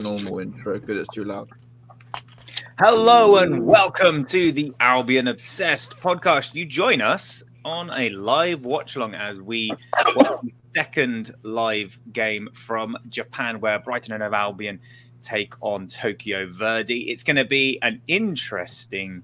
normal intro because it's too loud. Hello and welcome to the Albion Obsessed podcast. You join us on a live watch-along as we watch the second live game from Japan where Brighton Hove Albion take on Tokyo Verdy. It's going to be an interesting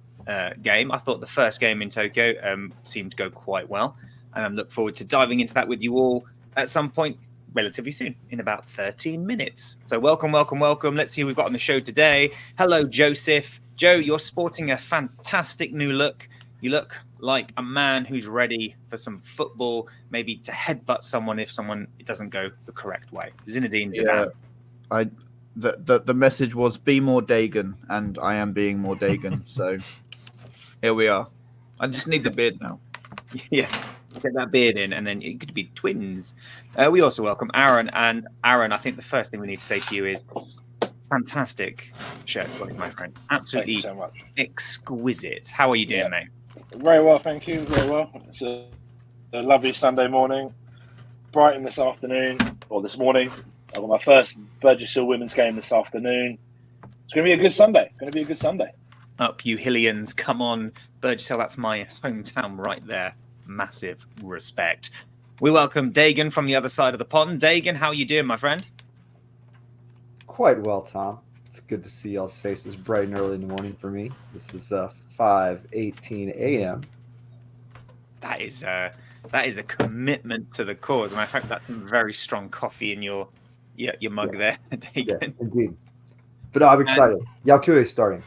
game. I thought the first game in Tokyo seemed to go quite well, and I look forward to diving into that with you all at some point relatively soon, in about 13 minutes. So welcome. Let's see who we've got on the show today. Hello, Joseph. Joe, you're sporting a fantastic new look. You look like a man who's ready for some football, maybe to headbutt someone if it doesn't go the correct way. Zinedine Zidane. The message was be more Dagon, and I am being more Dagon. So here we are. I just need the beard now. Yeah. Get that beard in, and then it could be twins. We also welcome Aaron. And Aaron, I think the first thing we need to say to you is fantastic shirt, my friend. Absolutely so much. Exquisite. How are you doing, mate? Very well, thank you. Very well. It's a lovely Sunday morning. Brighton this afternoon, or this morning. I've got my first Burgess Hill women's game this afternoon. It's going to be a good Sunday. Up, you Hillians. Come on. Burgess Hill, that's my hometown right there. Massive respect. We welcome Dagan from the other side of the pond. Dagan, how are you doing, my friend? Quite well, Tom. It's good to see y'all's faces bright and early in the morning for me. This is 5:18 a.m. That is a commitment to the cause, and I hope that's some very strong coffee in your mug there, Dagan. Yeah, indeed. But I'm excited. Yalkue is starting.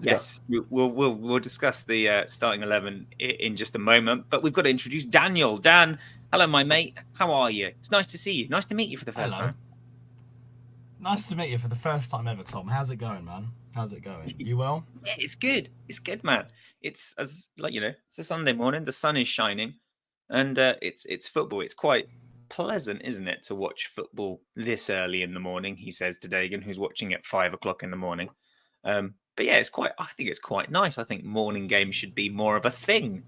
Yes, we'll discuss the starting 11 in just a moment, but we've got to introduce Daniel. Dan, hello, my mate. How are you? It's nice to see you. Nice to meet you for the first time. Nice to meet you for the first time ever, Tom. How's it going, man? How's it going? You well? Yeah, it's good. It's good, man. It's it's a Sunday morning. The sun is shining, and it's football. It's quite pleasant, isn't it, to watch football this early in the morning? He says to Dagan, who's watching at 5 o'clock in the morning. But yeah, I think it's quite nice. I think morning games should be more of a thing.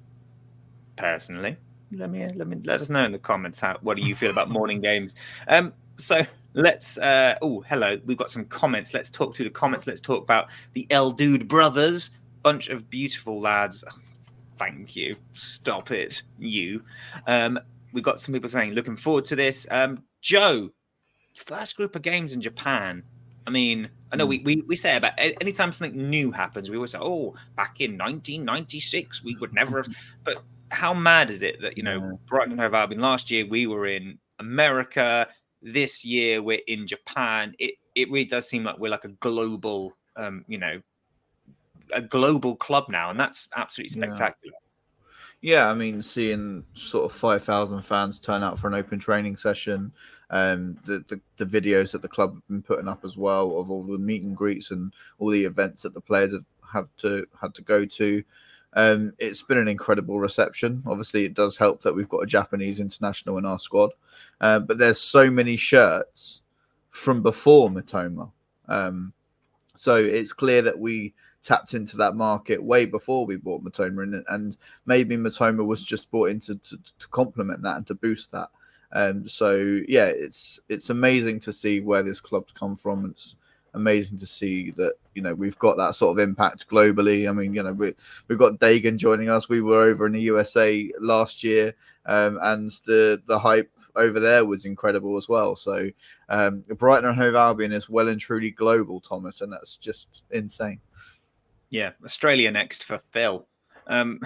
Personally, let us know in the comments what do you feel about morning games. So let's. Hello, we've got some comments. Let's talk through the comments. Let's talk about the El Dude brothers, bunch of beautiful lads. Thank you. Stop it, you. We've got some people saying looking forward to this. Joe, first group of games in Japan. I mean, I know we say about anytime something new happens, we always say, oh, back in 1996, we would never have. But how mad is it that, Brighton Hove Albion last year, we were in America. This year, we're in Japan. It really does seem like we're like a global, a global club now. And that's absolutely spectacular. Yeah, I mean, seeing sort of 5,000 fans turn out for an open training session, the videos that the club have been putting up as well of all the meet and greets and all the events that the players had to go to. It's been an incredible reception. Obviously, it does help that we've got a Japanese international in our squad, but there's so many shirts from before Mitoma. So it's clear that we tapped into that market way before we bought Mitoma in, and maybe Mitoma was just brought in to complement that and to boost that. So yeah, it's amazing to see where this club's come from. It's amazing to see that we've got that sort of impact globally. I mean, we've got Dagan joining us. We were over in the USA last year, and the hype over there was incredible as well. So Brighton Hove Albion is well and truly global, Thomas, and that's just insane. Yeah, Australia next for Phil. Dagan,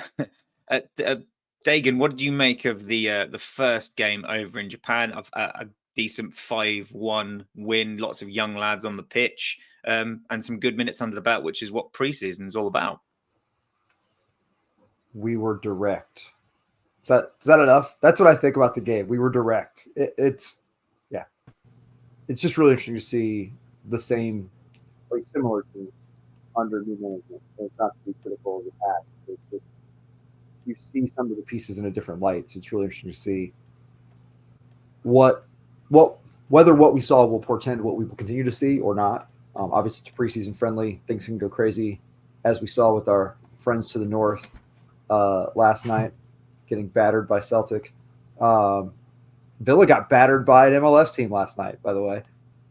what did you make of the first game over in Japan? A decent 5-1 win, lots of young lads on the pitch, and some good minutes under the belt, which is what preseason is all about. We were direct. Is that enough? That's what I think about the game. We were direct. It's just really interesting to see the same, like similar to under new management. It's not to be critical of the past. It's just you see some of the pieces in a different light. So it's really interesting to see whether what we saw will portend what we will continue to see or not. Obviously, it's preseason friendly. Things can go crazy, as we saw with our friends to the north last night, getting battered by Celtic. Villa got battered by an MLS team last night, by the way.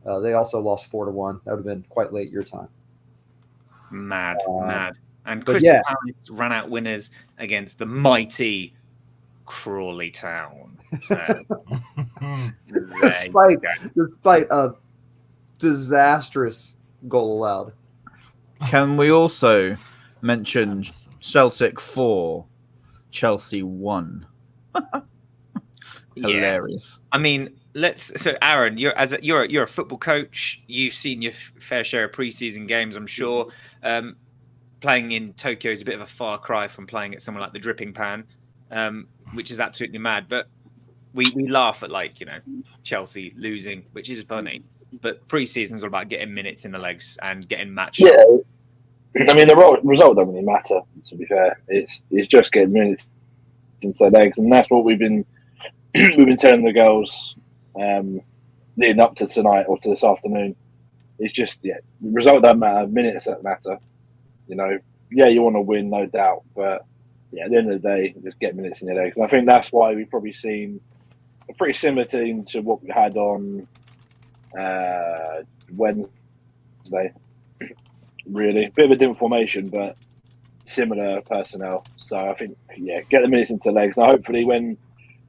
They also lost 4-1. That would have been quite late your time. Mad. And but Crystal yeah. Palace ran out winners against the mighty Crawley Town. So, despite a disastrous goal allowed. Can we also mention Celtic 4, Chelsea 1? Hilarious. I mean, so Aaron, you're a football coach. You've seen your fair share of preseason games, I'm sure. Playing in Tokyo is a bit of a far cry from playing at somewhere like the Dripping Pan, which is absolutely mad. But we laugh at Chelsea losing, which is funny. But preseason is all about getting minutes in the legs and getting matched. Yeah, I mean the result doesn't really matter. To be fair, it's just getting minutes into the legs, and that's what we've been telling the girls leading up to tonight or to this afternoon. It's just the result doesn't matter, minutes that matter. You want to win, no doubt, but at the end of the day, just get minutes in your legs. And I think that's why we've probably seen a pretty similar team to what we had on Wednesday. Really, a bit of a different formation, but similar personnel. So I think, get the minutes into legs. And hopefully, when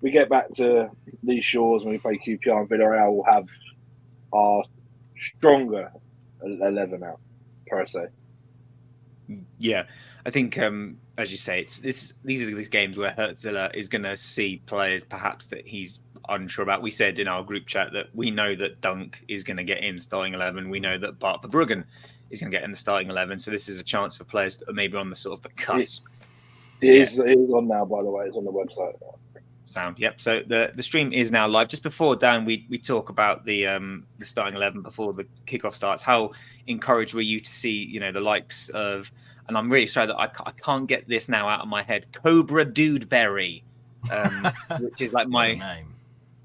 we get back to these shores when we play QPR and Villarreal, we'll have our stronger 11 out, per se. Yeah, I think, as you say, these are these games where Hertzler is going to see players perhaps that he's unsure about. We said in our group chat that we know that Dunk is going to get in starting 11. We know that Bart Verbruggen is going to get in the starting 11. So this is a chance for players that are maybe on the sort of the cusp. It is on now, by the way. It's on the website. Sound. Yep. So the stream is now live. Just before, Dan, we talk about the starting 11 before the kickoff starts. How encouraged were you to see, the likes of, and I'm really sorry that I can't get this now out of my head, Cobra Dudeberry, which is like my name.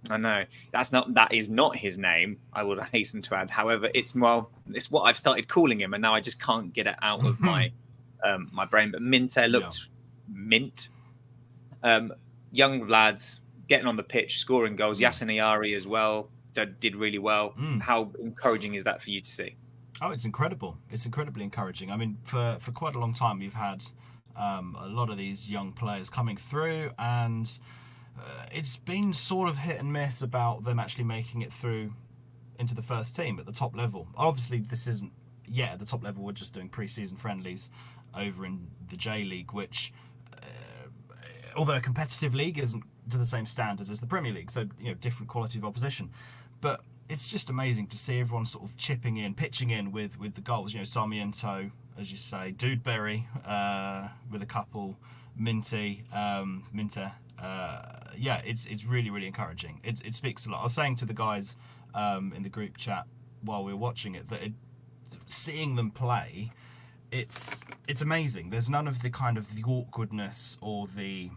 I know that is not his name. I would hasten to add. However, it's what I've started calling him, and now I just can't get it out of my my brain. But Minte looked mint. Young lads getting on the pitch, scoring goals. Yasin Ayari as well did really well. How encouraging is that for you to see? Oh, it's incredible. It's incredibly encouraging. I mean, for quite a long time, we've had a lot of these young players coming through, and it's been sort of hit and miss about them actually making it through into the first team at the top level. Obviously, this isn't yet at the top level. We're just doing pre-season friendlies over in the J League, which, although a competitive league, isn't to the same standard as the Premier League, so different quality of opposition. But it's just amazing to see everyone sort of pitching in with the goals. Sarmiento, as you say, Dudeberry with a couple, Minte. It's really, really encouraging. It speaks a lot. I was saying to the guys in the group chat while we were watching it that seeing them play, it's amazing. There's none of the kind of the awkwardness or the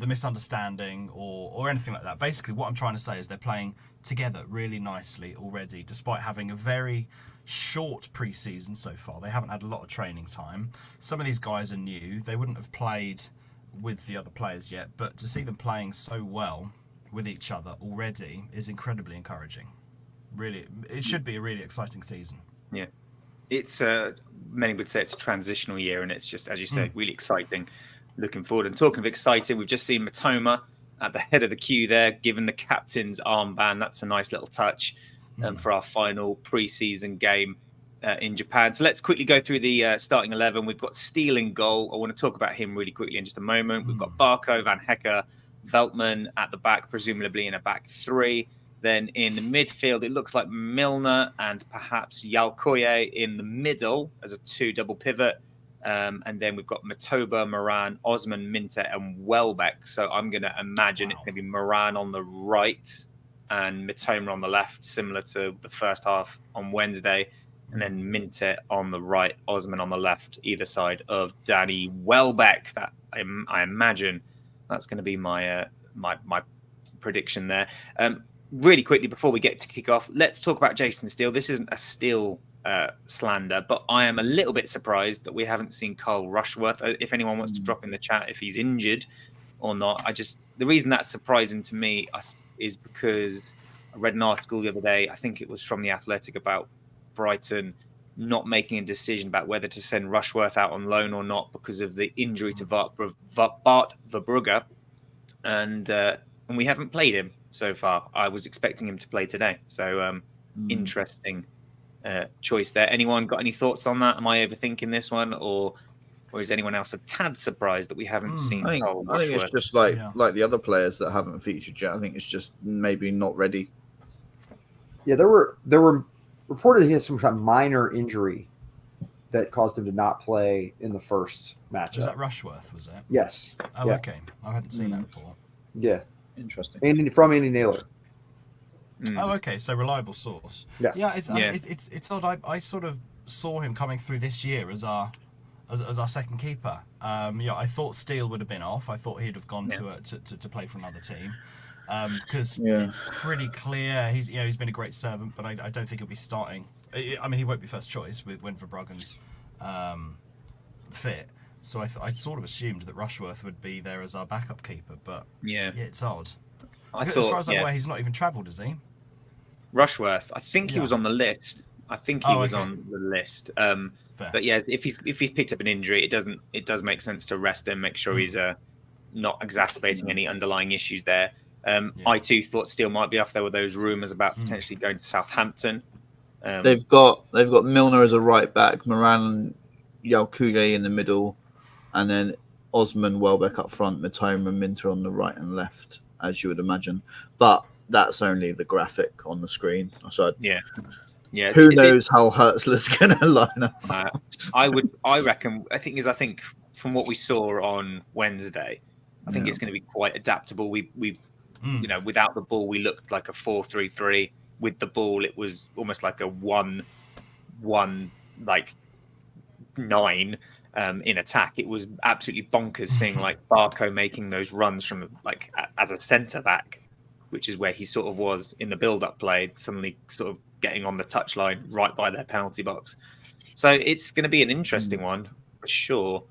misunderstanding or anything like that. Basically, what I'm trying to say is they're playing together really nicely already, despite having a very short pre-season so far. They haven't had a lot of training time. Some of these guys are new. They wouldn't have played with the other players yet, but to see them playing so well with each other already is incredibly encouraging. Really, it should be a really exciting season. Yeah. It's many would say it's a transitional year, and it's just, as you said, really exciting. Looking forward. And talking of exciting, we've just seen Matoma at the head of the queue there, given the captain's armband. That's a nice little touch for our final pre-season game in Japan. So let's quickly go through the starting 11. We've got Steele in goal. I want to talk about him really quickly in just a moment. We've got Barco, Van Hecker, Veltman at the back, presumably in a back three. Then in the midfield, it looks like Milner and perhaps Yalkoye in the middle as a two double pivot. And then we've got Matoba, Moran, Osman, Minte, and Welbeck. So I'm going to imagine it's going to be Moran on the right and Mitoma on the left, similar to the first half on Wednesday. And then Minte on the right, Osman on the left, either side of Danny Welbeck. That I imagine that's going to be my prediction there. Really quickly, before we get to kick off, let's talk about Jason Steele. This isn't a Steele slander, but I am a little bit surprised that we haven't seen Carl Rushworth. If anyone wants to drop in the chat if he's injured or not, the reason that's surprising to me is because I read an article the other day, I think it was from The Athletic, about Brighton not making a decision about whether to send Rushworth out on loan or not because of the injury to Bart Verbrugge, and we haven't played him so far. I was expecting him to play today, so interesting choice there. Anyone got any thoughts on that? Am I overthinking this one, or is anyone else a tad surprised that we haven't seen? I think it's just like the other players that haven't featured yet. I think it's just maybe not ready. Yeah, there were reported he had some kind of minor injury that caused him to not play in the first match. Was that Rushworth? Was it? Yes. Oh, yeah. Okay. I hadn't seen that report. Yeah, interesting. From Andy Naylor. Oh, okay. So reliable source. Yeah. Yeah. It's odd. I sort of saw him coming through this year as our second keeper. I thought Steele would have been off. I thought he'd have gone to play for another team. Because it's pretty clear he's been a great servant, but I don't think he'll be starting. I mean, he won't be first choice when Verbruggen's fit. So I sort of assumed that Rushworth would be there as our backup keeper, but it's odd. As far as I'm aware, he's not even travelled, is he? Rushworth, I think he was on the list. I think he was on the list. But yeah, if he's picked up an injury, it does make sense to rest him, make sure he's not exacerbating any underlying issues there. I too thought Steele might be off. There were those rumours about potentially going to Southampton. They've got Milner as a right back, Moran and Yalkuye in the middle, and then Osman, Welbeck up front, Matoma, Minter on the right and left, as you would imagine. But that's only the graphic on the screen. So who knows how Hurtzler's going to line up? I think from what we saw on Wednesday, I think it's going to be quite adaptable. We without the ball, we looked like a 4-3-3. With the ball, it was almost like a 1-1, like 9 in attack. It was absolutely bonkers seeing like Barco making those runs from like as a centre back, which is where he sort of was in the build-up play, suddenly sort of getting on the touchline right by their penalty box. So it's going to be an interesting one for sure.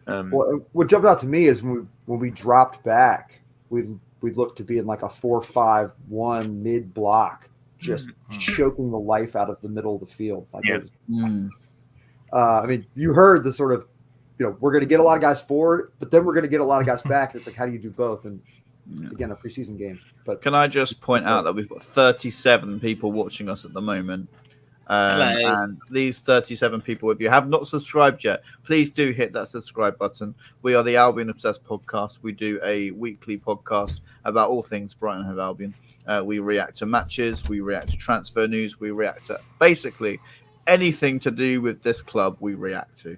What jumped out to me is when we dropped back, we looked to be in like a 4-5-1 mid block, just choking the life out of the middle of the field. I mean, you heard the sort of, we're going to get a lot of guys forward, but then we're going to get a lot of guys back. It's like, how do you do both? And again, a preseason game. But can I just point out that we've got 37 people watching us at the moment. And these 37 people, if you have not subscribed yet, please do hit that subscribe button. We are the Albion Obsessed podcast. We do a weekly podcast about all things Brighton Hove Albion. We react to matches, we react to transfer news, we react to basically anything to do with this club we react to.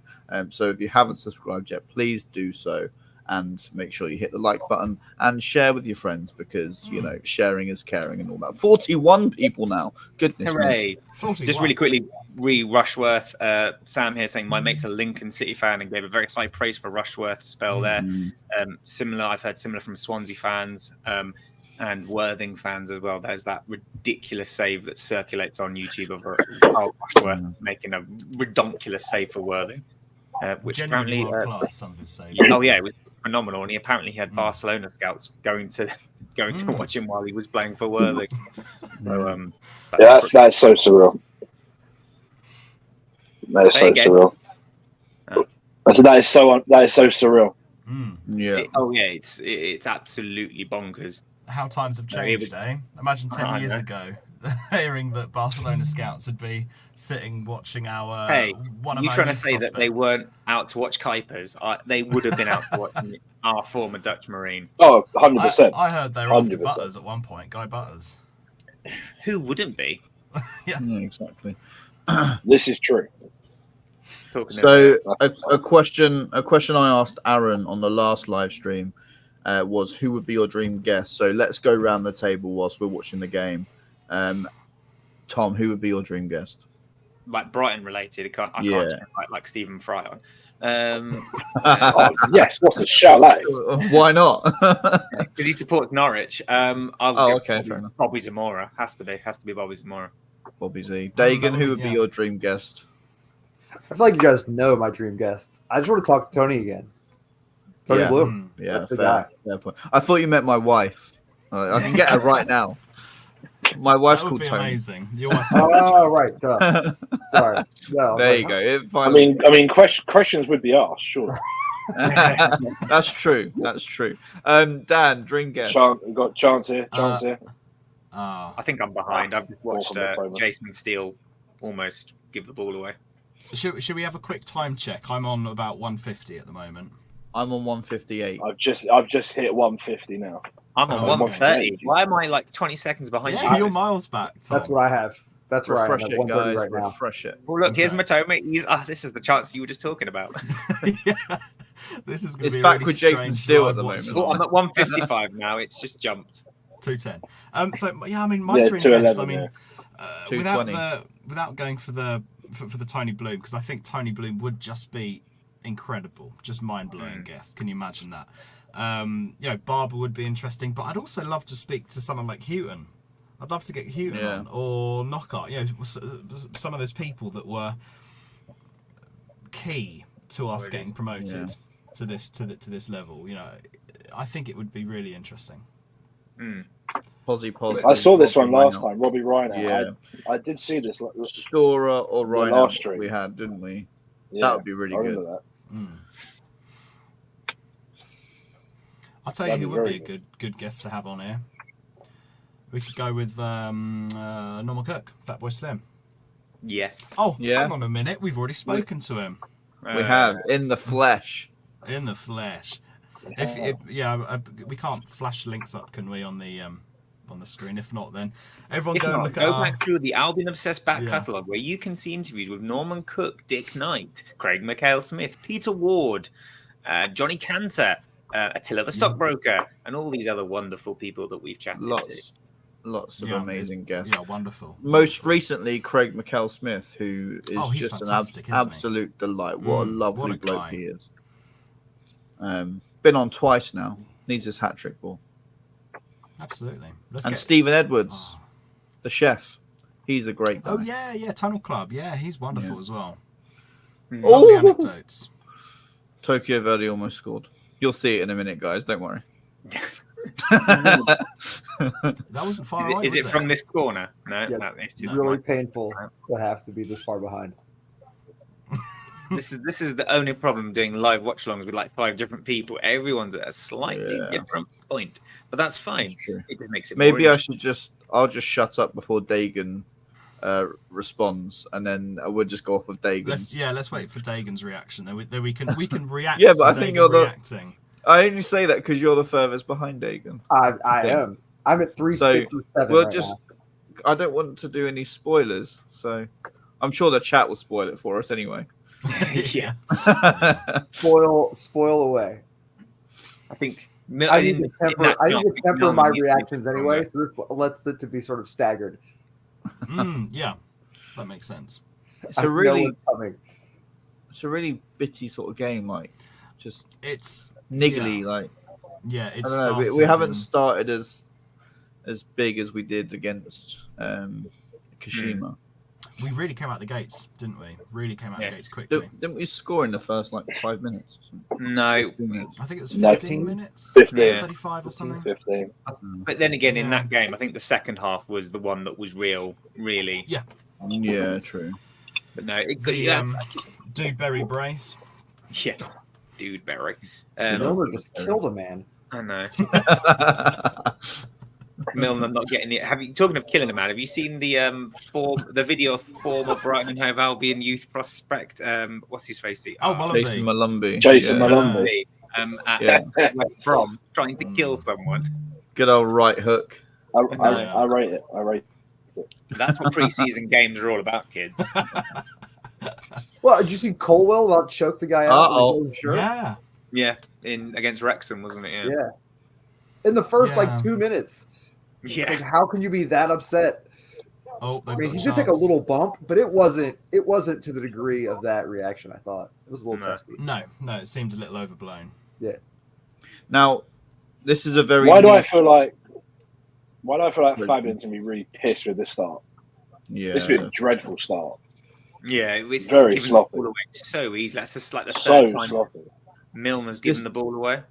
So if you haven't subscribed yet, please do so. And make sure you hit the like button and share with your friends because, sharing is caring and all that. 41 people now. Goodness Hooray. Just really quickly, Rushworth. Sam here saying, my mate's a Lincoln City fan and gave a very high praise for Rushworth's spell there. Similar, I've heard similar from Swansea fans and Worthing fans as well. There's that ridiculous save that circulates on YouTube of Rushworth making a redonkulous save for Worthing. Which genuinely apparently world-class, some of his saves. it was phenomenal, and he apparently had Barcelona scouts going to watch him while he was playing for Worthing. So, that's so surreal. That is so surreal. I said that is so surreal. Yeah. It's absolutely bonkers. How times have changed, eh? Imagine 10 years ago, hearing that Barcelona scouts would be sitting watching our one of you our trying to youth say prospects. that they weren't out to watch Kuipers? They would have been out to watch our former Dutch Marine. Oh, 100%. I heard they were after Butters at one point, Guy Butters. Who wouldn't be? Yeah, exactly. This is true. So a question I asked Aaron on the last live stream was, who would be your dream guest? So let's go around the table whilst we're watching the game. Tom, who would be your dream guest? Like Brighton related, I can't invite like Stephen Fry on. Yes, what a shout that is. Why not? Because he supports Norwich. Okay, fair enough. Bobby Zamora has to be Bobby Zamora. Bobby Z. Dagan, who would be your dream guest? I feel like you guys know my dream guest. I just want to talk to Tony again. Tony Yeah. Bloom. Yeah, That's the guy. fair point. I thought you meant my wife. I can get her right now. My wife's That would called be Tony. amazing. Your wife's Oh, right. Duh. Sorry. No, I was There like, you go. It I finally- mean, questions would be asked, sure. That's true. That's true. Dan, dream guest. We've got Chance here. I think I'm behind. I've just watched Welcome, October. Jason Steele almost give the ball away. Should we have a quick time check? I'm on about 150 at the moment. I'm on 158. I've just hit 150 now. I'm on Oh, 130. okay. Why am I like 20 seconds behind Yeah, you? you're miles back, Tom. That's what I have. That's where I am Refresh at it, 130 guys. right now. Refresh it. Well, look, here's Okay. Matoma. This is the chance you were just talking about. Yeah. This is going It's to be back a really with Jason strange Steele live at the watch moment. Oh, along. I'm at 155 now. It's just jumped. 210. So yeah, I mean, my Yeah, dream 211, guest. I mean, without 220. without going for the Tony Bloom, because I think Tony Bloom would just be incredible, just mind blowing guest. Can you imagine that? Barber would be interesting, but I'd also love to speak to someone like Houghton. I'd love to get Houghton on, or Knockout. Some of those people that were key to us getting promoted to this level. I think it would be really interesting. Posy. I saw this one Robbie last Reinhardt. time. Robbie Reinhardt. Yeah. I did see this. Storer or The last Reinhardt stream. we had, didn't we? Yeah, That would be really I good. remember that. I'll tell you That'd who be would very be a good guest to have on here. We could go with Norman Cook, Fatboy Slim. Yes. Oh, Yeah. hang on a minute. We've already spoken to him We have in the flesh. in the flesh. Yeah. We can't flash links up, can we, on the screen? If not, then everyone If go and not, look go at back through the Albion Obsessed back Yeah. catalogue where you can see interviews with Norman Cook, Dick Knight, Craig McHale-Smith, Peter Ward, Johnny Cantor, Attila the Stockbroker, and all these other wonderful people that we've chatted to. Lots of Yeah, amazing guests. Yeah, wonderful. Most recently, Craig McHale-Smith, who is He's just an fantastic, isn't he? absolute delight. What a lovely what a bloke guy. he is. Been on twice now. Needs his hat trick ball. Absolutely. And Stephen Edwards, the chef. He's a great guy. Oh yeah, Tunnel Club. Yeah, he's wonderful as well. Mm. Lovely Oh, anecdotes. Tokyo Verdy almost scored. You'll see it in a minute, guys. Don't worry. That wasn't far away. Is it from this corner? No, Yeah. no, it's It's just really painful to have to be this far behind. This is the only problem doing live watchlongs with like 5 different people. Everyone's at a slightly Yeah. different point, but that's fine. That's true. It just makes it Maybe more I'll just shut up before Dagan responds, and then I would just go off with Dagan. Let's wait for Dagan's reaction. Then we can react. Yeah, but to I think Dagan you're the- reacting. I only say that because you're the furthest behind Dagan. I am. I'm at 357 We'll right just. now. I don't want to do any spoilers, so I'm sure the chat will spoil it for us anyway. yeah. Spoil away. I think I need to temper my reactions anyway, so this lets it to be sort of staggered. Yeah, that makes sense. It's I a know really, what's coming. it's a really bitty sort of game, like just It's niggly, yeah. like Yeah, I it's don't know. We haven't started as big as we did against Kashima. We really came out the gates, didn't we? Really came out the gates quickly. Didn't we score in the first 5 minutes? No, 15 minutes? I think it was 19? 15 minutes, 15. 35 or something. 15. but then again, in Yeah. that game, I think the second half was the one that was really. Yeah, true. But no, it could. The Dude Berry brace. Yeah, dude, Barry. Milner just killed a man. I know. Milner not getting it. Talking of killing a man? Have you seen the video of former Brighton Hove Albion youth prospect? What's his face? Mullenby. Malumbi. Jason yeah. Malumbi. At West Brom, trying to kill someone. Good old right hook. I rate it. I rate That's what preseason games are all about, kids. Well, did you see Colwell about to choke the guy out? Uh-oh. Sure. Yeah. Yeah, against Wrexham, wasn't it? Yeah. In the first Yeah. 2 minutes. Yeah. Like, how can you be that upset? Oh, I mean, he did take a little bump, but it wasn't to the degree of that reaction. I thought it was a little testy. No, it seemed a little overblown. Now, this is a very. Why do I feel like Fabian's gonna be really pissed with this start? Yeah. This would be a dreadful start. Yeah, it was Very giving sloppy. the ball away so easy. That's just like the So third time. sloppy. Milner's given the ball away.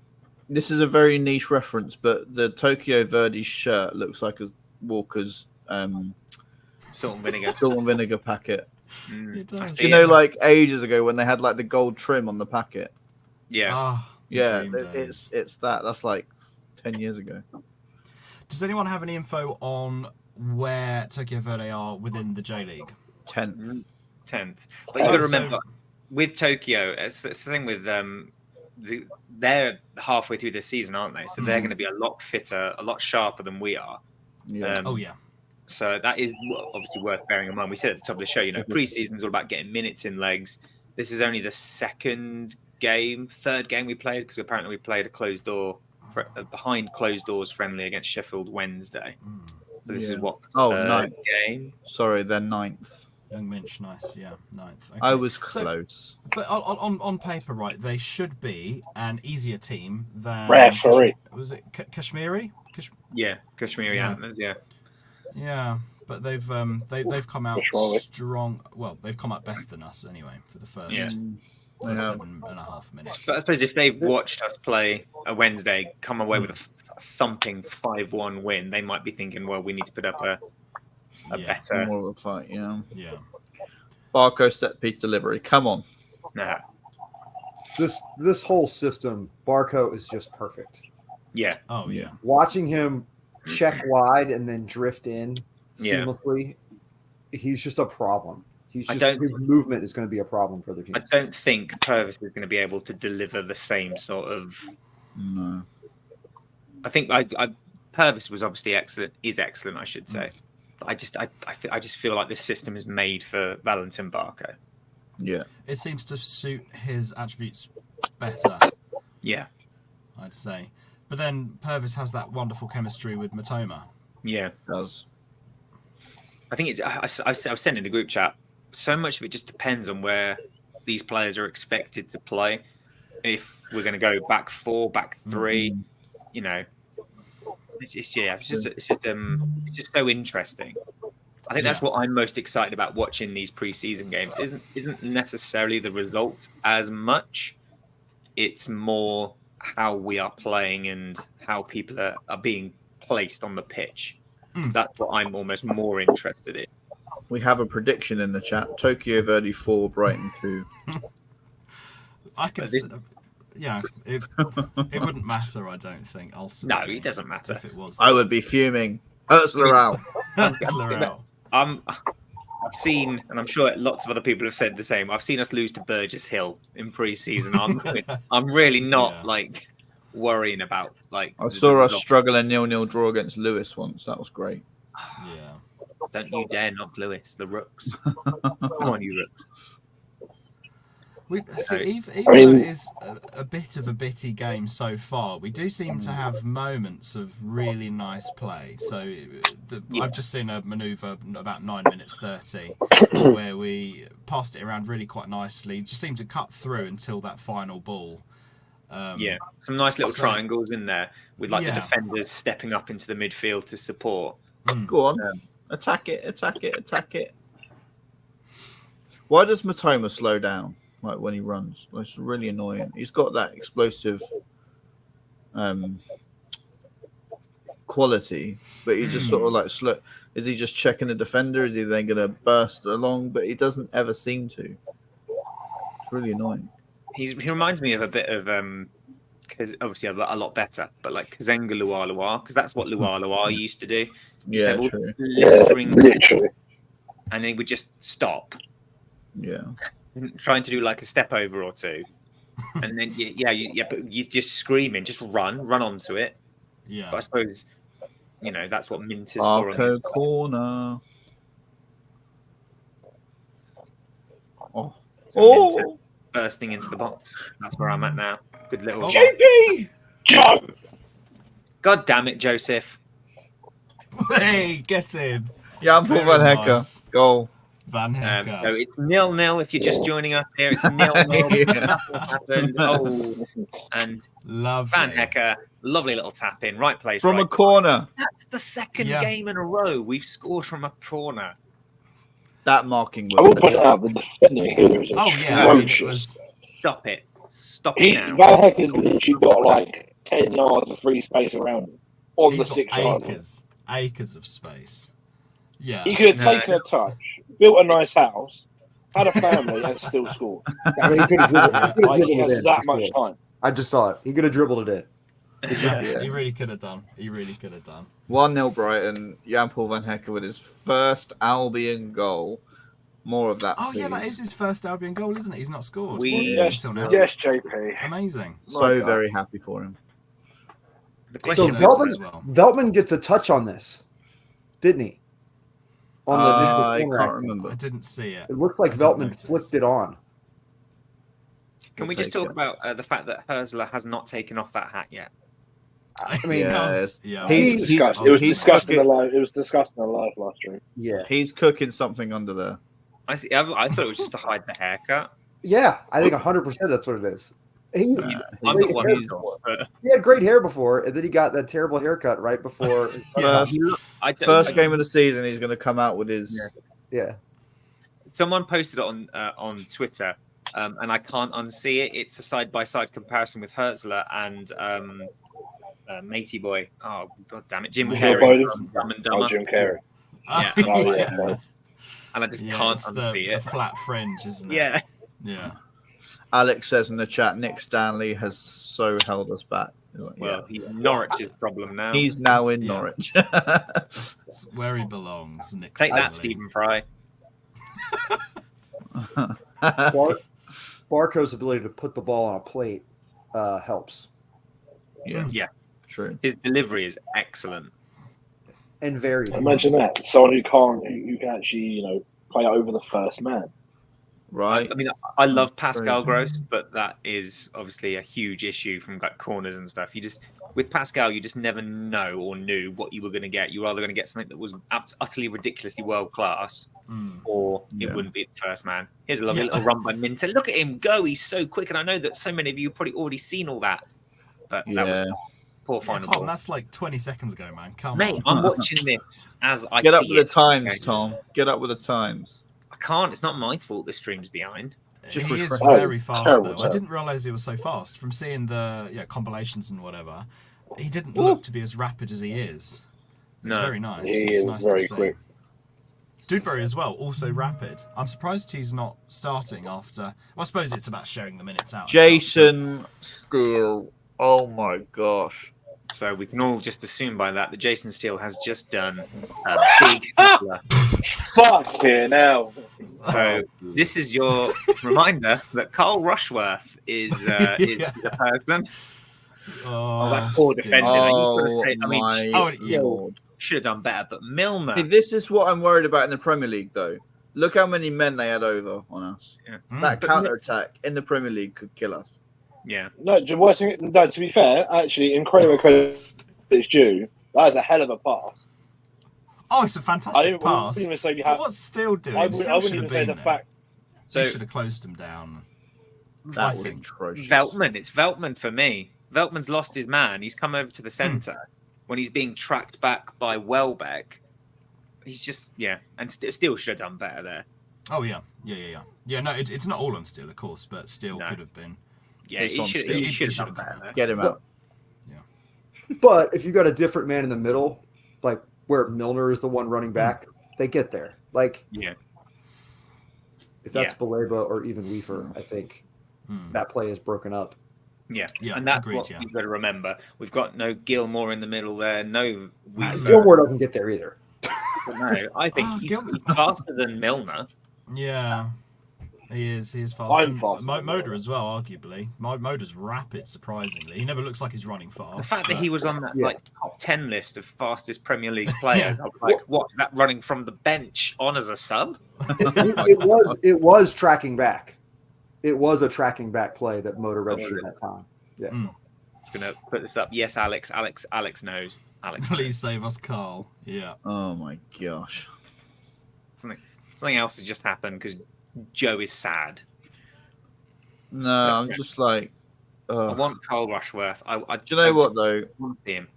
This is a very niche reference, but the Tokyo Verdy shirt looks like a Walker's Salt and vinegar. salt and vinegar packet. It does. You know, like ages ago when they had like the gold trim on the packet. Yeah. Yeah, dream days. it's that. That's like 10 years ago. Does anyone have any info on where Tokyo Verdy are within the J League? 10th. 10th. But you got to remember, with Tokyo, it's the same with they're halfway through this season, aren't they? So they're going to be a lot fitter, a lot sharper than we are. Yeah. So that is obviously worth bearing in mind. We said at the top of the show, you know, preseason is all about getting minutes in legs. This is only the third game we played, because apparently we played behind closed doors friendly against Sheffield Wednesday. So this is what ninth game. Sorry, they're 9th. Young Minch, nice, yeah, 9th. Okay. I was close. But on paper, right, they should be an easier team than Referee. Was it Kashmiri? Kashmiri Antlers, yeah. Yeah, but they've come out strong. Well, they've come out better than us anyway for the first 7.5 minutes. But I suppose if they've watched us play a Wednesday, come away with a thumping 5-1 win, they might be thinking, well, we need to put up a better... More of a fight, yeah. Yeah. Barco set piece delivery. Come on. Nah. This whole system, Barco is just perfect. Yeah. Oh, yeah. Watching him check wide and then drift in seamlessly, he's just a problem. His movement is going to be a problem for the team. I don't think Purvis is going to be able to deliver the same sort of... No. I think Purvis was obviously excellent, I should say. But I just feel like this system is made for Valentin Barco. Yeah. It seems to suit his attributes better. Yeah. I'd say. But then Purvis has that wonderful chemistry with Matoma. Yeah. It does. I think I was sending in the group chat, so much of it just depends on where these players are expected to play. If we're going to go back 4, back 3, you know, it's just so interesting. I think that's what I'm most excited about watching these preseason games. Isn't necessarily the results as much. It's more how we are playing and how people are being placed on the pitch. That's what I'm almost more interested in. We have a prediction in the chat. Tokyo Verdy 4, Brighton 2. I can it wouldn't matter, I don't think, ultimately. No, it doesn't matter. If it was I would be fuming. Ursula out. I've seen, and I'm sure lots of other people have said the same, I've seen us lose to Burgess Hill in pre-season. I'm really not worrying about I saw us struggle a 0-0 draw against Lewis once. That was great. Yeah. Don't you dare knock Lewis, the Rooks. Come on, you Rooks. Even though it is a bit of a bitty game so far, we do seem to have moments of really nice play. So I've just seen a manoeuvre about 9 minutes 30 where we passed it around really quite nicely. Just seemed to cut through until that final ball. Some nice little triangles in there with the defenders stepping up into the midfield to support. Go on. Attack it. Why does Matoma slow down when he runs? It's really annoying. He's got that explosive quality, but he just sort of slow. Is he just checking the defender? Is he then going to burst along? But he doesn't ever seem to. It's really annoying. He reminds me of a bit of because obviously a lot better, but like Kazenga Lualua, because that's what Lualua used to do. Yeah, true. Literally. And then we just stop. Yeah. Trying to do like a step over or two, and then but you're just screaming, just run onto it. Yeah. But I suppose that's what Mint is Arco for. Corner. Minter bursting into the box. That's where I'm at now. Good little JP. God damn it, Joseph. Hey, get in. Jan Paul Van Hecker. Goal. Van Hecker. So it's 0-0 if you're just joining us here. It's 0-0. Nothing happened. Oh, and lovely. Van Hecker, lovely little tap in, right place, from right a corner. That's the second game in a row we've scored from a corner. That marking was. I will point out the defending here was atrocious. Stop it. Stop it now. Van Hecken's literally got like 10 yards of free space around him on He's the got 6 yard line. acres of space. Yeah. He could have No. taken a touch, built a nice house, had a family, and still scored. I mean, he could have dribbled, Like, he has it that in. much time. I just saw it. He could have dribbled it in. Yeah. He really could have done. 1-0 Brighton. Jan-Paul Van Hekken with his first Albion goal. More of that. Oh, yeah, that please. is his first Albion goal, isn't it? He's not scored Yes, until now. yes, JP. Amazing. So very happy for him. The So question Veltman- is, as well. Veltman gets a touch on this, didn't he? On the I initial can't corner, remember. I didn't see it. It looked like I didn't Veltman notice. flicked it on. can we We'll just take talk it. about the fact that Herzler has not taken off that hat yet? I mean, Yes. yeah. He's- It was he's discussed in the fucking- live. It was discussed in the live last stream. Yeah, He's cooking something under there. I thought it was just to hide the haircut. yeah. I think 100% that's what it is. He, I'm He's- the one he's- who's. he had great hair before, and then he got that terrible haircut right before. First, I don't, first I- game of the season, he's going to come out with his. Yeah, Someone posted it on Twitter, and I can't unsee it. It's a side-by-side comparison with Herzler and Matey Boy. Oh god damn it, Jim Joe Carrey Biden? from Dumb and Oh, Dumber. Jim Carrey. Yeah. Oh, yeah. no. And I just Yeah, can't it's unsee the it. flat fringe, isn't it? Yeah, Yeah. Alex says in the chat, Nick Stanley has so held us back. well, he's Norwich's problem now. He's now in Yeah. Norwich. It's where he belongs. Nick Take that, Stanley. Stephen Fry. Barco's ability to put the ball on a plate helps, yeah, Yeah. true. His delivery is excellent. and very. Imagine that. Someone who can actually, play over the first man. Right. I mean, I love Pascal Very- Gross, but that is obviously a huge issue from like corners and stuff. With Pascal, you just never know or knew what you were going to get. You were either going to get something that was utterly ridiculously world class, or it Yeah. wouldn't be the first man. Here's a lovely little run by Minter. Look at him go! He's so quick, and I know that so many of you have probably already seen all that, but that was Yeah. poor Yeah, final Tom, ball. that's like 20 seconds ago, man. Come Mate, on. I'm watching this as I Get up see with the it. times, Okay. Tom. Get up with the times. I can't. It's not my fault. The stream's behind. Just He is refresh. very fast, terrible, though. I didn't realize he was so fast. From seeing the compilations and whatever, he didn't look to be as rapid as he is. It's No. very nice. He It's is nice very to see. quick. Dudeberry as well, also rapid. I'm surprised he's not starting after. Well, I suppose it's about sharing the minutes out. and stuff, Jason Steele. Oh my gosh. So we can all just assume by that Jason Steele has just done a big couple. Fuck here now. So this is your reminder that Carl Rushworth is Yeah. the person. but- Oh, that's poor defending. Oh I mean, my yeah. lord. should have done better. But Milner, See, this is what I'm worried about in the Premier League, though. Look how many men they had over on us. That But- counter attack in the Premier League could kill us. yeah, No, to be fair, actually, incredible credit it's due. That was a hell of a pass. Oh, it's a I fantastic wouldn't pass. even say you But have. what's Steele doing? I Steele wouldn't should even have say been the there. fact. He so should have closed him down. That I was think. atrocious. Veltman, it's Veltman for me. Veltman's lost his man. He's come over to the centre when he's being tracked back by Welbeck. He's just and Steele should have done better there. Oh yeah. Yeah, no, it's not all on Steele, of course, but Steele No. could have been. Yeah, It's he on should Steele. he He should should have done have better there. Get him out. But if you got a different man in the middle, like where Milner is the one running back, they get there. Like Yeah. if that's Baleba or even Weaver, I think that play is broken up. Yeah, Yeah, and that's agreed, what yeah. you've got to remember. We've got no Gilmore in the middle there, no Weaver. Gilmore doesn't get there either. No, I think Oh, he's Gilmore. faster than Milner. Yeah. He is fast. I'm And faster. Moda as well, arguably. Moda's rapid, surprisingly. He never looks like he's running fast. The fact that he was on that Yeah. top 10 list of fastest Premier League players, I was like, what is that running from the bench on as a sub? It was tracking back. It was a tracking back play that Motor registered at that time. Yeah. I'm just going to put this up. Yes, Alex knows. Alex knows. Please save us, Carl. Yeah. Oh my gosh. Something else has just happened because Joe is sad. No, I'm just like. I want Carl Rushworth. Do you know what though? I want to see him.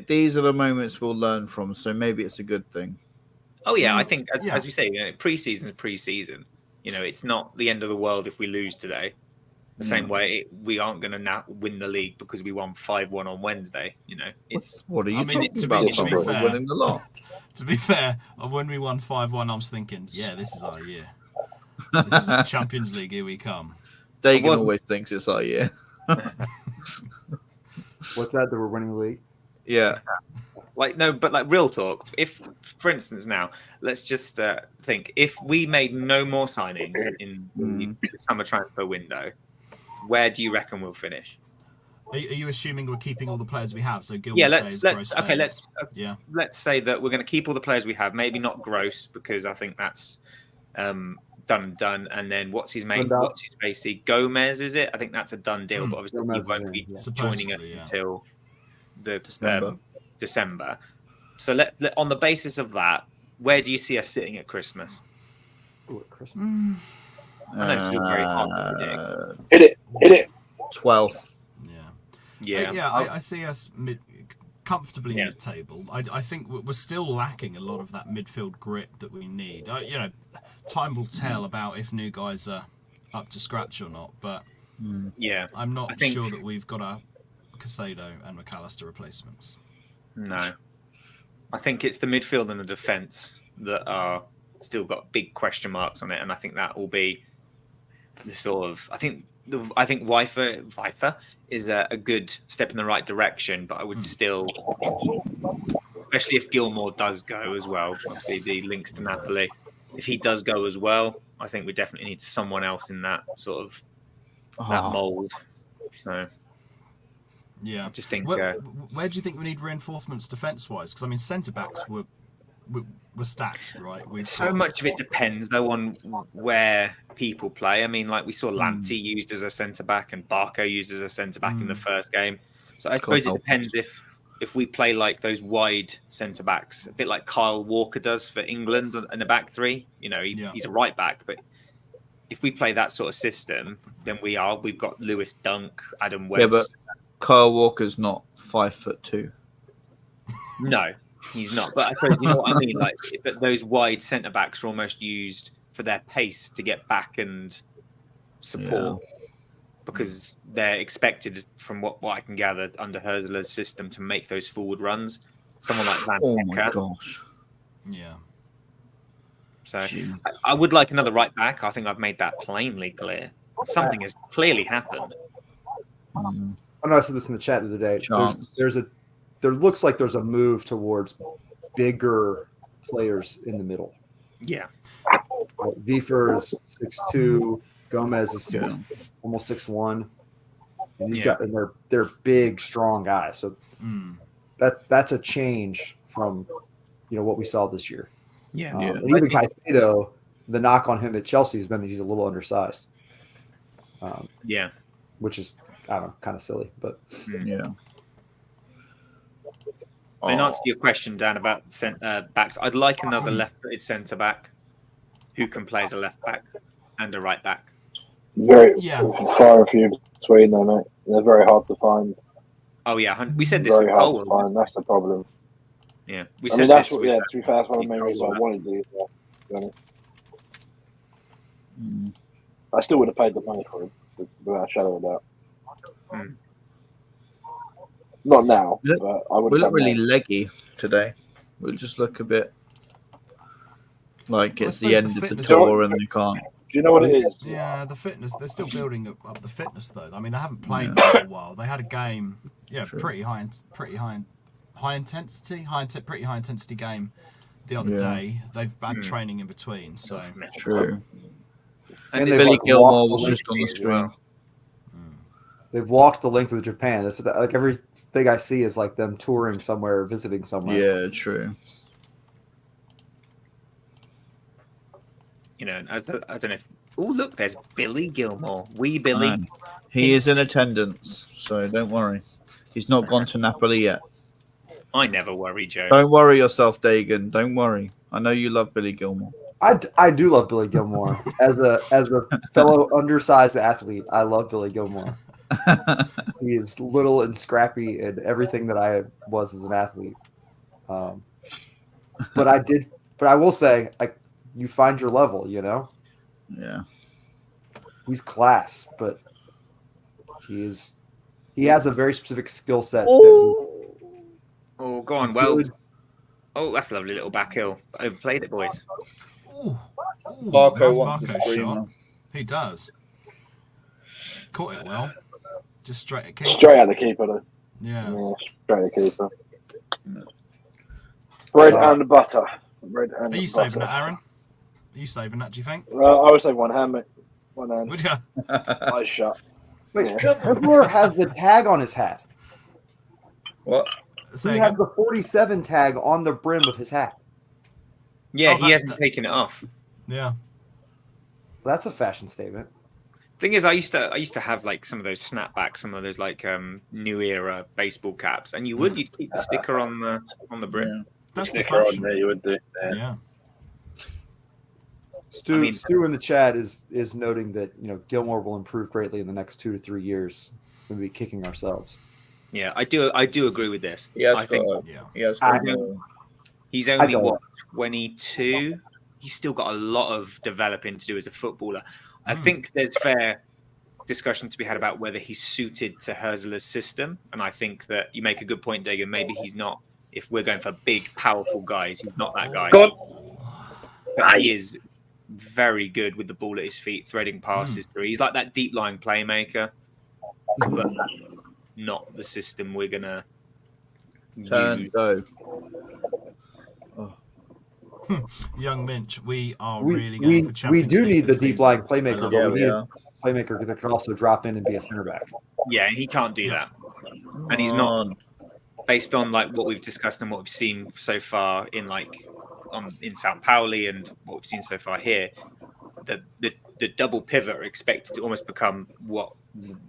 These are the moments we'll learn from, so maybe it's a good thing. Oh yeah, I think Yeah. as we say, preseason is preseason. It's not the end of the world if we lose today. The same way we aren't going to now win the league because we won 5-1 on Wednesday. It's What are you I mean, talking to about? be Tom? fair- We're winning the lot. To be fair, when we won 5-1, I was thinking, yeah, this is our year. This is the Champions League. Here we come. Dagan wasn't- always thinks it's our year. What's that? That we're winning the league? Yeah. But real talk. If, for instance, now let's just think if we made no more signings in the summer transfer window, where do you reckon we'll finish? Are you assuming we're keeping all the players we have? So Gilmore Yeah, stays, Gross stays. let's let's say that we're going to keep all the players we have. Maybe not Gross because I think that's done and done. And then what's his facey? Gomez, is it? I think that's a done deal. But obviously Gomez he won't be joining us Supposedly, yeah. until the December. December. So let on the basis of that, where do you see us sitting at Christmas? Ooh, at Christmas. I know it's still very hard to predict. Hit it. 12th. Yeah, I see us comfortably Yeah. mid-table. I think we're still lacking a lot of that midfield grit that we need. Time will tell about if new guys are up to scratch or not, but yeah. I'm not I think- sure that we've got our Casado and McAllister replacements. No, I think it's the midfield and the defence that are still got big question marks on it, and I think that will be the sort of. I think Weifer is a good step in the right direction, but I would still, especially if Gilmore does go as well. Obviously, the links to Napoli. If he does go as well, I think we definitely need someone else in that sort of that mould. So. Yeah, I just think. Where do you think we need reinforcements defence-wise? Because I mean, centre backs were stacked, right? Much of it depends though on where people play. I mean, like we saw Lamptey used as a centre back and Barco used as a centre back in the first game. So I suppose it depends if we play like those wide centre backs, a bit like Kyle Walker does for England in the back three. He's a right back, but if we play that sort of system, then we've got Lewis Dunk, Adam Webster. Yeah, but Kyle Walker's not 5'2". No, he's not. But I suppose you know what I mean. Like those wide centre backs are almost used for their pace to get back and support, because they're expected, from what I can gather, under Hurtler's system to make those forward runs. Someone like Van Oh my Hecke. gosh. Yeah. So I would like another right back. I think I've made that plainly clear. Something has clearly happened. I know I said this in the chat the other day. There looks like there's a move towards bigger players in the middle. Yeah. Wiefer is 6'2", Gomez is almost 6'1", and they're big, strong guys. So that's a change from what we saw this year. Yeah. And even Caicedo, the knock on him at Chelsea has been that he's a little undersized. Which is, I don't know, kind of silly, but yeah. In answer to your question, Dan, about backs, I'd like another left-footed centre back who can play as a left back and a right back. Far and few between them, mate. They're very hard to find. Oh yeah, we said this. Very hard to find. That's the problem. Yeah, to be fair, that's one of the main reasons I wanted to do it. I still would have paid the money for him, without a shadow of a doubt. Not now, but I would. We look really leggy today. We just look a bit like it's the end of the tour and they can't. Do you know what it is? Yeah, the fitness. They're still building up the fitness, though. I mean, they haven't played for a while. They had a game, pretty high intensity game the other day. They've had training in between, so true. And Billy Gilmore was just on the screen. They've walked the length of Japan. Like everything I see is like them touring somewhere, or visiting somewhere. Yeah, true. I don't know. Oh, look, there's Billy Gilmore. Wee Billy. He is in attendance, so don't worry. He's not gone to Napoli yet. I never worry, Joe. Don't worry yourself, Dagan. Don't worry. I know you love Billy Gilmore. I do love Billy Gilmore. As a fellow undersized athlete, I love Billy Gilmore. He is little and scrappy and everything that I was as an athlete. But I will say, you find your level, Yeah. He's class, but He has a very specific skill set. Oh, go on, well. Good. Oh, that's a lovely little back heel. Overplayed it, boys. Ooh, Barco nice wants a Barco screamer. shot. He does. Caught it well. Just straight at keeper. Straight at the keeper, though. Yeah. Straight at the keeper. Bread and butter. Bread and Are you butter. saving that, Aaron? Are you saving that, do you think? I would say one hand, mate. One hand. Would you? Eyes shut. Wait, Miller has the tag on his hat. What? Say He again? has the 47 tag on the brim of his hat. Yeah, Oh, he that's hasn't taken it off. Yeah. That's a fashion statement. Thing is, I used to have like some of those snapbacks, some of those like new era baseball caps, and you'd keep the sticker on the brim. That's the Sticker on fashion. there, you would do. Yeah. Stu in the chat is noting that Gilmore will improve greatly in the next 2 to 3 years. We'll be kicking ourselves. Yeah, I do agree with this. He has I think he's only 22. He's still got a lot of developing to do as a footballer. I think there's fair discussion to be had about whether he's suited to Hursla's system, and I think that you make a good point, Dagan. Maybe he's not. If we're going for big, powerful guys, he's not that guy. Go on. But he is very good with the ball at his feet, threading passes through. He's like that deep line playmaker, but not the system we're gonna Turn, use. go. Young Minch, we are We, really we, going for we Champions do League need the this deep season. line I playmaker, love but it. we need a playmaker that can also drop in and be a center back. Yeah, and he can't do that, and he's not. Based on like what we've discussed and what we've seen so far in in Sao Pauli and what we've seen so far here, the double pivot are expected to almost become what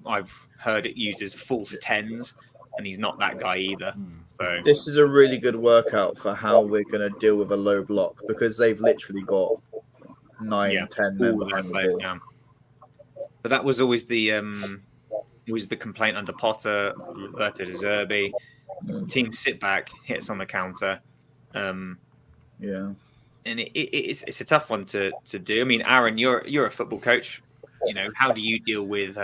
I've heard it used as false tens, and he's not that guy either. So This is a really good workout for how we're going to deal with a low block, because they've literally got 9, 10 men all of behind them the players ball. down. But that was always the complaint under Potter, Roberto De Zerbi. Team sit back, hits on the counter. And it's a tough one to do. I mean, Aaron, you're a football coach. How do you deal with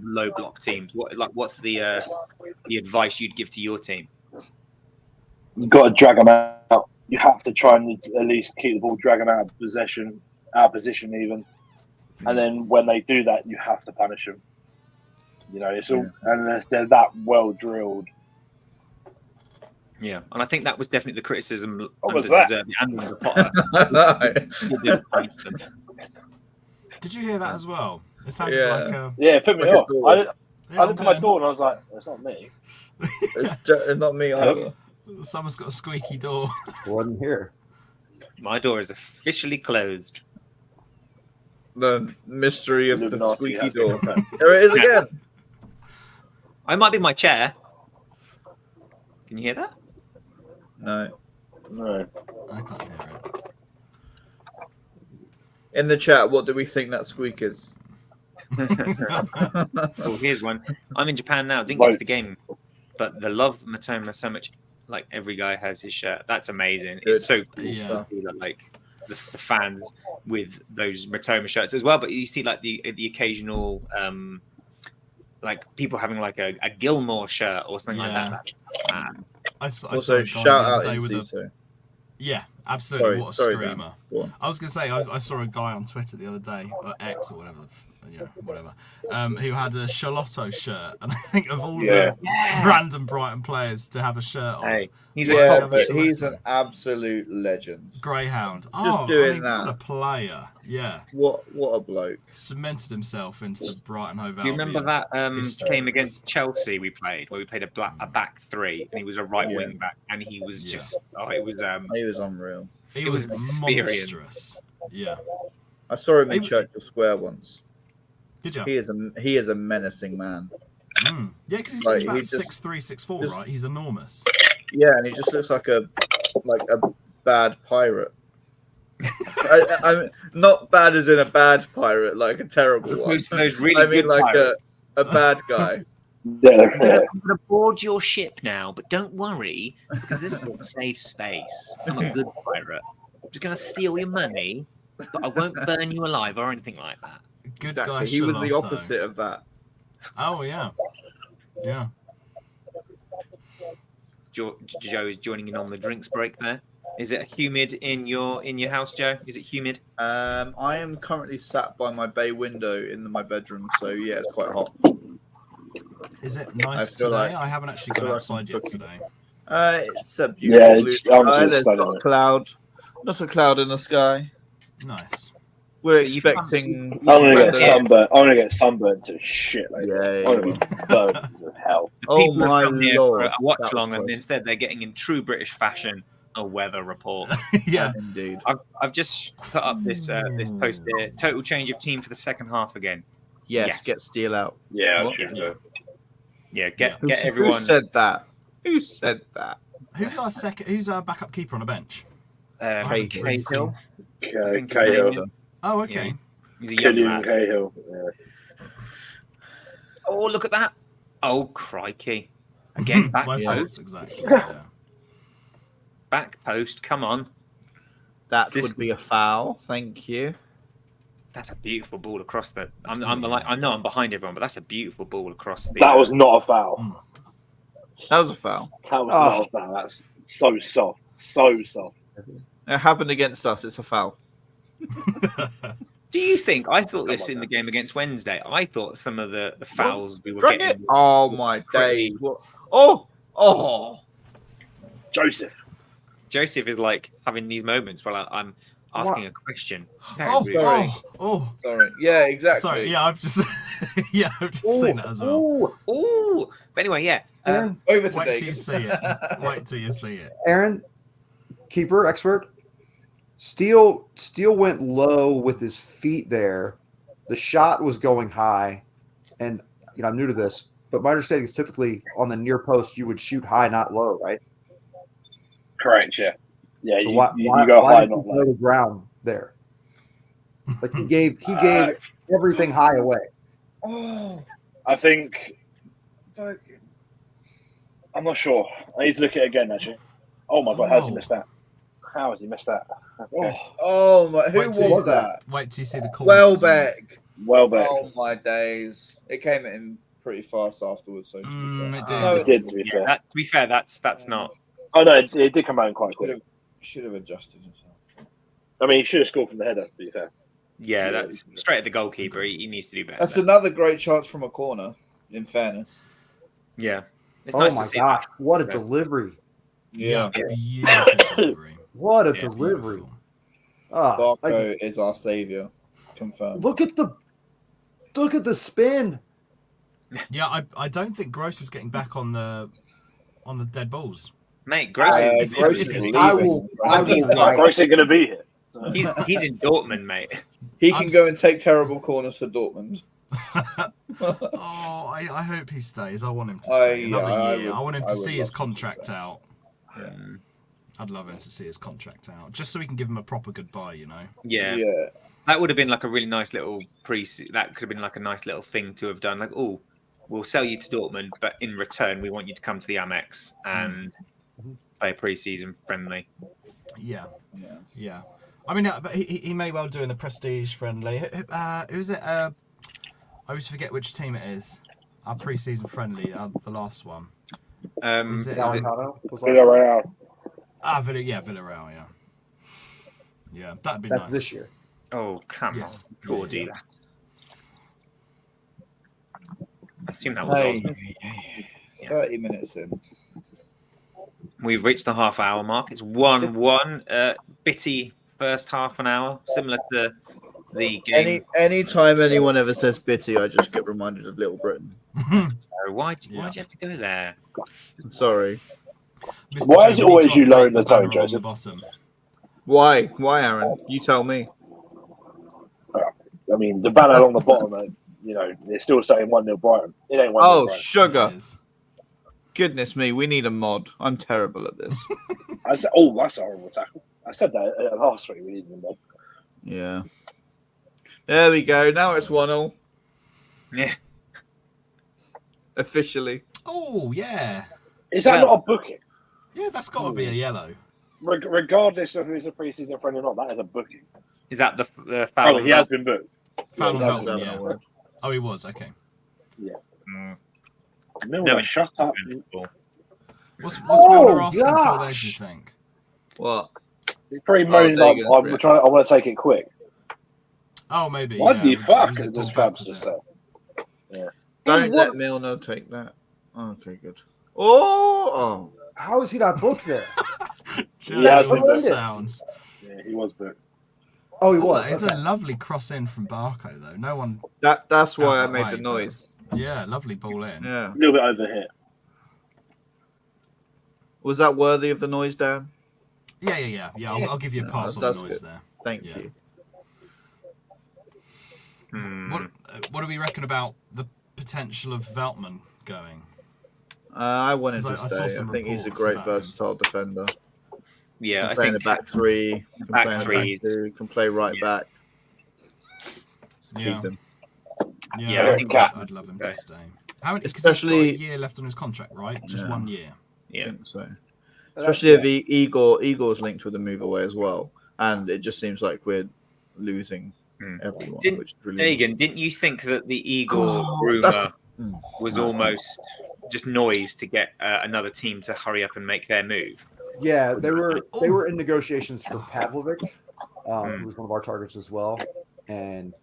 low block teams? What's the advice you'd give to your team? You've got to drag them out. You have to try and at least keep the ball, drag them out of position even. And then when they do that, you have to punish them. It's all unless they're that well drilled. Yeah, and I think that was definitely the criticism What under was that? De Zerbi and under Potter. Did you hear that as well? It sounded like a... Yeah, it put me Like a off. door. I looked at my door and I was like, "It's not me." It's not me either. Someone's got a squeaky door. Wasn't here. My door is officially closed. The mystery of the Illuminati squeaky has door. been- There it is again. I might be my chair. Can you hear that? No. No. I can't hear it. In the chat, what do we think that squeak is? Oh, here's one. I'm in Japan now. Didn't get to the game, but the love Matoma so much. Like every guy has his shirt. That's amazing. Good. It's so cool Yeah. to see that, like the fans with those Matoma shirts as well. But you see like the occasional like people having like a Gilmore shirt or something like that. I saw Also, a guy shout the out other day in with a... CISO. Yeah, absolutely. What a Sorry, screamer. Dan. Go on. I was going to say, I saw a guy on Twitter the other day, or X or whatever, who had a Charlotto shirt. And I think of all the random Brighton players to have a shirt on. Hey, he's Yeah, a but he's an absolute legend. Greyhound. Just doing What a that. player. Yeah. What a bloke. Cemented himself into the Brighton Hove Albion. Do you remember that history. game against Chelsea we played, where we played a back three, and he was a right wing back, and he was just it was He was unreal. He it was was an experience. monstrous. Yeah. I saw him in He- Churchill Square once. Did you? He is a menacing man. Yeah, because he's Like, about he just- 6'3", 6'4", right? He's enormous. Yeah, and he just looks like a bad pirate. I'm not bad as in a bad pirate, like a terrible As one. opposed to those really I mean, good like pirates. a bad guy. Yeah, I'm gonna board your ship now, but don't worry, because this is a safe space. I'm a good pirate. I'm just gonna steal your money, but I won't burn you alive or anything like that. Good Exactly. guy. He was the Charlotto. opposite of that. Oh yeah. Yeah. Joe is joining in on the drinks break there. Is it humid in your house, Joe? Is it humid? I am currently sat by my bay window in my bedroom, so yeah, it's quite hot. Is it nice feel today? like- I haven't actually gone like I'm outside yet cooking. today. It's a beautiful blue I'm sky. sort of There's studying not a it. cloud, not a cloud in the sky. Nice. We're So you've come- expecting. I'm gonna get weather. sunburned. I'm gonna get sunburned to shit later. Yeah, I'm gonna be burned to hell. Oh People my have come here lord! for a That watch was long, and close. instead they're getting in true British fashion a weather report. Yeah. Indeed. I've just put up this post here. Total change of team for the second half again. Yes, Yes. get Steele out. Yeah, What? I should Yeah. do. Yeah, get Who everyone. said that? Who said that? Who's our backup keeper on the bench? Cahill. Okay, think his Cahill. name is- Oh, okay. Yeah. He's a young Killian lad. Cahill. Yeah. Oh, look at that! Oh, crikey! Again, back My post. thoughts, exactly. Yeah. Back post. Come on, That This- would be a foul. Thank you. that's a beautiful ball across the. I know I'm behind everyone, but that's a beautiful ball across the. That was not a foul. That was a foul. That was not a foul. That's so soft. So soft. It happened against us. It's a foul. Do you think? I thought this on in the now. game against Wednesday. I thought some of the fouls we were Drag getting. it. Oh my pretty- days! What? Oh! Joseph. Joseph is like having these moments while I'm asking a question. It's very Oh, rude. sorry. oh, Sorry. Yeah, exactly. sorry. Yeah, I've just seen that as well. Ooh. Ooh. But anyway, yeah. Aaron, Over to Wait till Vegas. you see it. Wait till you see it. Aaron, keeper expert. Steele went low with his feet there. The shot was going high, and I'm new to this, but my understanding is typically on the near post you would shoot high, not low, right? Correct. Yeah. Yeah. So you why go high, did he not go low. to ground there? Like he gave everything high away. Oh, I think fuck. I'm not sure. I need to look at it again. Actually. Oh my god, how's he Whoa. missed that? How has he missed that? Okay. Oh my! Who Wait till was you- that? Wait till you see the call. Welbeck. Well back. Oh my days! It came at him pretty fast afterwards. So to be fair. It did. No, It did, to be fair. To be fair, that's not. Oh no, it did come out quite quick. should have adjusted himself. I mean, he should have scored from the header. To be fair. Yeah, that's straight at the goalkeeper. He needs to do better. That's there. another great chance from a corner. In fairness. Yeah. It's Oh nice my to see gosh, what a Yeah. delivery! Yeah. Beautiful delivery. What a Yeah, delivery! Beautiful. Ah, Barco is our savior. Confirmed. look at the spin. Yeah, I don't think Gross is getting back on the dead balls. Mate, Gross. if- Gross if is it's- leaving. I will write. Gross ain't going to be here. He's in Dortmund, mate. He can I'm go s- and take terrible corners for Dortmund. Oh, I hope he stays. I want him to I- stay yeah, another I year. would- I want him I to would see his love to contract out. Yeah. I'd love him to see his contract out, just so we can give him a proper goodbye. Yeah. Yeah. That would have been like a really nice little that could have been like a nice little thing to have done. Like, oh, we'll sell you to Dortmund, but in return, we want you to come to the Amex and play a pre-season friendly. Yeah, Yeah. yeah. I mean, but he may well do in the prestige friendly. Who's it? I always forget which team it is. Our pre-season friendly, the last one. Is it- Galantano was last Villarreal. Villarreal, yeah. Yeah, that'd be That's nice. this year. Oh, come Yes. on. Gordy. Yeah. I assume that was all. Hey, 30 minutes in. We've reached the half-hour mark. It's 1-1. Bitty first half an hour, similar to the game. Any time anyone ever says bitty, I just get reminded of Little Britain. Why'd you have to go there? I'm sorry. Mr. Why is it Joe, we always need to you lowering update the tone, banner on the Joseph? bottom. Why? Why, Aaron? You tell me. I mean, the banner along the bottom, they're still saying 1-0 Brighton. It ain't 1-0 Oh, Brighton. sugar. It is. Goodness me, we need a mod. I'm terrible at this. I said, that's a horrible tackle. I said that last week. We needed them. Yeah. There we go. Now it's 1-0. Yeah. Officially. Oh, yeah. Is that Well- not a booking? Yeah, that's got to be a yellow. Regardless of who's a pre-season friend or not, that is a booking. Is that the foul? Oh, he has been booked. Foul on Yeah, Veltman, that yeah. word. Oh, he was, okay. Milner, shut up. What's Oh, Milner asking for there, do you gosh. think? What? He's pretty moaning like, Dagan's I'm reaction. trying. I want to take it quick. Oh, maybe. What yeah. the fuck? Was it Does pulled back, Fabs was just it? say? Don't what- let Milner take that. Okay, good. Oh, How is he not booked there? Just been the booked. sounds. Yeah, he was booked. Oh, he Oh, was. that is Okay. a lovely cross in from Barco, though. No one. that's why I Out that made way, the but- noise. Yeah, lovely ball in. Yeah. A little bit over here. Was that worthy of the noise, Dan? Yeah. I'll give you a Yeah, pass on that's the noise good. there. Thank Yeah. you. What do we reckon about the potential of Veltman going? I wanted 'Cause to I saw stay. I some think he's a reports great about him. versatile defender. Yeah, I Can play in a think back three. Can back play in a three back two. Can play right back. Yeah, Keep him. Yeah, I think I'd love him to stay. How many? Because he's got Especially- a year left on his contract, right? Just Yeah. 1 year. I yeah. think so. That's- Especially if Igor's linked with the move away as well, and it just seems like we're losing everyone. Which is really Dagan, didn't you think that the Igor Oh, rumor Mm. was almost just noise to get another team to hurry up and make their move? Yeah, they were in negotiations for Pavlovic, who was one of our targets as well. And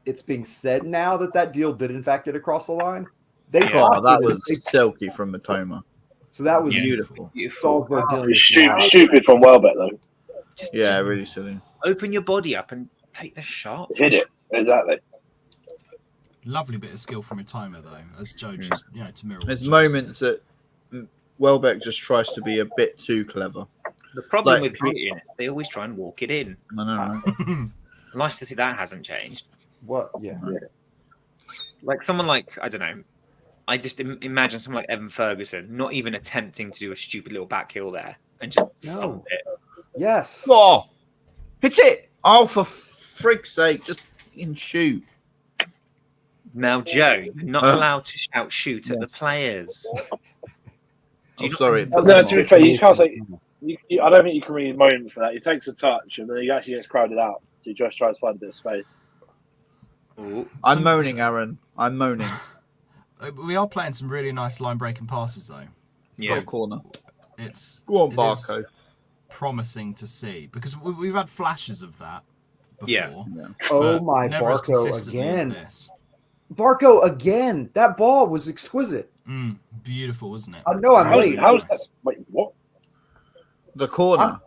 it's being said now that deal did in fact get across the line. They Yeah. Oh, blocked that it. was silky from Matoma. So that was Beautiful. Beautiful. Salzburg dealing with Stupid from Welbeck though. Yeah, really silly. Open your body up and take the shot. Hit it exactly. Lovely bit of skill from Matoma, though, as Joe just, to mirror. what There's Joe moments said. that Welbeck just tries to be a bit too clever. The problem Like, with Brighton, they always try and walk it in. I don't know. Nice to see that hasn't changed. what? Yeah. Like someone like, I don't know, I just imagine someone like Evan Ferguson not even attempting to do a stupid little back heel there and just No. thump it. Yes. Oh, hit it! Oh, for frig's sake, just shoot. Now, Joe, you're not allowed to shout shoot at the Yes. players. I'm sorry. No, to be fair, you can't say. I don't think you can really moan for that. He takes a touch and then he actually gets crowded out. So he just tries to find a bit of space. Ooh. I'm moaning, Aaron. I'm moaning. We are playing some really nice line breaking passes, though. Yeah. Got a corner. It's Go on, it is Barco. promising to see because we've had flashes of that before. Yeah. Oh but my, never as Barco consistently as again. this. Barco again. That ball was exquisite. Beautiful, wasn't it? I know I'm Really late. How's nice. that? Wait, what? The corner.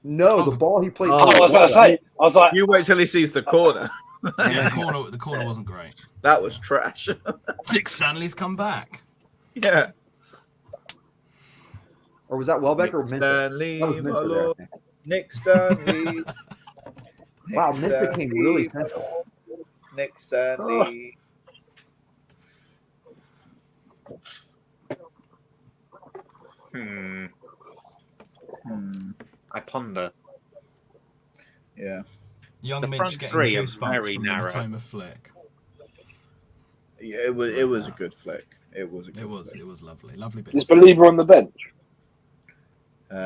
No, the ball he played. Oh, I was about to say. I was like, You wait till he sees the corner. Yeah, the corner wasn't great. That was trash. Dick Stanley's come back. Yeah. Or was that Welbeck or Minter? Stanley, That was my Minter there, I lord. think. Nick Stanley. Wow, Nick Minter came really Stanley. central. Nick Stanley. I ponder. Yeah. Young The Mitch front getting three are goosebumps very from narrow. the Matoma flick. Yeah, it was a good flick. It was a good It was flick. lovely. Lovely bit. is Belieber on the bench? I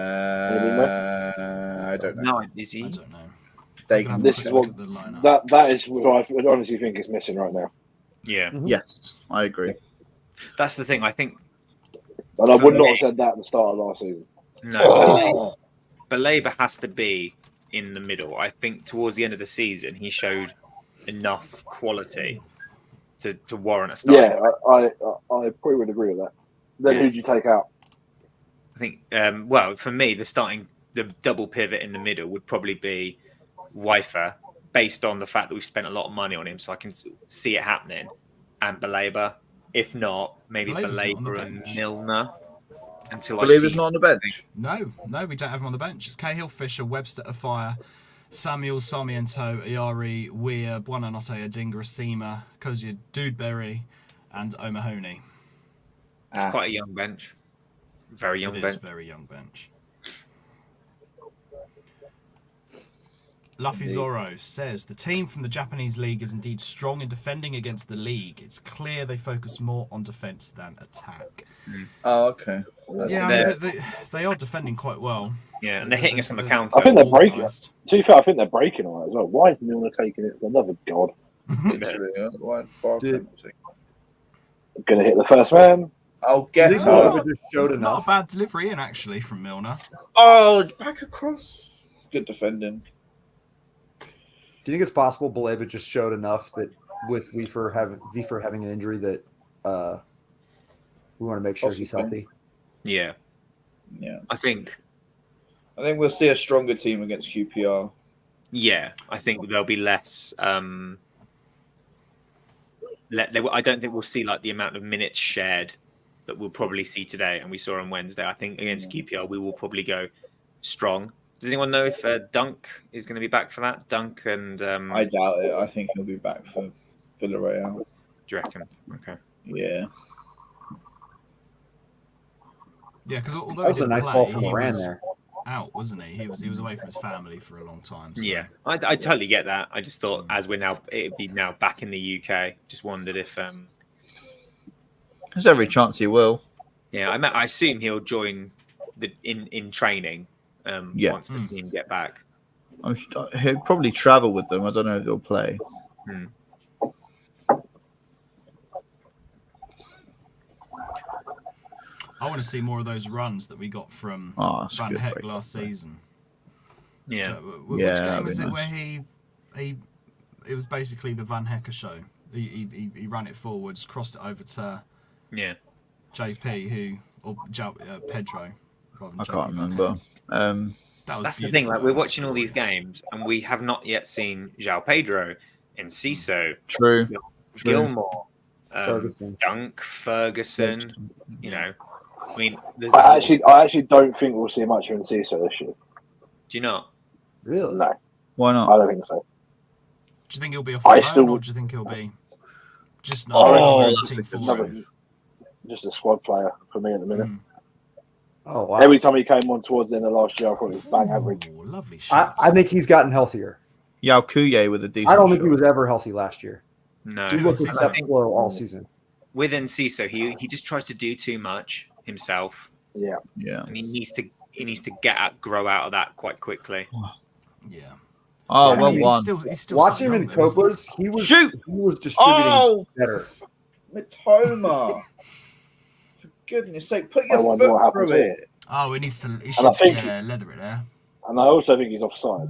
don't know. No, is he? I don't know. They Gonna have a This quick is look what at the lineup. that is what I honestly think is missing right now. Yeah. Yes, I agree. That's the thing. I think And I For would not me- have said that at the start of last season. no. Belabor has to be in the middle. I think towards the end of the season, he showed enough quality to warrant a start. Yeah, I probably would agree with that. Then Yeah. who'd you take out? I think, well, for me, the double pivot in the middle would probably be Weifer, based on the fact that we've spent a lot of money on him, so I can see it happening, and Belabor. If not, maybe Belabor's not on the Belabor and bench. Milner until Believe I it's see not on the bench. No, we don't have him on the bench. It's Cahill, Fisher, Webster, Afire, Samuel, Sarmiento, Iari, Weir, Buonanotte, Adingra, Seema, Kozia, Dudeberry, and O'Mahony. It's quite a young bench. Very young It is bench. a very young bench. Luffy Zoro says the team from the Japanese league is indeed strong in defending against the league. It's clear they focus more on defense than attack. Oh, okay. Yeah, I mean, they are defending quite well. Yeah, and they're hitting us on the counter. I think they're breaking. Organised. To be fair, I think they're breaking on it as well. Why is Milner taking it for another god? Literally, why Barker Dude. not taking Going to hit the first man. I'll I get think No. up. Milner just showed Not enough. a bad delivery in, actually, from Milner. Oh, back across. Good defending. Do you think it's possible Baleba just showed enough that with Wiefer having an injury that we want to make sure he's Possibly. healthy? Yeah, Yeah. I think we'll see a stronger team against QPR. Yeah, I think there'll be less. I don't think we'll see like the amount of minutes shared that we'll probably see today, and we saw on Wednesday. I think against QPR we will probably go strong. Does anyone know if Dunk is going to be back for that? Dunk and I doubt it. I think he'll be back for Villarreal. do you reckon? Okay. Yeah. Yeah, because although That was he a didn't nice play, ball from he Moran was there. out, wasn't he? He was away from his family for a long time. So. Yeah, I totally get that. I just thought as we're now, it'd be now back in the UK. Just wondered if There's every chance he will. yeah, I assume he'll join in training Yeah. once the team get back. He'll probably travel with them. I don't know if he'll play. I want to see more of those runs that we got from That's Van good. Heck last season. Yeah, Which Yeah, game that'd was be it nice. where he it was basically the Van Hecker show. He ran it forwards, crossed it over to yeah. JP Pedro. Rather than I JP can't Van remember. Heck. That was That's the beautiful, thing. Like though. we're That was watching all these glorious. games, and we have not yet seen João Pedro, Enciso, True. Gilmore, Ferguson. Dunk, Ferguson. You know, I mean, there's I that. actually don't think we'll see much of Enciso this year. Do you not? Really? No, Why I not? don't think so. Do you think he'll be off I loan, still- or do you think he'll be just Oh, another that's team a good forward? save. Just a squad player for me at the minute. Oh wow. Every time he came on towards the end of last year, I thought he was bang average. Ooh, lovely shot. I think he's gotten healthier. Yao Kuye with a decent I don't think he shot. was ever healthy last year. No. He Yeah, looked Enciso. exceptional all season. With Enciso, he just tries to do too much himself, Yeah, Yeah. and he needs to grow out of that quite quickly. Yeah. Oh, Yeah, well he's won. He's still Watch so him young, in though, isn't he? Copas. He was Shoot! distributing Oh, better. Matoma. For goodness sake, put I your wonder what foot happened through to it. Oh, he needs to. He I should think- leather it there. and I also think he's offside.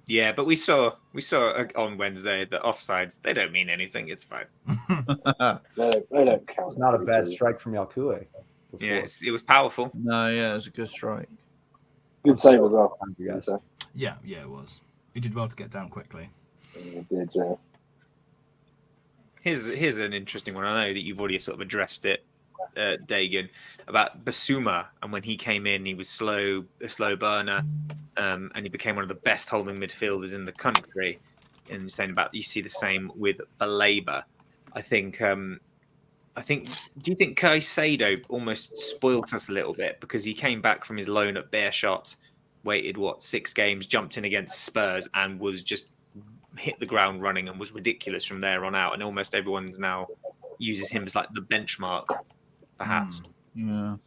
Yeah, but we saw on Wednesday that offsides, they don't mean anything. It's fine. They don't count. It's not a bad strike from Yalkue. Yeah, it was powerful. No, yeah, it was a good strike. Good save as well. Thank you, guys. Yeah, it was. He did well to get down quickly. He did, yeah. Here's an interesting one. I know that you've already sort of addressed it, Dagan, about Basuma, and when he came in, he was a slow burner, and he became one of the best holding midfielders in the country. And saying about you see the same with Baleba. I think. Do you think Caicedo almost spoilt us a little bit because he came back from his loan at Beerschot, waited 6 games, jumped in against Spurs, and was just hit the ground running and was ridiculous from there on out, and almost everyone's now uses him as like the benchmark, perhaps. Yeah,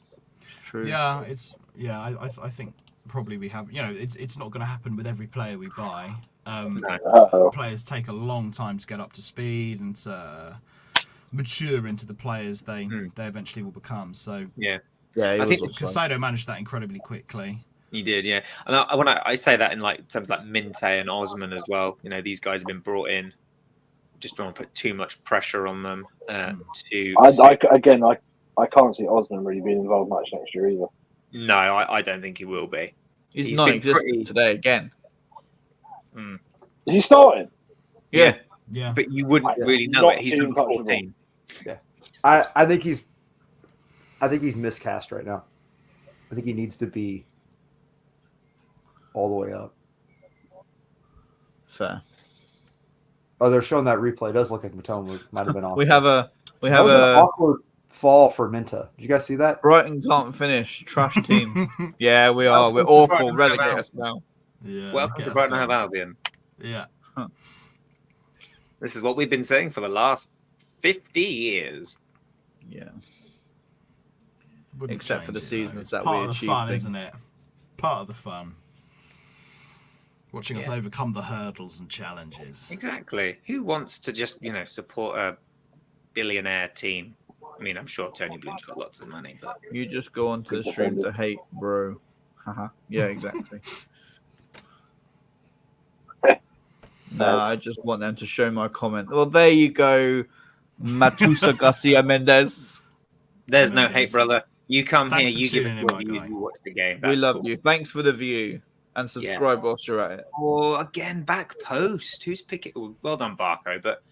it's true. Yeah, I think probably we have. It's not going to happen with every player we buy. Uh-oh. Players take a long time to get up to speed and to mature into the players they eventually will become. So Yeah, Yeah, I think Caicedo managed that incredibly quickly. he did. Yeah, and when I say that in like terms like Minte and Osman as well, these guys have been brought in. Just don't want to put too much pressure on them. I can't see Osman really being involved much next year either. No, I don't think he will be. he's he's non-existent been pretty- today again. Is he starting? Yeah. Yeah, But you wouldn't Yeah, really know not it. He's seen number much of him. 14. I think he's miscast right now. I think he needs to be all the way up. Fair. Oh, they're showing that replay. It does look like Matoma might have been off. We have that was an a awkward fall for Minta. Did you guys see that? Brighton can't finish. Trash team. Yeah, we are. We're Welcome to awful. Brighton Hove Relegate Albion. us now. yeah. Welcome get to us Brighton going. Hove Albion. Yeah. This is what we've been saying for the last 50 years. Yeah. Wouldn't Except for the change it, seasons though. It's that part we of the achieve fun, things. isn't it? Part of the fun. Watching us overcome the hurdles and challenges. Exactly. Who wants to just, support a billionaire team. I mean, I'm sure Tony Bloom's got lots of money, but You just go onto the stream to hate, bro. Haha. Yeah, exactly. No, I just want them to show my comment. Well, there you go, Matusa Garcia Mendez. there's no hate, brother. You come Thanks here, for you give tuning it in, what my you guy. watch the game. We That's love cool. you. Thanks for the view and subscribe whilst you're at it. Oh, again, back post. Who's picking? Well done, Barco. But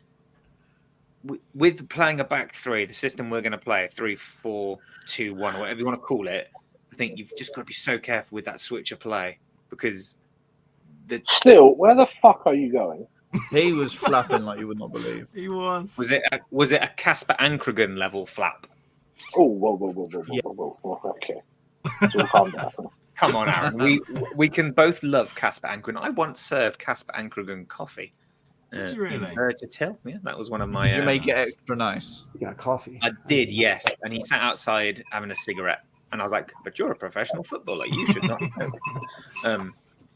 with playing a back three, the system we're going to play, 3-4-2-1, or whatever you want to call it, I think you've just got to be so careful with that switch of play because Still, where the fuck are you going? He was flapping like you would not believe. He was. was it a Casper Ankragen level flap? Oh, whoa. Okay. So calm down. Come on, Aaron. We can both love Casper Ankragen. I once served Casper Ankragen coffee. Did you really? In Burgess Hill. Yeah, that was one of my. Did you make it nice. extra nice? You got coffee. I did, yes. And he sat outside having a cigarette, and I was like, "But you're a professional footballer. You should not." know."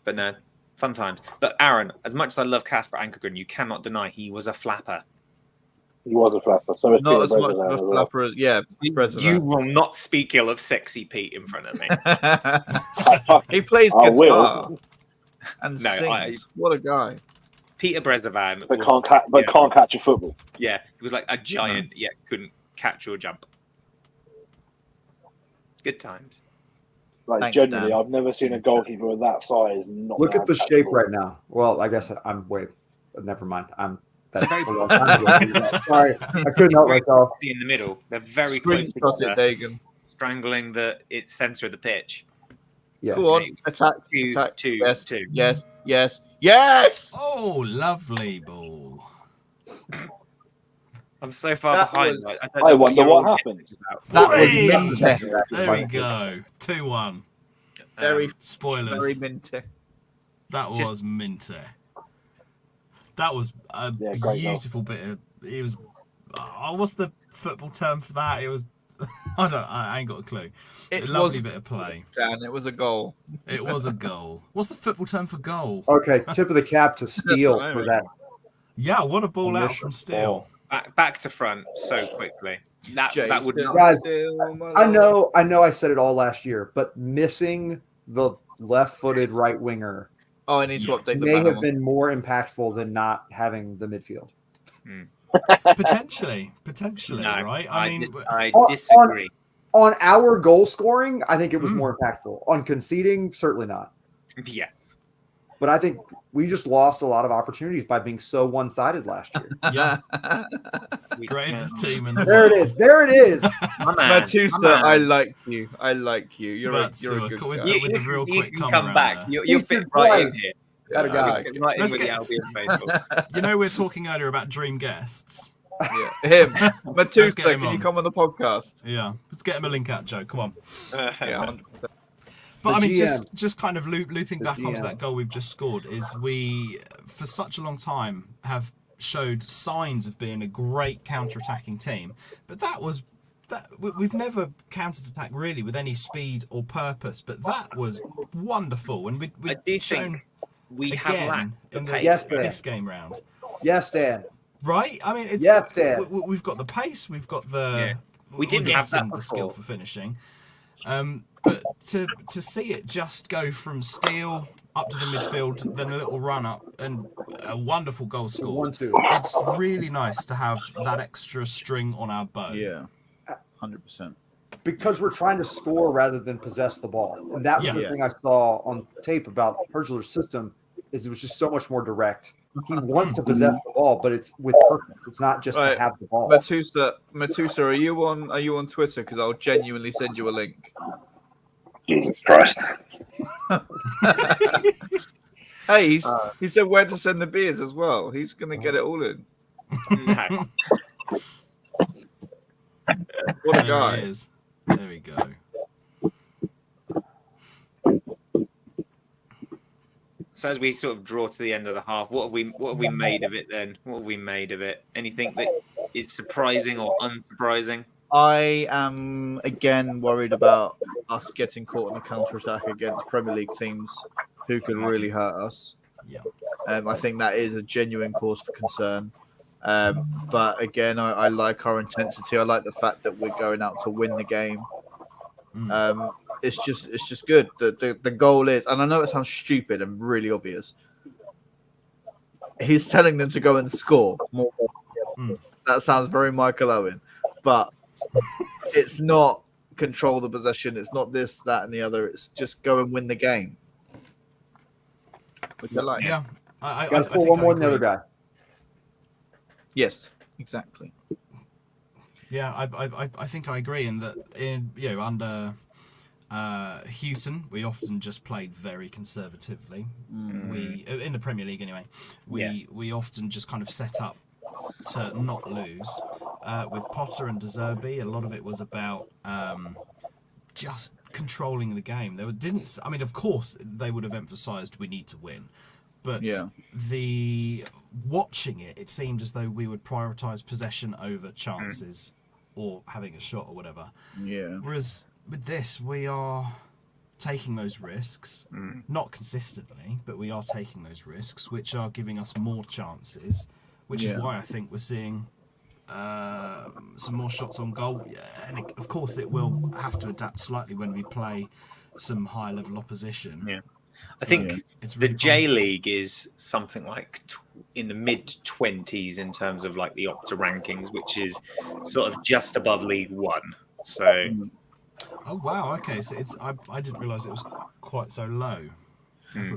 But no, fun times. But Aaron, as much as I love Casper Ankergren, you cannot deny he was a flapper. He was a flapper. So Not as much of a flapper as You will not speak ill of Sexy Pete in front of me. He plays I guitar will. and No, sings. What a guy! Peter Brezovan. But can't catch a football. Yeah, he was like a giant, yet couldn't catch or jump. Good times. Like Thanks, genuinely, Dan. I've never seen a goalkeeper of that size not. Look at the catch shape ball. right now. Well, I guess I'm way. Never mind. That's a long time ago. Sorry, I couldn't help myself. In the middle, they're very close Screenshot it, together, Dagan. strangling the center of the pitch. Yeah. Go on, attack, attack. Two. Yes. Oh, lovely ball. I'm so far That behind. was- I don't I know wonder you're what all happened. getting about. That was Whee! minty. There we go. 2-1. Very, Spoilers. very minty. That Just- was minty. That was a Yeah, great goal. beautiful bit of. It was. What's the football term for that? It was. I ain't got a clue. It A lovely was bit of play. Dan. It was a goal. It was a goal. What's the football term for goal? Okay, tip of the cap to Steele That's for right. that. Yeah, what a ball out Initial from Steele. Back to front so quickly. That would Jason not. Guys, Steele, my I lord. know. I said it all last year, but missing the left-footed right winger Oh, I need to update the may have banner. been more impactful than not having the midfield. Potentially, No, right? I On- disagree. On our goal scoring, I think it was more impactful. On conceding, certainly not. Yeah, But I think we just lost a lot of opportunities by being so one-sided last year. Yeah, we- greatest team in the There it world. is. There it is. My man, Matusa, my man. I like you. I like you. You're a Matsua, good with guy. the- with the real You quick can come come around back. there. You'll fit right in Right. here. That a guy. You'll fit right in Let's with the get- Albion faithful. You know, we were talking earlier about dream guests. Yeah. Him. Let's Matusa, get him can you on. come on the podcast? Yeah, let's get him a link out, Joe. Come on. Yeah, 100%. But The I mean, GM. just kind of looping The back onto GM. that goal we've just scored is we, for such a long time, have showed signs of being a great counter-attacking team. But we've never counter-attacked really with any speed or purpose. But that was wonderful, and I we've do shown think we have again lacked the in pace. Yes, this game round. Yes, Dan. Right? I mean, it's Yes, Dan. we've got the pace, we've got the Yeah. We we're didn't have that getting the skill before. for finishing. But to see it just go from Steele up to the midfield, then a little run up, and a wonderful goal scored. 1-2. It's really nice to have that extra string on our bow. Yeah. 100%. Because we're trying to score rather than possess the ball. And that was Yeah. the thing I saw on tape about Herschler's system is it was just so much more direct. He wants to possess the ball, but it's with purpose. It's not just Right. to have the ball. Matusa, are you on Twitter? Because I'll genuinely send you a link. Jesus Christ. Hey, he said where to send the beers as well. He's gonna get it all in. No. What a There guy! he is. There we go. So as we sort of draw to the end of the half, what have we made of it then? What have we made of it? Anything that is surprising or unsurprising? I am again worried about us getting caught in a counter attack against Premier League teams who could really hurt us. Yeah. I think that is a genuine cause for concern. But again, I like our intensity. I like the fact that we're going out to win the game. It's just good. The goal is, and I know it sounds stupid and really obvious. He's telling them to go and score more. That sounds very Michael Owen, but it's not control the possession. It's not this, that, and the other. It's just go and win the game. Which I like. Yeah, I Got to score one more than the other guy. Yes, exactly. Yeah, I think I agree in that under Houghton we often just played very conservatively. We in the Premier League anyway. We often just kind of set up to not lose. With Potter and De Zerbi, a lot of it was about just controlling the game. I mean, of course, they would have emphasised we need to win, but the watching it seemed as though we would prioritise possession over chances or having a shot or whatever. Yeah. Whereas with this, we are taking those risks, not consistently, but we are taking those risks, which are giving us more chances, which is why I think we're seeing some more shots on goal. And of course, it will have to adapt slightly when we play some high-level opposition. Yeah. I think it's the really J promising. League is something like in the mid-20s in terms of like the Opta rankings, which is sort of just above League One. So, Oh wow! Okay, so I didn't realise it was quite so low.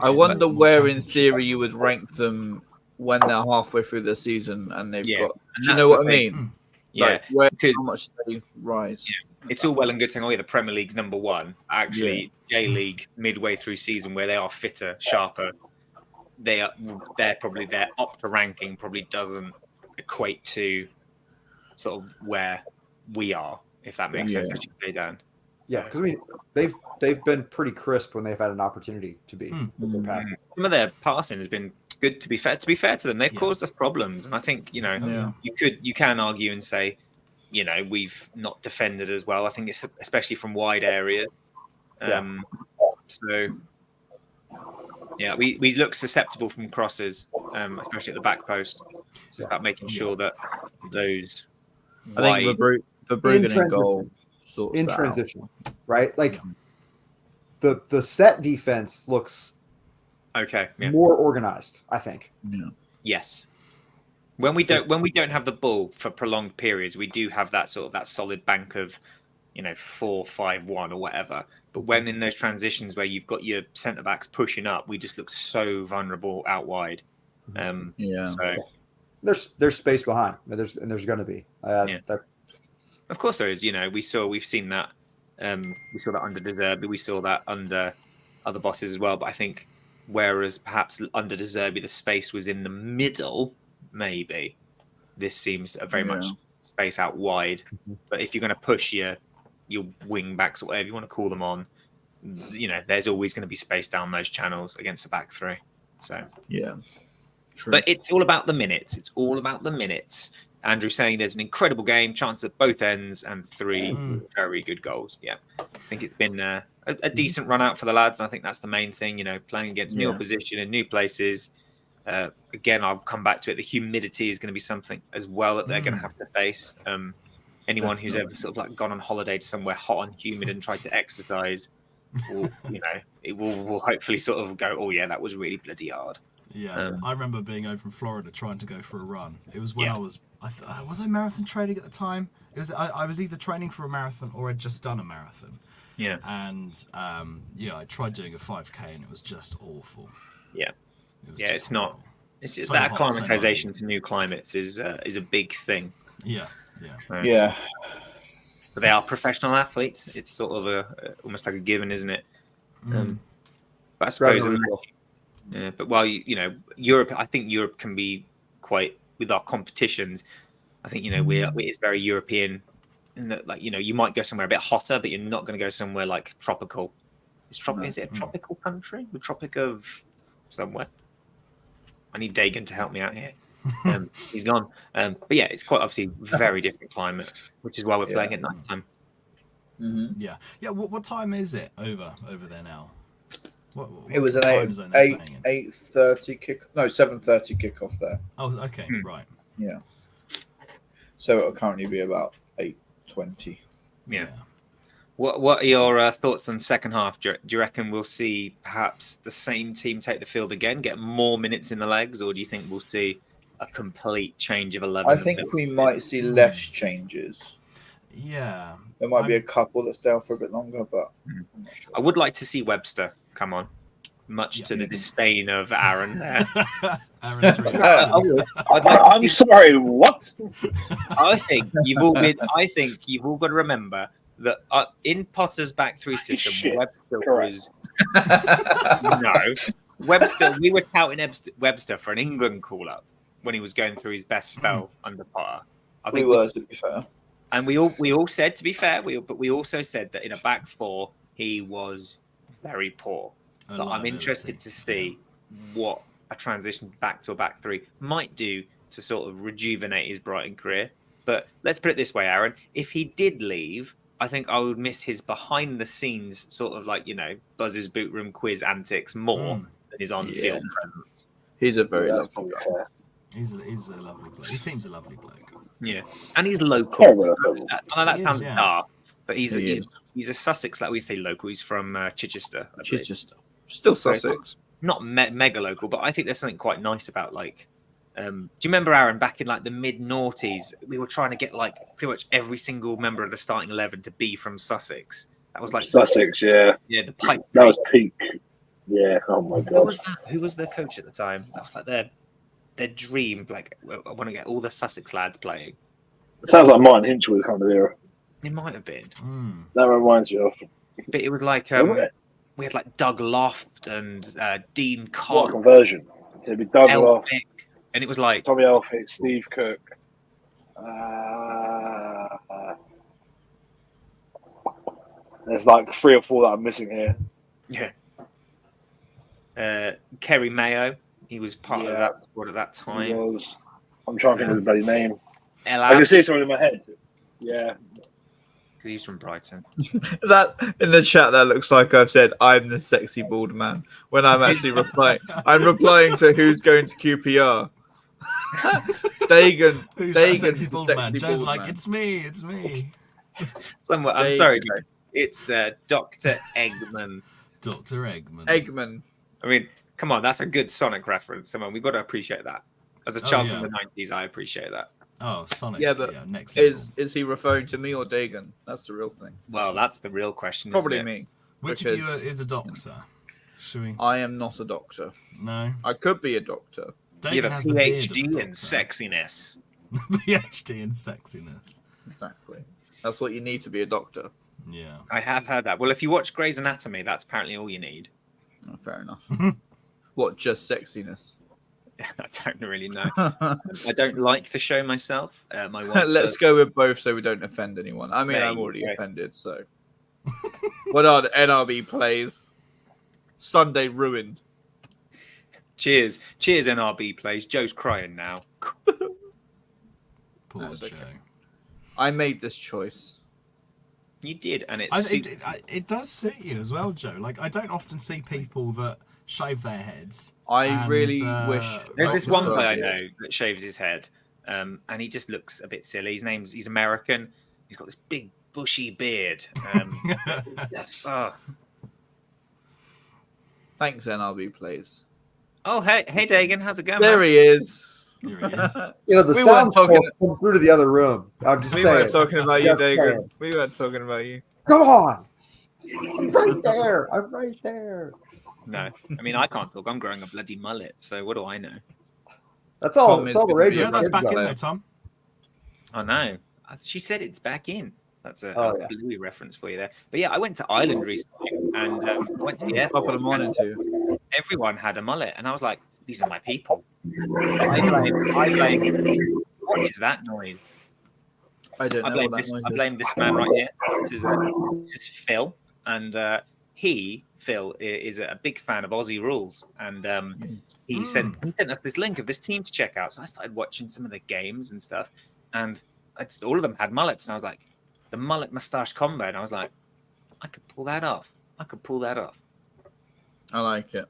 I wonder More where, in championship. theory, you would rank them when they're halfway through the season and they've got. and Do you that's know the what I thing. mean? Yeah, Like, where, because how much they rise? it's all well and good saying, "Oh, yeah, the Premier League's number one." Actually, J League midway through season, where they are fitter, sharper, they're probably their Opta ranking probably doesn't equate to sort of where we are, if that makes sense. As you say, Dan. Yeah, because I mean, they've been pretty crisp when they've had an opportunity to be with their passing. Some of their passing has been good. To be fair to them, they've caused us problems, and I think you can argue and say, we've not defended as well. I think it's especially from wide areas. So we look susceptible from crosses, especially at the back post. It's just about making sure that those I wide. think Verbruggen in goal sorts In that out. transition, right? Like the set defense looks more organized, I think. Yeah. Yes. When we don't have the ball for prolonged periods, we do have that sort of that solid bank of 4-5-1 or whatever. But when in those transitions where you've got your centre backs pushing up, we just look so vulnerable out wide. So There's space behind. There's going to be. Of course there is. We've seen that. We saw that under De Zerbi. We saw that under other bosses as well. But I think whereas perhaps under De Zerbi the space was in the middle, maybe this seems a very much space out wide. But if you're going to push your wing backs or whatever you want to call them on, there's always going to be space down those channels against the back three. So True. But it's all about the minutes. It's all about the minutes. Andrew saying there's an incredible game, chances at both ends, and 3 very good goals. Yeah, I think it's been a decent run out for the lads. And I think that's the main thing. Playing against new opposition in new places. Again, I'll come back to it. The humidity is going to be something as well that they're going to have to face. Anyone who's ever sort of like gone on holiday to somewhere hot and humid and tried to exercise, it will hopefully sort of go, oh yeah, that was really bloody hard. Yeah, I remember being over in Florida trying to go for a run. It was when was I marathon training at the time? It was I was either training for a marathon or I'd just done a marathon. Yeah, and I tried doing a 5K and it was just awful. Yeah, it's horrible. not. It's So that hot, so acclimatization to new climates is a big thing. Yeah. But they are professional athletes. It's sort of almost like a given, isn't it? But I suppose, but while Europe, I think Europe can be quite with our competitions. I think it's very European, in that you might go somewhere a bit hotter, but you're not going to go somewhere like tropical. Is it a tropical country? The Tropic of somewhere? I need Dagan to help me out here. He's gone. But yeah, it's quite obviously very different climate, which is why we're playing at night time. Yeah. What time is it over there now? It was an 8:30 kick. No, 7:30 kickoff there. Oh, okay, right. Yeah. So it'll currently be about 8:20. Yeah. What are your thoughts on second half? Do you reckon we'll see perhaps the same team take the field again, get more minutes in the legs, or do you think we'll see a complete change of 11? I think we might see less changes. Yeah. There might be a couple that stay on for a bit longer, but I'm not sure. I would like to see Webster come on, much to the disdain of Aaron there. Aaron's reaction. I'm sorry, what? I think you've all got to remember that in Potter's back three system, Webster was Webster. We were touting Webster for an England call-up when he was going through his best spell under Potter. I think we were, to be fair, and we all said, to be fair, but we also said that in a back four he was very poor. So I'm interested to see what a transition back to a back three might do to sort of rejuvenate his Brighton career. But let's put it this way, Aaron: if he did leave, I think I would miss his behind-the-scenes sort of Buzz's boot room quiz antics more than his on-field presence. He's a very lovely guy. He's a lovely bloke. He seems a lovely bloke. Yeah, and he's local. I know that sounds dark, but he's a Sussex, like we say, local. He's from Chichester. Chichester, still Sussex. Not mega local, but I think there's something quite nice about do you remember, Aaron, back in the mid-noughties, we were trying to get pretty much every single member of the starting 11 to be from Sussex. That was Sussex, yeah. Yeah, the pipe. That was peak. Yeah, oh my God. Who was that? Who was their coach at the time? That was their dream. I want to get all the Sussex lads playing. It sounds like Martin Hinchwood kind of era. It might have been. That reminds me of. But it was we had Doug Loft and Dean Cobb. What a conversion. It'd be Doug Loft. And it was Tommy Elphick, Steve Cook. There's 3 or 4 that I'm missing here. Yeah. Kerry Mayo, he was part of that squad at that time. I'm trying to think of the bloody name. I can see someone in my head. Yeah. Because he's from Brighton. That in the chat, that looks like I've said I'm the sexy bald man when I'm actually replying. I'm replying to who's going to QPR. Dagan. Who's Dagan's the sexy the bald sexy man? bald Joe's man. it's me. I'm sorry, Joe. It's Dr. Eggman. Dr. Eggman. Eggman. I mean, come on, that's a good Sonic reference. Come on, we've got to appreciate that. As a child from the 90s, I appreciate that. Oh, Sonic. Yeah, but next level. is he referring to me or Dagan? That's the real thing. Well, that's the real question. Probably isn't it? me. Which of you is a doctor? Should we? I am not a doctor. No. I could be a doctor. You have a has the beard of PhD a in doctor. sexiness. PhD in sexiness. Exactly. That's what you need to be a doctor. Yeah. I have heard that. Well, if you watch Grey's Anatomy, that's apparently all you need. Oh, fair enough. What, just sexiness? I don't really know. I don't like the show myself. My wife Let's does. go with both so we don't offend anyone. I mean, There I'm you already go. offended, so. What are the NRB plays? Sunday ruined. Cheers. Cheers, NRB plays. Joe's crying now. Poor That's Joe. okay. I made this choice. You did, and It does suit you as well, Joe. I don't often see people that shave their heads. I really wish. There's this Dr. one guy I Verdy. know that shaves his head, and he just looks a bit silly. He's American. He's got this big bushy beard. Thanks, NRB plays. Oh, hey, Dagan, how's it going? There man? he is. Here he is. The We weren't sound talking- come through to the other room. I'm just We saying. weren't talking about you, Just Dagan. saying. We weren't talking about you. Come on. I'm right there. I'm right there. No, I mean, I can't talk. I'm growing a bloody mullet, so what do I know? That's all. Tom That's is all the gonna rage. be Yeah, that's a back in player. there, Tom. I know. She said it's back in. That's a yeah. Bluey reference for you there. But yeah, I went to Ireland recently and went to the airport. Top of the morning to you. Everyone had a mullet, and I was like, "These are my people." I blame. What is that noise? I don't I know blame what that this. noise I is. blame this man right here. This is Phil, and Phil is a big fan of Aussie rules, and he sent us this link of this team to check out. So I started watching some of the games and stuff, and all of them had mullets, and I was like, the mullet mustache combo, and I was like, I could pull that off. I like it.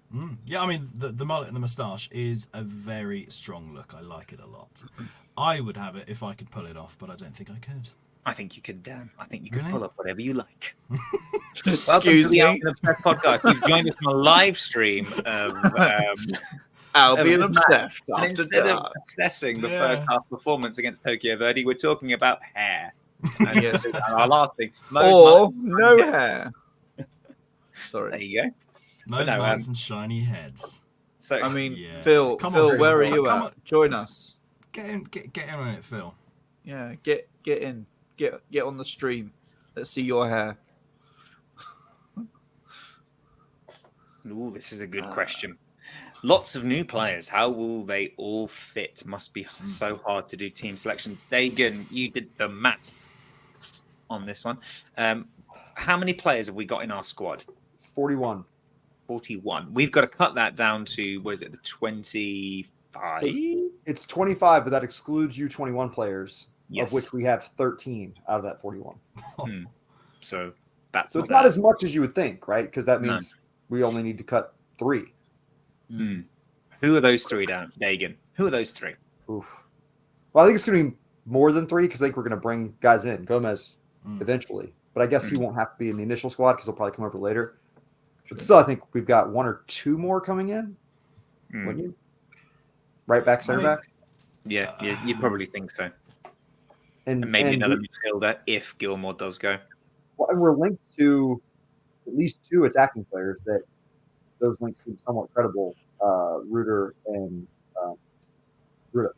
Yeah, I mean, the mullet and the moustache is a very strong look. I like it a lot. I would have it if I could pull it off, but I don't think I could. I think you could, Dan. I think you could Really? pull up whatever you like. Excuse Welcome to the me. Albion Obsessed podcast. You've joined us on a live stream of Albion of obsessed and after instead of dark. assessing the Yeah. first half performance against Tokyo Verdy, we're talking about hair. And Yes. and our last thing, Or Mo's no mullet. hair. There Sorry. you go. Nose no, mullets and shiny heads. So I mean, Yeah. Phil, Come on, Phil, Phil. where are Come- you come at? on. Join us. Get in on it, Phil. Yeah, get in. Get on the stream. Let's see your hair. ooh, this is a good question. Lots of new players. How will they all fit? Must be so hard to do team selections. Dagan, you did the math on this one. How many players have we got in our squad? 41. 41. We've got to cut that down to, what is it, the 25? It's 25, but that excludes U21 players, Yes. of which we have 13 out of that 41. So that's So it's not as much as you would think, right? Because that No. means we only need to cut 3. Who are those three, Dagan? Who are those three? Oof. Well, I think it's going to be more than 3 because I think we're going to bring guys in. Gomez eventually. But I guess he won't have to be in the initial squad because he'll probably come over later. But still, I think we've got 1 or 2 more coming in. Wouldn't you? Right back, center back. Yeah, you probably think so. And Maybe another midfielder if Gilmore does go. Well, and we're linked to at least 2 attacking players that those links seem somewhat credible. Ruder and Ruda.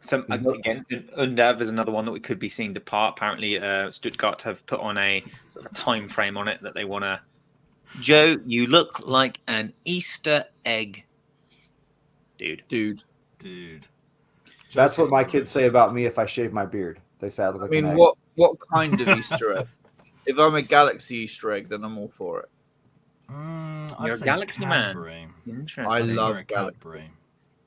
So again, Undav is another one that we could be seeing depart. Apparently, Stuttgart have put on a sort of time frame on it that they want to. Joe, you look like an Easter egg, dude. That's what my kids say about me if I shave my beard. They say I look like I an mean, egg. what kind of Easter egg? If I'm a Galaxy Easter egg, then I'm all for it. You're a Galaxy Cadbury. man. Interesting. I think love you're a Galaxy. Cadbury.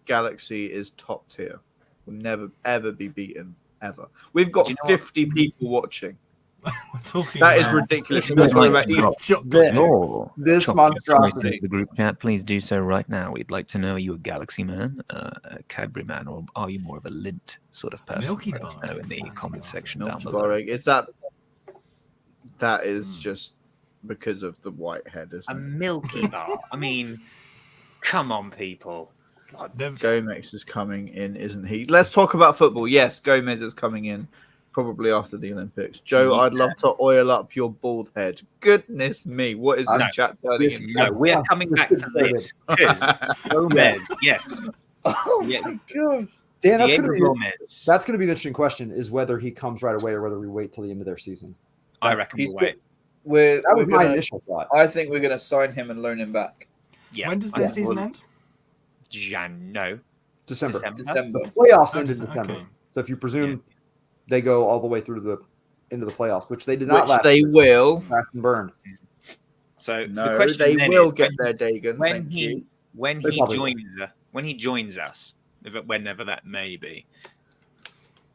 Galaxy is top tier. Will never ever be beaten ever. We've got Do you know what? 50 people watching. We're talking That is about ridiculous. We're talking about Easter. chocolate. This monstrosity. The group chat, please do so right now. We'd like to know, are you a Galaxy man, a Cadbury man, or are you more of a Lint sort of person? Milky Let us Bar. know in the comment section down Milky below. Bar egg. Is that is just because of the white head, A isn't it? Milky Bar. I mean, come on, people. God, Gomez is coming in, isn't he? Let's talk about football. Yes, Gomez is coming in, probably after the Olympics. Joe, I'd love to oil up your bald head. Goodness me, what is this No. chat turning into? no, we're coming back to this because Gomez, yes. Oh Yeah. my gosh. Dan, that's Diego going Gomez. to be the interesting question is whether he comes right away or whether we wait till the end of their season. I reckon He's we'll wait. That was my initial thought. I think we're going to sign him and loan him back. Yeah. When does I their think season we'll- end? No. December. December. The playoffs Oh, end in December, December. okay. So if you presume they go all the way through to the into the playoffs, which they did not Which last they year. will. Crashed and burned. So the No, question they then will is, get there, Dagan. when Thank he you. when They he probably will. joins us, whenever that may be.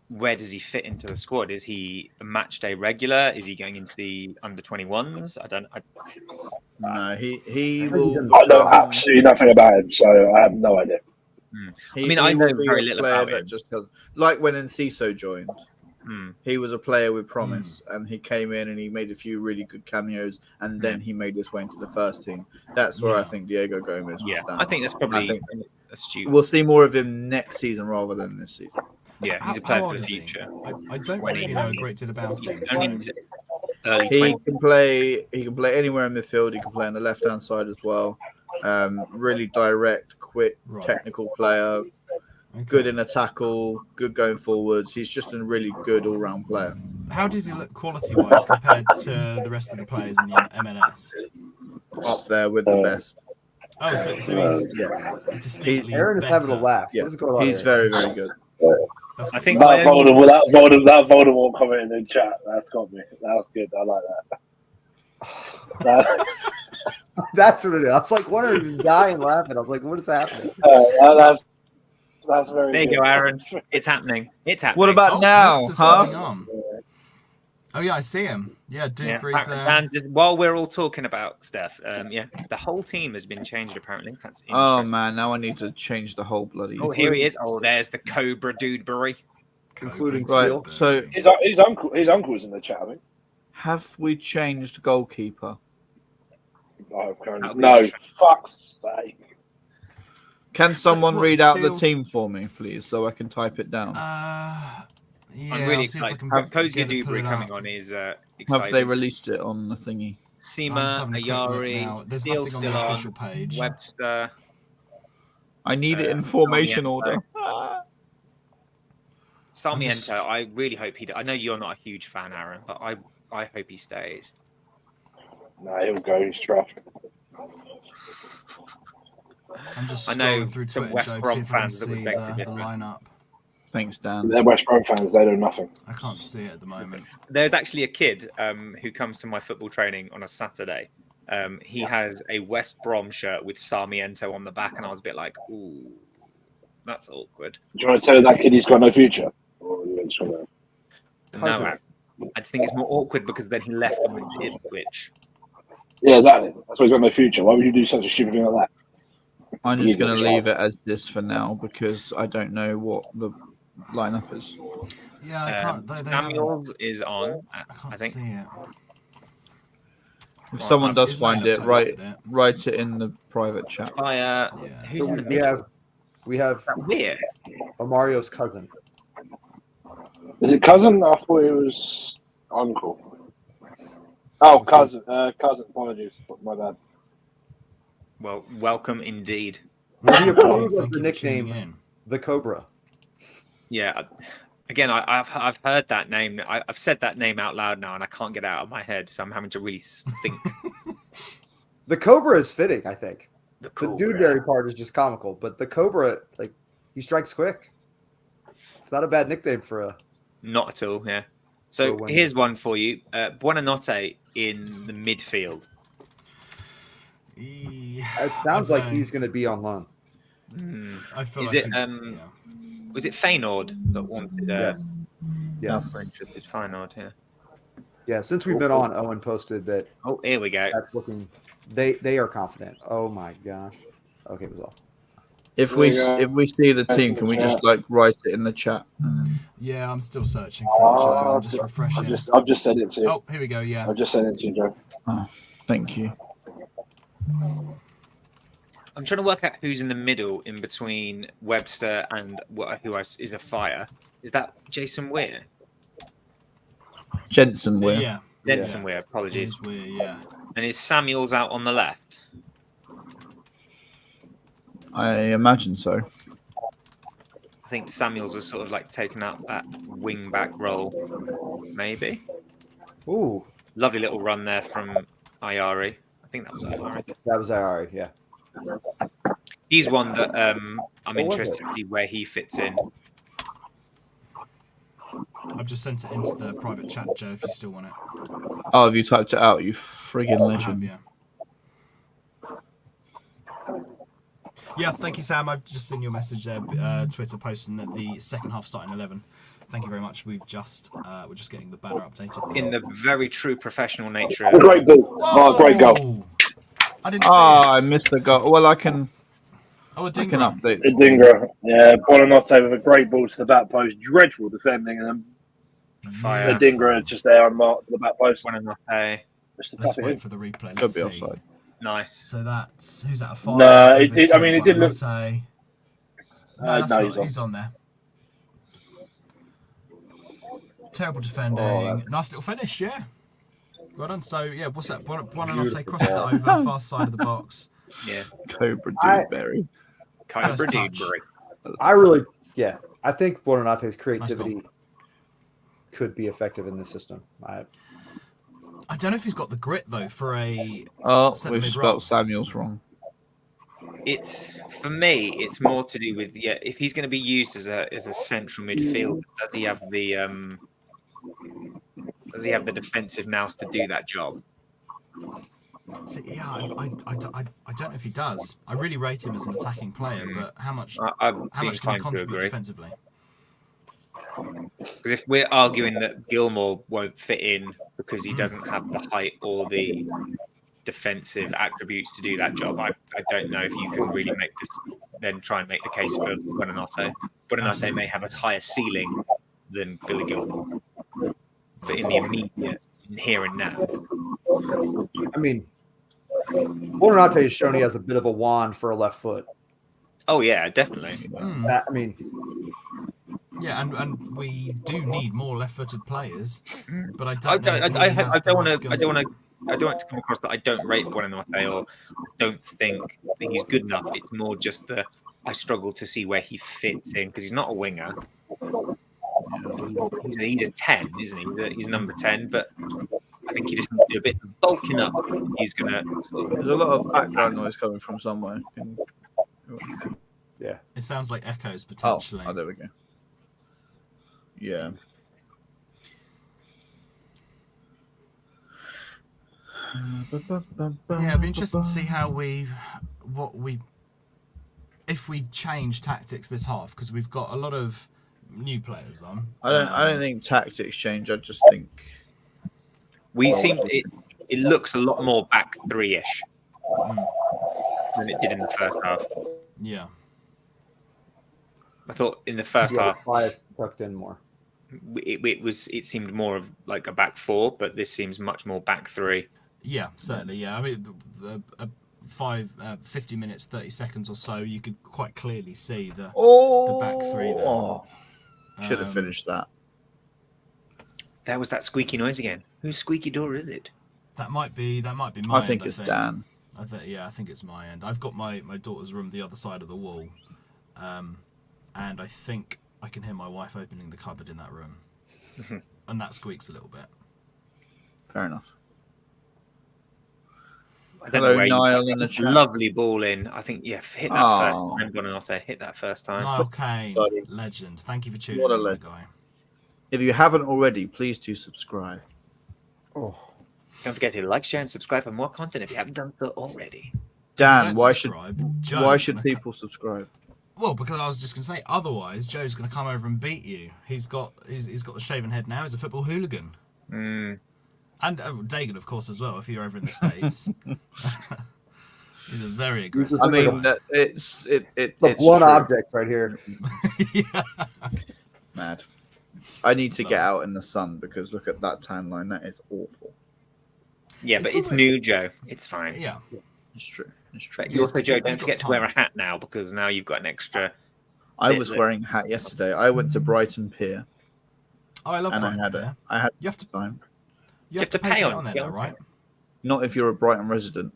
Where does he fit into the squad? Is he a match day regular? Is he going into the under 21s? No, he I will. think I know become- absolutely nothing about him, so I have no idea. He, I mean, I he know will be very a little player about that him. just does, like when Enciso joined. Hmm. He was a player with promise, and he came in and he made a few really good cameos, and then he made his way into the first team. That's where I Yeah. think Diego Gomez will Yeah, stand. I think that's probably I think astute. we'll see more of him next season rather than this season. Yeah, he's a How player old for the is he? future. I don't really know a great deal about him. He's only early He 20s. can play. He can play anywhere in midfield. He can play on the left hand side as well. Really direct, quick, Right. technical player. Okay. Good in a tackle. Good going forwards. He's just a really good all round player. How does he look quality-wise compared to the rest of the players in the MLS? Up there with the best. Oh, so he's Yeah, distinctly Aaron is better. having a laugh. yeah. What is going on He's here? very, very good. That's I think That my only- Voldemort comment in the chat, that's got me. That was good. I like that. That's what it is. I was like, wondering, he was dying laughing. I was like, what is happening? That's very There you good. go, Aaron. It's happening. It's happening. What about Oh, now, thanks to signing huh? on. Oh yeah, I see him. Yeah, Dewberry's there. And just, while we're all talking about stuff, the whole team has been changed apparently. That's Oh interesting. man, now I need to change the whole bloody. Oh, here he is. Oh, there's the Cobra Dewberry. Including Right, Steele. so His uncle was in the chat, I think. have we changed goalkeeper? No, fuck's sake. Can someone what, read out the Steele's- team for me, please, so I can type it down? Yeah, I'm really I'll see if I excited. can Have Kozia get it, Dewberry put it coming up. on is Have exciting. they released it on the thingy? I'm just Sima, having a quick look Ayari, now. There's Steele nothing on still the on, official page. Webster. I need it in formation Sarmiento. order. Sarmiento, I really hope he. I know you're not a huge fan, Aaron, but I hope he stays. No, he'll go. He's trapped. I'm just I know scrolling through some Twitter, West Joe, Brom see if I can fans that would see beg to the differ. lineup. Thanks, Dan. They're West Brom fans. They do nothing. I can't see it at the moment. There's actually a kid who comes to my football training on a Saturday. He has a West Brom shirt with Sarmiento on the back, and I was a bit like, ooh, that's awkward. Do you want to tell that kid he's got no future? Or you just wanna- Cousin. No, I think it's more awkward because then he left and went to Ipswich. Yeah, exactly. That's why he's got no future. Why would you do such a stupid thing like that? I'm just Leave going it to as leave it as this for now because I don't know what the lineup is. Yeah, I can't. They haven't- Samuels is on, I I can't think. see it. If someone does His find lineup it, write posted it. write it in the private chat. Fire. Yeah. Who's So in the we middle? have That weird. Mario's cousin. Is it cousin? I thought it was uncle. Oh, cousin. Cousin. Apologies. My bad. Well, welcome indeed. What do you Thank call you the for tuning nickname in. the Cobra? Yeah. Again, I've heard that name. I've said that name out loud now, and I can't get it out of my head. So I'm having to really think. The Cobra is fitting, I think. The The Cobra. Dewberry part is just comical, but the Cobra, like, he strikes quick. It's not a bad nickname for a. Not at all. Yeah. For So when- here's one for you. Buonanotte in the midfield. Yeah, It sounds I like don't know. he's going to be on loan. I feel Is like it, he's- yeah. yeah. Was it Feyenoord that wanted? Yes. We're interested. Feyenoord. Yeah. Yeah, since we've been on, Owen posted that Oh, here we go. that's looking. They are confident. Oh my gosh. Okay, it was off. If we see the team, can we just like write it in the chat? Yeah, I'm still searching for it, Joe. I'm just refreshing. I've just sent it to you. Oh, here we go. Yeah. I've just sent it to you, Joe. Thank you. I'm trying to work out who's in the middle in between Webster and is a Fire. Is that Jason Weir? Jensen, where? Yeah. Denson Yeah. Weir, It apologies. is weird, yeah. And is Samuels out on the left? I imagine so. I think Samuels has sort of like taken up that wing back role, maybe. Ooh, Lovely little run there from Ayari. I think that was Ayari. that was Ari. Yeah. He's one that I'm What was interested to see where he fits in. I've just sent it into the private chat, Joe, if you still want it. Oh, have you typed it out? You friggin' I have, legend. yeah. Yeah, thank you, Sam. I've just seen your message there, Twitter posting that the second half starting 11. Thank you very much. We're just getting the banner updated. In the very true professional nature A of great ball. Oh, great goal. I didn't see Oh, it. I missed the goal. Well, I can Oh, a I can Dingra. update. Dingra. Yeah, Buonanotte with a great ball to the back post. Dreadful defending, and then Fire. Dingra just there unmarked to the back post. Buonanotte. Just to Let's tap it wait in. for the replay. Could Let's be see. offside. Nice. So that's who's that? A 5? No, it did look. Buonanotte. No, No, that's not, he's on. he's on there. Terrible defending. Oh, Nice little finish, yeah. Well done. So, yeah, what's that? Buonanotte crosses it over, far side of the box. Yeah. Cobra I- Dewberry. Cobra First touch. Dewberry. I really, yeah, I think Buonanotte's creativity could be effective in this system. I don't know if he's got the grit, though, for a... Oh, Centre we've mid role. spelled Samuels wrong. It's for me. It's more to do with if he's going to be used as a central midfielder, does he have the defensive nous to do that job? So, yeah, I don't know if he does. I really rate him as an attacking player, but how much I'd how be much can he inclined to contribute agree. defensively? Because if we're arguing that Gilmore won't fit in because he doesn't have the height or the defensive attributes to do that job, I don't know if you can really make this, then try and make the case for Buonanotte. Buonanotte may have a higher ceiling than Billy Gilmore. But in the immediate, in here and now. I mean, Buonanotte has shown he has a bit of a wand for a left foot. Oh, yeah, definitely. I mean, yeah, and we do need more left-footed players, but I don't want to come across that I don't rate Buonanotte or don't think that he's good enough. It's more just that I struggle to see where he fits in because he's not a winger. He's a 10, isn't he? He's number 10, but I think he just needs to do a bit of bulking up. He's going to... There's a lot of background noise coming from somewhere. yeah. It sounds like echoes, potentially. Oh, there we go. Yeah. Yeah, it'd be interesting to see if we change tactics this half, because we've got a lot of new players on. I don't think tactics change. I just think it looks a lot more back three-ish than it did in the first half. Yeah. I thought in the first half tucked in more. It seemed more of like a back four, but this seems much more back three. Yeah, certainly. Yeah, I mean, 50 minutes, 30 seconds or so, you could quite clearly see the back three there. Should have finished that. There was that squeaky noise again. Whose squeaky door is it? That might be my I think end, it's Dan. I think it's my end. I've got my daughter's room the other side of the wall, and I think I can hear my wife opening the cupboard in that room, and that squeaks a little bit. Fair enough. I don't Hello, know where Niall in the chat. Lovely ball in. I think, hit that first time. Buonanotte, hit that first time. Niall Kane, legend. Thank you for tuning What a in, legend. guy. If you haven't already, please do subscribe. Oh, Don't forget to like, share, and subscribe for more content if you haven't done so already. Dan, why Joe's should people subscribe? Well, because I was just going to say, otherwise Joe's going to come over and beat you. He's got the shaven head now. He's a football hooligan. And Dagan, of course, as well, if you're over in the States. He's a very aggressive guy. It's the one object right here. Yeah. Mad. I need to get out in the sun because look at that tan line. That is awful. Yeah, but it's new, Joe. It's fine. Yeah. It's true. But you also, Joe, don't forget to wear a hat now because now you've got an extra... I was wearing a hat yesterday. I went to Brighton Pier. Oh, I love and Brighton Pier. I had You have to time. You have to pay on there, though, right? Not if you're a Brighton resident.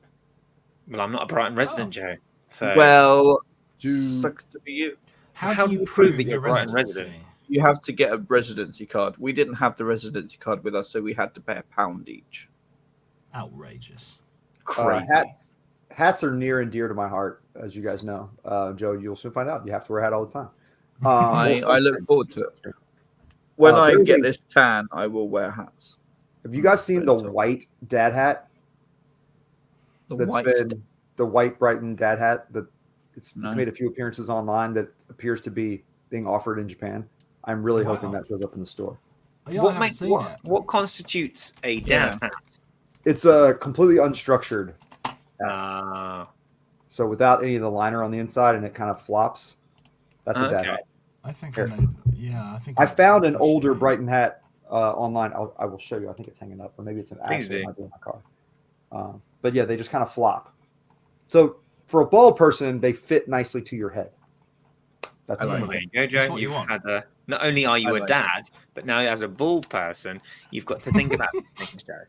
Well, I'm not a Brighton resident, Joe. So well, sucks to be you. How do you prove that you're a Brighton resident? You have to get a residency card. We didn't have the residency card with us, so we had to pay £1 each. Outrageous. Crazy. Hats are near and dear to my heart, as you guys know. Joe, you'll soon find out. You have to wear a hat all the time. I look forward to it. When I get this tan, I will wear hats. Have you guys seen the white dad hat? The white Brighton dad hat. It's made a few appearances online that appears to be being offered in Japan. I'm really hoping that shows up in the store. Oh, yeah, what constitutes a dad hat? It's a completely unstructured hat. So without any of the liner on the inside, and it kind of flops. That's a dad hat. I think I know. Yeah, I think I found an older Brighton hat online. I will show you. I think it's hanging up, or maybe it's actually in my car. But yeah, they just kind of flop. So for a bald person, they fit nicely to your head. That's there you go, Joe. You've had not only are you a dad, but now as a bald person, you've got to think about things, Joe.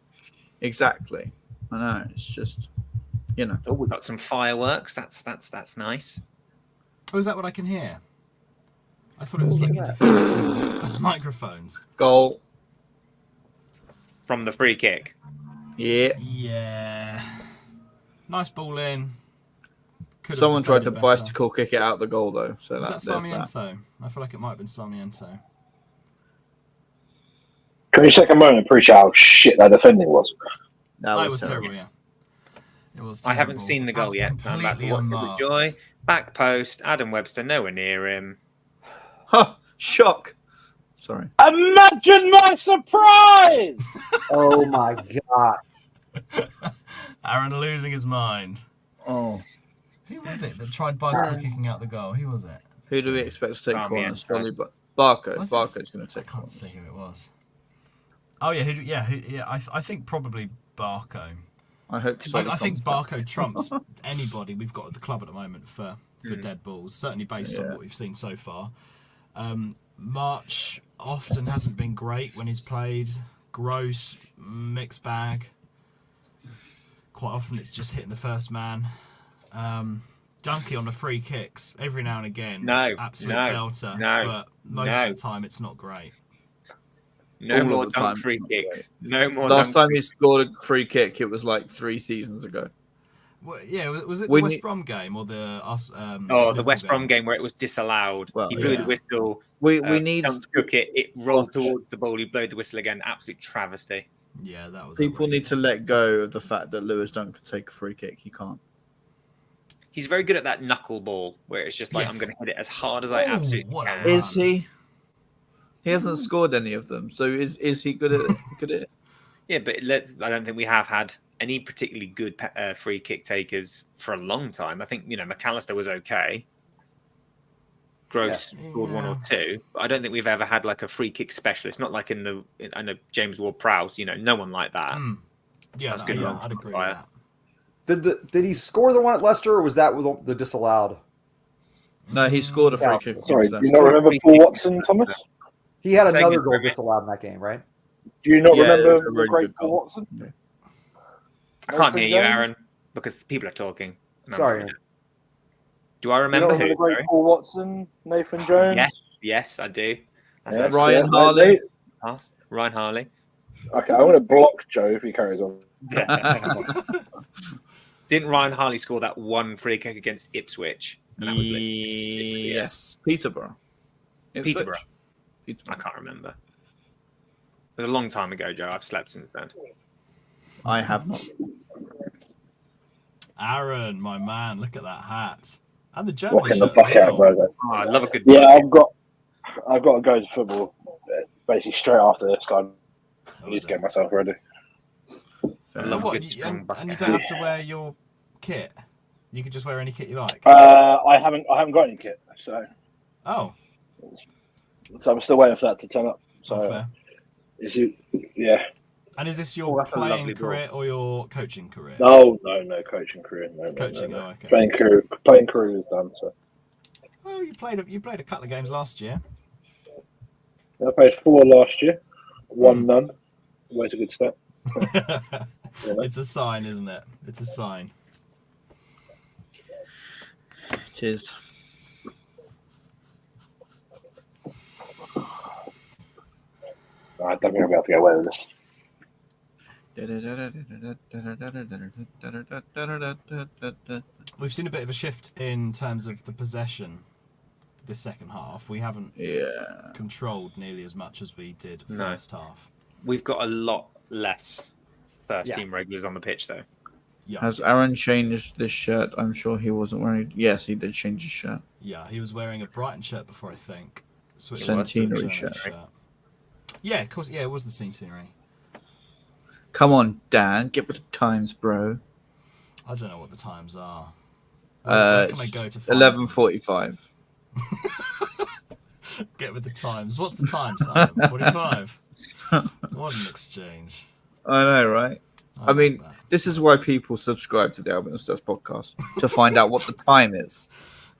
Exactly. I know. It's just, Oh, we've got some fireworks. That's nice. Oh, is that what I can hear? I thought it was like interference with microphones. Goal. From the free kick. Yeah. Yeah. Nice ball in. Someone tried to bicycle kick it out the goal, though. So was that Sarmiento? I feel like it might have been Sarmiento. Can you take a moment and appreciate how shit that defending was? That was terrible, yeah. It was terrible. I haven't seen the goal yet. I'm about to watch it with joy. Back post, Adam Webster, nowhere near him. Huh, shock. Sorry. Imagine my surprise! Oh my god! Aaron losing his mind. Oh, Who was it that tried bicycle kicking out the goal? Who was it? who do we expect to take Can't corners? be Surely, but Barco. Was Barco's this- going to I take can't corners. see who it was. Oh yeah, I think probably Barco. I hope. Solly I think comes back. Barco trumps anybody we've got at the club at the moment for dead balls. Certainly based on Yeah. what we've seen so far. March often hasn't been great when he's played. Gross, mixed bag. Quite often it's just hitting the first man. Donkey on the free kicks every now and again. No, absolute no, belter. no, but most no. of the time it's not great. No All more of the time, dunk free it's not kicks. No more. Last dunk time free he scored a free kick, it was like 3 seasons ago. Well, yeah, was it the We West need- Brom game or the the Liverpool West Brom game where it was disallowed. Well, He blew yeah. the whistle. We need Took it. It rolled Watch. towards the ball. He blew the whistle again. Absolute travesty. Yeah, that was. people need to outrageous. let go of the fact that Lewis Dunk can take a free kick. He can't. He's very good at that knuckle ball where it's just like Yes. I'm going to hit it as hard as I Oh, absolutely what a can. run. Is he? He hasn't scored any of them. So is he good at it? Good at it? Yeah, but I don't think we have had any particularly good free kick takers for a long time. I think McAllister was okay. Gross scored one or two, but I don't think we've ever had like a free kick specialist. Not like I know James Ward-Prowse. No one like that. Yeah, That's no, good yeah, runs I'd from agree with fire. that. Did he score the one at Leicester, or was that with the disallowed? No, he scored a free Yeah. kick. Sorry, against do you Leicester. not remember Paul Watson, Thomas? He had Say another again, goal Remy. disallowed in that game, right? Do you not Yeah, it was remember a the very great good Paul goal. Watson? Yeah. I can't Nathan hear you, Jones? Aaron, because people are talking. and I'm Sorry. not- Do I Do you not remember remember who? the great Sorry? Paul Watson, Nathan Jones? Yes, I do. That's Yes, a Ryan yeah, Harley. mate. pass. Ryan Harley. Okay, I'm going to block Joe if he carries on. Didn't Ryan Harley score that one free kick against Ipswich? And that was Yes, Peterborough. Ipswich? Peterborough. I Peterborough. can't remember. It was a long time ago, Joe. I've slept since then. I have not. Aaron, my man, look at that hat and the Germany Walking the shirt as fuck out, well. bro. Oh, I love a good. Yeah, I've got to go to football basically straight after this. So I need to get myself ready. I And love a what, good you- strong and bucket. you don't have to wear your kit. You can just wear any kit you like. I haven't got any kit, so Oh, I'm still waiting for that to turn up. So fair. is it? Yeah. And is this Oh, your that's a lovely playing ball. career or your coaching career? No, coaching career. No, Coaching, no. oh, okay. Playing career is done. So Well, you played a couple of games last year. I played 4 last year, 1 none. Always a good step. It's a sign, isn't it? It's a sign. It is. I don't think I'll be able to get away with this. We've seen a bit of a shift in terms of the possession this second half. We haven't Yeah. controlled nearly as much as we did No. first half. We've got a lot less first Yeah. team regulars on the pitch, though. Yeah, Has Aaron changed this shirt? I'm sure he wasn't wearing. Yes, he did change his shirt. yeah. He was wearing a Brighton shirt before, I think. Switched Centenary to a shirt. Germany Yeah, of course. Yeah, it was the centenary. Come on, Dan, get with the times, bro. I don't know what the times are. Uh, Where can I go to find 11:45. them? Get with the times. What's the time, Simon? 45. What an exchange. I know, right? I like mean, that. this is why people subscribe to the Albion Stuff podcast to find out what the time is.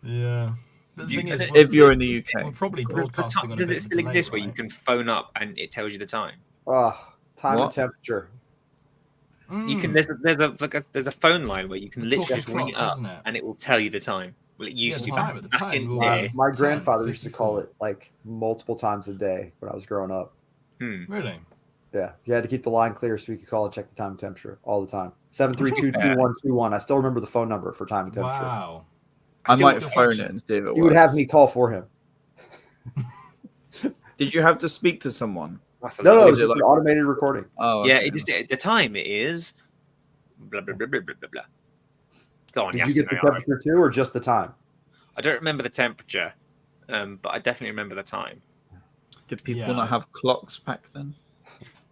Yeah. But the You thing is, can- we're- If you're in the we're UK, probably broadcasting on a Does bit it of a still delay, exist where you right? can phone up and it tells you the time? Time What? and temperature. You can. Mm. There's a phone line where you can The literally talkie just ring it clock, up isn't it? and it will tell you the time. Well, it used the to time at the back time in will the be- day. My 10, grandfather used to 54. call it like multiple times a day when I was growing up. Really? Yeah, you had to keep the line clear so you could call and check the time and temperature all the time. 732-2121. I still remember the phone number for time and temperature. Wow. I Still might still phone function. it and see if it He would works. have me call for him. Did you have to speak to someone? That's a No, lot. it Was was it just like- an automated recording. Oh, Yeah, okay. it just the time is blah blah blah blah blah blah. blah. Go on, Did yes. you get the temperature too, or just the time? I don't remember the temperature, but I definitely remember the time. Did people Yeah. not have clocks back then?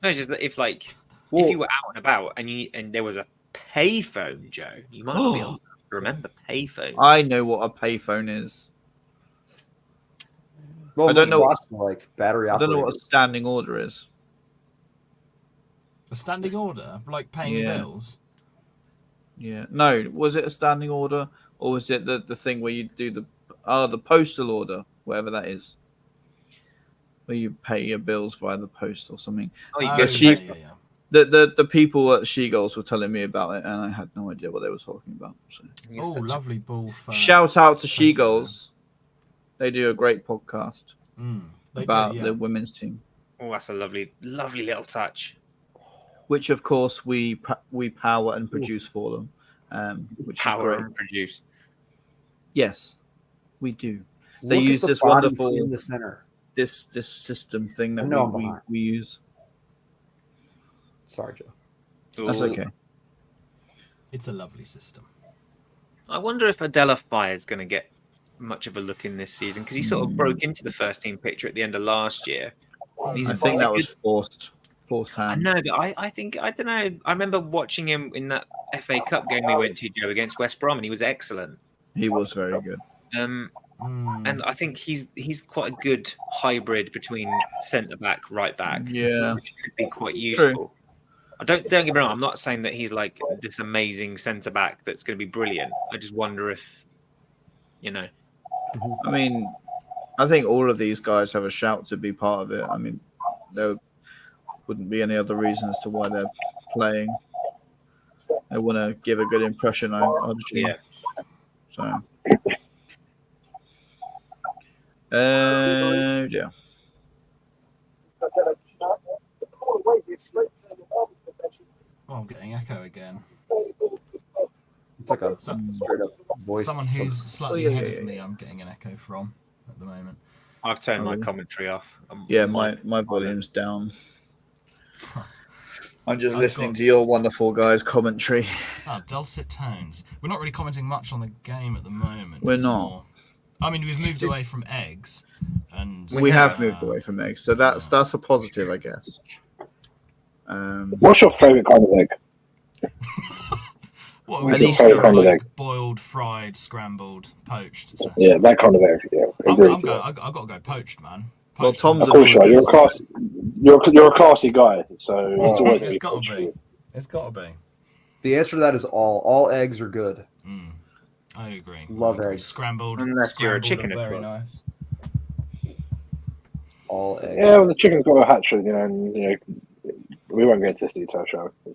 No, it's just that if Well, if you were out and about and there was a payphone, Joe, you might not be able to remember payphone. I know what a payphone is. well, I don't know most clocks are like battery I don't know operated. what a standing order is. A standing order, like paying your Yeah. bills. Yeah. No, was it a standing order or was it the thing where you do the postal order, whatever that is? Where you pay your bills via the post or something. Oh, you Oh, go she- to yeah. The people at She-Goals were telling me about it and I had no idea what they were talking about. So. You're Oh, such a- lovely ball for. Shout out to thank you, She-Goals. They do a great podcast They about do, yeah. the women's team, Oh, that's a lovely little touch. which of course we power and produce for them, which is Power great. and produce. Yes, we do. They Look at use the this bodies wonderful in the center. this system thing that I know I'm behind. we use. Sorry, Joe. That's Ooh. okay. It's a lovely system. I wonder if Adela Fire is going to get much of a look in this season because he sort of broke into the first team picture at the end of last year. He's I a think he's a that was good- forced I hand. know, but I think I don't know. I remember watching him in that FA Cup game we went to, Joe, against West Brom, and he was excellent. He was very good. And I think he's quite a good hybrid between centre back, right back, Yeah. which could be quite useful. I don't get me wrong. I'm not saying that he's like this amazing centre back that's going to be brilliant. I just wonder if, I mean, I think all of these guys have a shout to be part of it. I mean, there wouldn't be any other reason as to why they're playing. They want to give a good impression, I'd assume. Yeah. So, yeah. Oh, I'm getting echo again. It's like a So- straight up voice. Someone who's slightly yeah, ahead yeah, of me, I'm getting an echo from at the moment. I've turned my Oh. commentary off. Yeah, my volume's down. I'm just I've listening got- to your wonderful guys' commentary. Dulcet tones. We're not really commenting much on the game at the moment. We're It's not. more- I mean, we've moved away from eggs, and We have moved away from eggs, so that's a positive, I guess. What's your favourite kind of egg? What What's we your used favourite kind of like egg? boiled, fried, scrambled, poached. etc. Yeah, that kind of egg. Yeah, I'm agreed. going. I've got to go poached, man. Well, Poached Tom's Of a course you are. You're a vegan. classy. You're a classy guy, so it's always It's be got to poached. be. It's got to be. The answer to that is all. All eggs are good. I agree. Love I agree. eggs. Scrambled. Unless you're a scrambled chicken, are of very course. nice. All eggs. Yeah, well, the chicken's got a hatchery, and we won't get into this detail, shall we?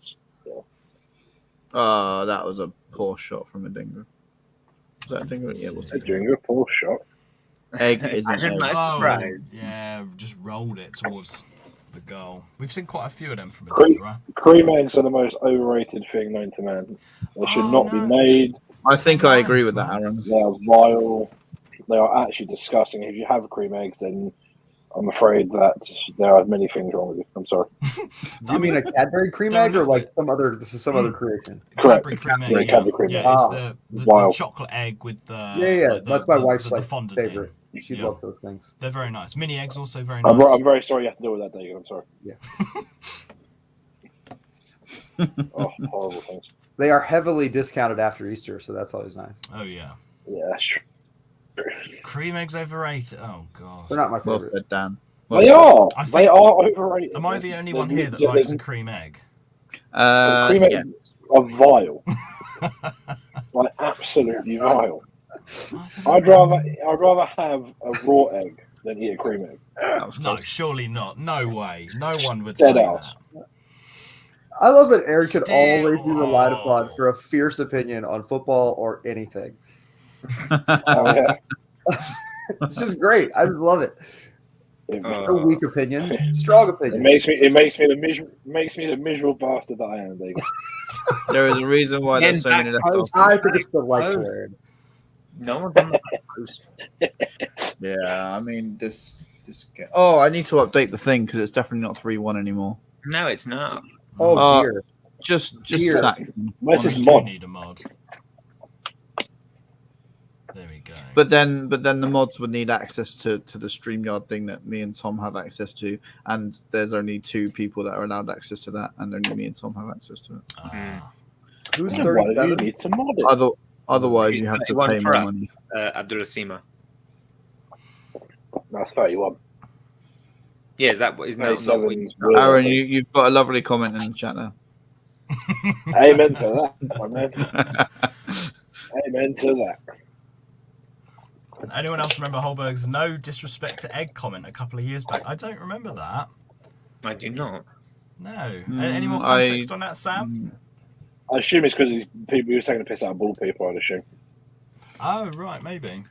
Oh, that was a poor shot from a dingo. Was that a dingo? Yeah, it was a They're dingo. doing a poor shot. Egg is an Imagine egg. that. Nice surprise. yeah, just rolled it towards the goal. We've seen quite a few of them from Cream, Adela. cream eggs are the most overrated thing known to man. They should Oh, not be no. made. I think I agree with that, Nice, Aaron. They are vile. They are actually disgusting. If you have cream eggs, then I'm afraid that there are many things wrong with you. I'm sorry. You mean a Cadbury cream They're a egg or little like bit- some other? This is some other creation. Correct. Cadbury cream egg. Yeah, Yeah, Cadbury cream egg. yeah, it's Ah. the Vile. chocolate egg with the Yeah. like That's my wife's the like fondant in. favorite. She Yeah. loves those things. They're very nice. Mini eggs also very I'm nice. very sorry you have to deal with that, David. I'm sorry. Oh, horrible things. They are heavily discounted after Easter, so that's always nice. Oh yeah, Yeah, that's true. cream eggs overrated. Oh god. They're not my Well favorite. said, Dan. Well They said. are. I They think- are overrated. Am I the only one There's- here that there's- likes a cream egg? cream eggs Yeah. are vile. Like absolutely vile. I don't know. I'd rather have a raw egg than eat a cream egg. That was No, close. surely not. No way. No one would Dead say ass. that. I love that Aaron can Still- always be relied upon for a fierce opinion on football or anything. Oh yeah. It's just great. I just love it. It, No weak opinions, strong it opinions. makes me the miserable bastard that I am, David. There is a reason why there's so many left off. I think it's delightful, Aaron. No one's done that. Yeah, I mean this. Oh, I need to update the thing because it's definitely not 3-1 anymore. No, it's not. Oh dear. Just Dear. sack them. Where's We this do mod? need a mod. There we go. But then the mods would need access to the StreamYard thing that me and Tom have access to, and there's only 2 people that are allowed access to that, and only me and Tom have access to it. Who's Then why do you 37? need to mod it? Otherwise, you have to One pay for more us. money. Abdullah Sima. That's 31. Yeah, isn't that what 37's Aaron, you've got a lovely comment in the chat now. Amen to that, my man. Amen to that. Anyone else remember Holberg's no disrespect to egg comment a couple of years back? I don't remember that. I do not. No. Any more context on that, Sam? I assume it's because people were taking a piss out of bald people, I'd assume. Oh, right, maybe.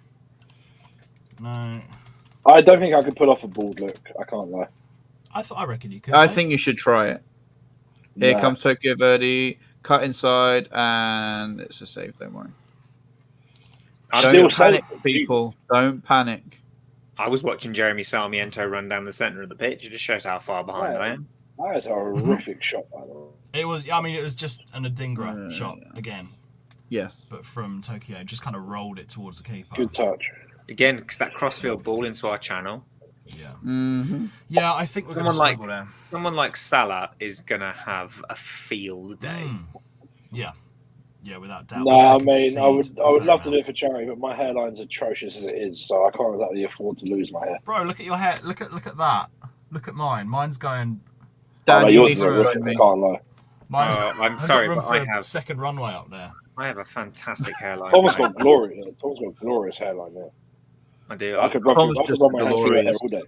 No. I don't think I could pull off a bald look. I can't lie. I reckon you could. I mate. think you should try it. Here Nah. comes Tokyo Verdy, cut inside, and it's a save, don't worry. I'm Still Don't panic, safe. people. Don't panic. I was watching Jeremy Sarmiento run down the centre of the pitch. It just shows how far behind Yeah. I am. That is a horrific shot, by the way. It was just an Adingra shot again, Yes. but from Tokyo, just kind of rolled it towards the keeper. Good touch. Again, because that crossfield ball into our channel. Yeah. Mm-hmm. Yeah, I think we're going to struggle there. Someone like Salah is going to have a field day. Yeah. Yeah, without doubt. No, I mean, I would love to do it for charity, but my hairline's atrocious as it is, so I can't exactly afford to lose my hair. Bro, look at your hair. Look at that. Look at mine. Mine's going. Dan, Oh, you yours need is to horrific, me. I can't lie. Mine's. I'm I've sorry, got room but for I a have second runway up there. I have a fantastic hairline. Tom's guys. got glorious. Tom's got glorious hairline there. I do. I could rub Tom's I could just rub my hands through your hair glorious. all day.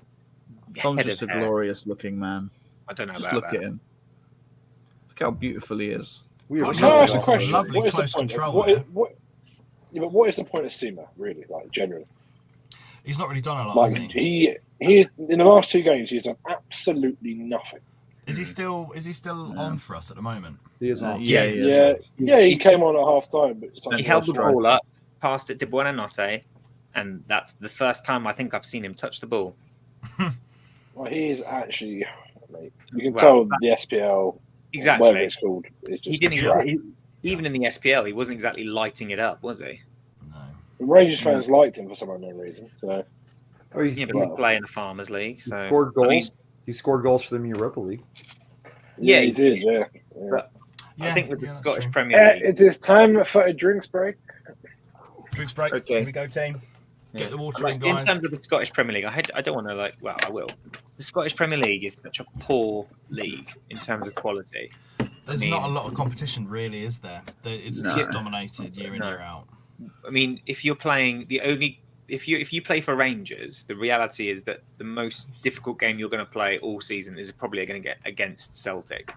Tom's head just a of hair. glorious looking man. I don't know Just about look that. at him. Look how beautiful he is. We Oh, are Can I ask a Lovely- question? lovely What is the close point? control What there. what is the point of Sima, really, like, generally? He's not really done a lot, has Like, he? he in the last 2 games, he's done absolutely nothing. Is he still on for us at the moment? He is on. Yeah, Yeah. Yeah, he came on at half time, but He held the ball up, passed it to Buonanotte, and that's the first time I think I've seen him touch the ball. well, he is actually, mate, you can Well, tell the SPL, Exactly. whatever it's called, is just He didn't trash. even in the SPL, he wasn't exactly lighting it up, was he? No. The Rangers fans liked him for some unknown reason. So Oh, he, Yeah, but he we play in the Farmers League, so scored goals. I mean, He scored goals for them in Europa League. Yeah, he did. Yeah. But Yeah, I think with the that's Scottish true. Premier League, It is time for a drinks break. Drinks break. Okay. Here we go, team. Get the water in, in guys. terms of the Scottish Premier League, I don't want to I will. The Scottish Premier League is such a poor league in terms of quality. There's I mean- not a lot of competition, really, is there? It's No. just dominated year in, No. year out. I mean, if you're playing if you play for Rangers, the reality is that the most difficult game you're going to play all season is probably going to get against Celtic.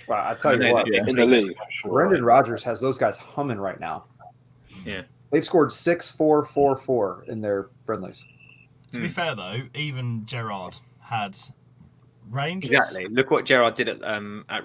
But I tell I you know what, that In the league. Brendan Rodgers has those guys humming right now. Yeah. They've scored 6-4-4-4 in their friendlies. To be fair, though, even Gerrard had Rangers. Exactly. Look what Gerrard did at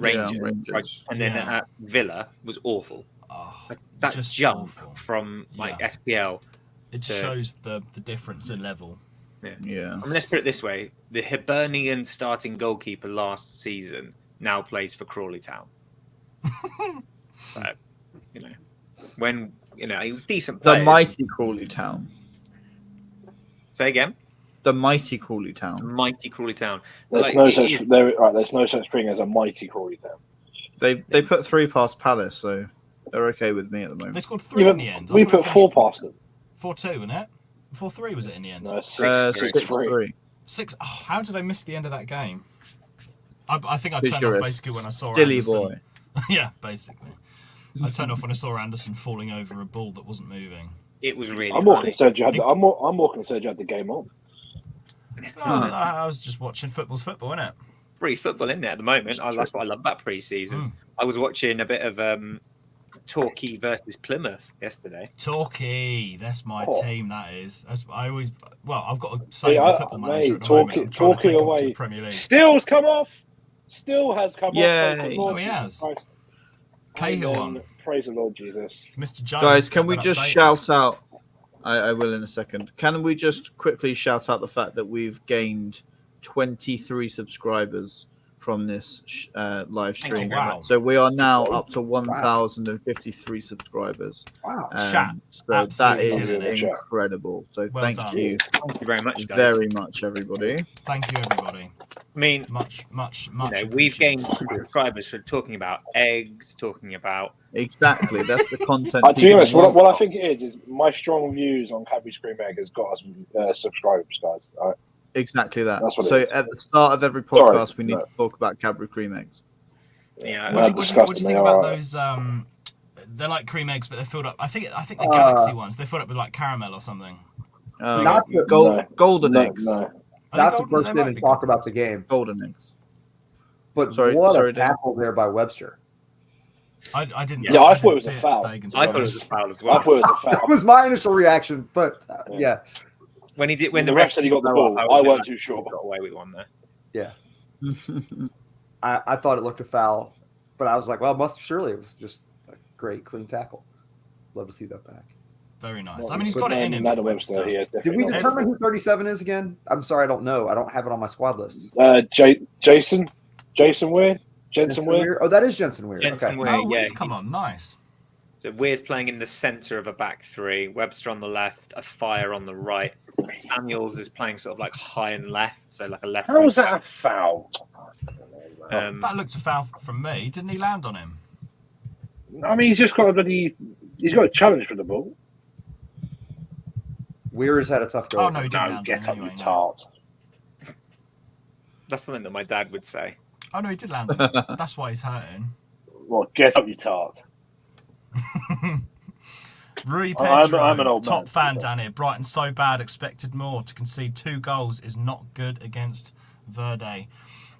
Rangers, Rangers. right? And then Yeah. at Villa was awful. Oh, That just jump awful. from Yeah. SPL. It to- shows the difference in level. Yeah. I mean, let's put it this way: the Hibernian starting goalkeeper last season now plays for Crawley Town. So, when decent The players. mighty Crawley Town. Say again. The mighty Crawley Town. Mighty Crawley Town. There's Like, no it such is- there's no such thing as a mighty Crawley Town. They put 3 past Palace, so they're okay with me at the They moment. scored 3 Yeah, in the end. I we thought put it 4 finished past them. 4-2, wasn't it? 4-3 was it in the end? No, 6-3. 6-3. 6. Oh, how did I miss the end of that game? I think I Because turned you're off a basically when I saw silly Anderson. boy. Yeah, basically. I turned off when I saw Anderson falling over a ball that wasn't moving. It was really. I'm more funny. concerned you had. I'm more concerned you had the game on. No, I was just watching football's football, innit? Free football in there at the moment. That's what I love about pre-season. I was watching a bit of Torquay versus Plymouth yesterday. Torquay, that's my Oh. team. That is. I've got a save Yeah, on Football Manager at the moment. I'm trying to Torquay take 'em to away. the Premier League. Still's come off. Still has come Yeah. off. Praise the Lord Oh, he Jesus has. Christ. Cahill Amen. won. Praise the Lord Jesus. Mr. Jones. Guys, can got we that just updated. shout out? I will in a second. Can we just quickly shout out the fact that we've gained 23 subscribers from this live stream. Wow. So we are now up to 1,053 subscribers. Wow. Chat, So that absolutely is killing it. incredible. So Well thank done. you Thank you very much, guys. very much, everybody. Thank you, everybody. I mean, Much. we've gained appreciated. subscribers for talking about eggs, talking about Exactly. That's the content. To be people honest, want. what I think it is my strong views on Cadbury Scream Egg has got us subscribers, guys. All right. Exactly that. That's what it So is. at the start of every podcast, we need to talk about Cadbury cream eggs. yeah. What do you disgusting, think they about are. those? They're like cream eggs, but they're filled up. I think the Galaxy ones. They're filled up with like caramel or something. Not the- No. Golden No, eggs. no. Are Not they to golden? burst They in might and be talk golden. about the game, Golden eggs. but Sorry, what a Dan. tackle there by Webster. I didn't. Yeah, I thought it didn't was see a foul. Dagan, to I be thought it was a honest. foul as I well. thought it was a That foul. was my initial reaction, but yeah. When The ref said he got the ball. I weren't too sure. Got away with one there. I thought it looked a foul, but I was like, well, surely it was just a great, clean tackle. Love to see that back. Very nice. Well, I mean, he's good got it man, in him. Madam Webster. Webster, he has Did we definitely got determine who 37 is again? I'm sorry, I don't know. I don't have it on my squad list. Jason Weir? Jensen Weir? Oh, that is Jensen Weir. Jensen Okay. Weir. Oh, Yeah, Wiz, come on, nice. So Weir's playing in the centre of a back three. Webster on the left, a Fire on the right. Samuels is playing sort of like high and left, so like a left. How was that a foul? That looked a foul from me. Didn't he land on him? I mean, he's got a challenge for the ball. Weir has had a tough go. Oh no, he didn't No, land get on up, him you anyway. tart. That's something that my dad would say. Oh no, he did land on him. That's why he's hurting. Well, get up, you tart. Rui I'm Pedro, an old top man. fan down here. Brighton so bad, expected more. To concede 2 goals is not good against Verdy.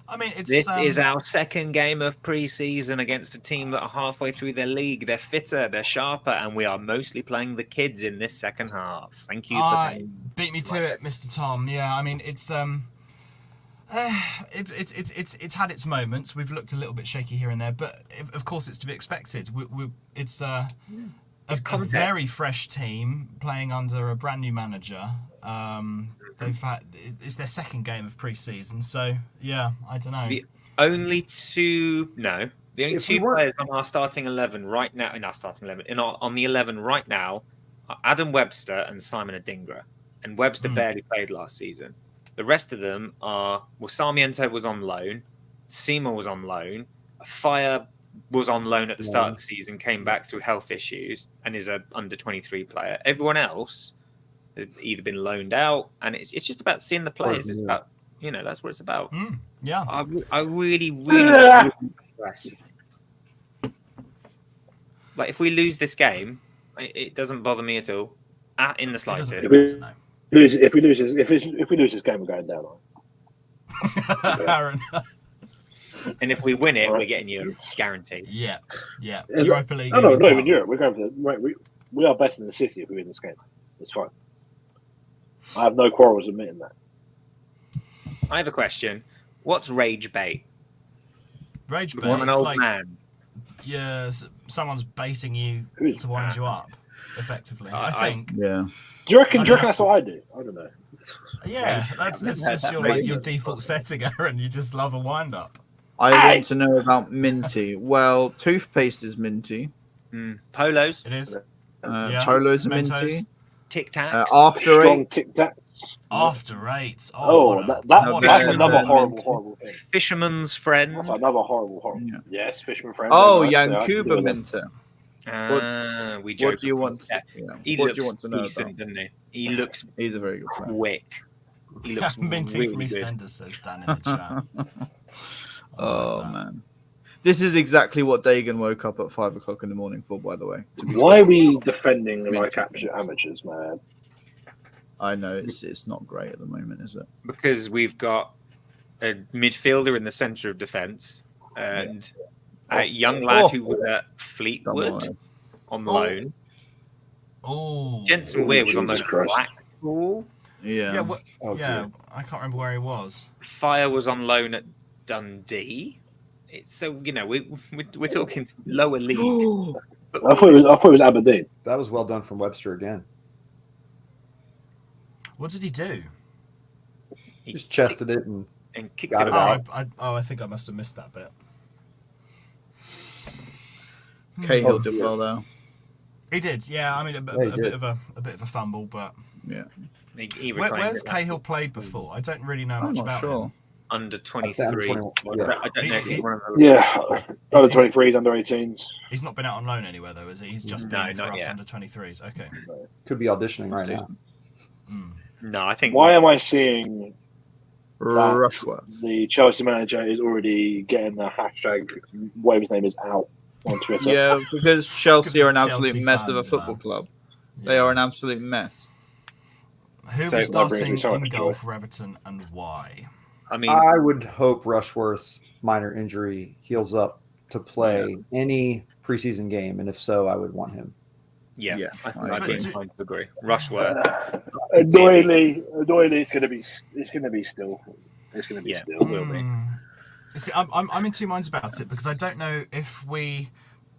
I mean, it's This is our second game of pre-season against a team that are halfway through their league. They're fitter, they're sharper, and we are mostly playing the kids in this second half. Thank you for that. beat me to it, Mr. Tom. Yeah, I mean, it's it's had its moments. We've looked a little bit shaky here and there, but of course it's to be expected. It's a very fresh team playing under a brand new manager. It's their second game of pre-season, so yeah, I don't know. The only two players on our starting 11 right now, on the 11 right now, are Adam Webster and Simon Adingra. And Webster barely played last season. The rest of them are, Sarmiento was on loan, Seymour was on loan, Fire was on loan at the start of the season, came back through health issues, and is a under 23 player. Everyone else has either been loaned out, and it's just about seeing the players. It's about, that's what it's about. Yeah. I really, really impressed. Like, if we lose this game, it doesn't bother me at all, in the slightest. If we lose this game, we're going down. Aaron. And if we win it, we're getting Europe, guaranteed. Yeah. Europa League. No, not even Europe. We're going for we are better than the City if we win this game. It's fine. I have no quarrels admitting that. I have a question. What's rage bait? Rage bait. I'm an it's old like, man. Yeah, someone's baiting you to wind you up, effectively. I think. Yeah. Do you reckon that's what I do? I don't know. Yeah, that's just your default setting, Aaron. You just love a wind up. I want to know about minty. Well, toothpaste is minty. Polos. It is. Polo's Mentos. minty. Tic Tacs. After Strong Eight. Tic Tacs. After Eight. That's another horrible thing. Fisherman's Friend. That's another horrible. Yeah. Yes, Fisherman Friend. Oh, nice. Yankuba Minter. We joke. What do you want? He What looks do you want to know decent, about? doesn't he? He looks He's a very good player. quick. He looks Minty really from good. EastEnders says Dan in the chat. Oh man, this is exactly what Dagan woke up at 5 o'clock in the morning for. By the way, Why are we defending like amateurs, man? I know it's not great at the moment, is it? Because we've got a midfielder in the centre of defence and a young lad who was at Fleetwood on loan. Oh, Jensen Weir was on loan at Christ. Blackpool. Yeah. I can't remember where he was. Fire was on loan at Dundee. So we're talking lower league. I thought it was Aberdeen. That was well done from Webster again. What did he do? Just chested it and and kicked Got it it about. I think I must have missed that bit. Cahill did well there. He did, yeah. I mean, a Yeah, he bit did. of a fumble, but Yeah, He reclaimed where's it. Cahill played before? I don't really know I'm much not about sure. him. Under Under 23. 21, yeah. I don't know if he's one of the. Yeah, under 23s, under 18s. He's not been out on loan anywhere though, is he? He's just No, been for not us yet. under 23s. Okay. Could be auditioning right now. No, I think. Why am I seeing Rushworth. the Chelsea manager is already getting the hashtag, whatever his name is, out on Twitter? Yeah, because Chelsea are an Because absolute Chelsea mess of a fans, football man. club. They are an absolute mess. Who So- was That brings me starting so in much goal joy. for Everton and why? I mean, I would hope Rushworth's minor injury heals up to play any preseason game, and if so, I would want him. yeah, Yeah, I think I I'd be agree. inclined to agree. Rushworth. Annoyingly, it's going to be still. It's going to be Yeah. still. Will be. See, I'm in two minds about it because I don't know if we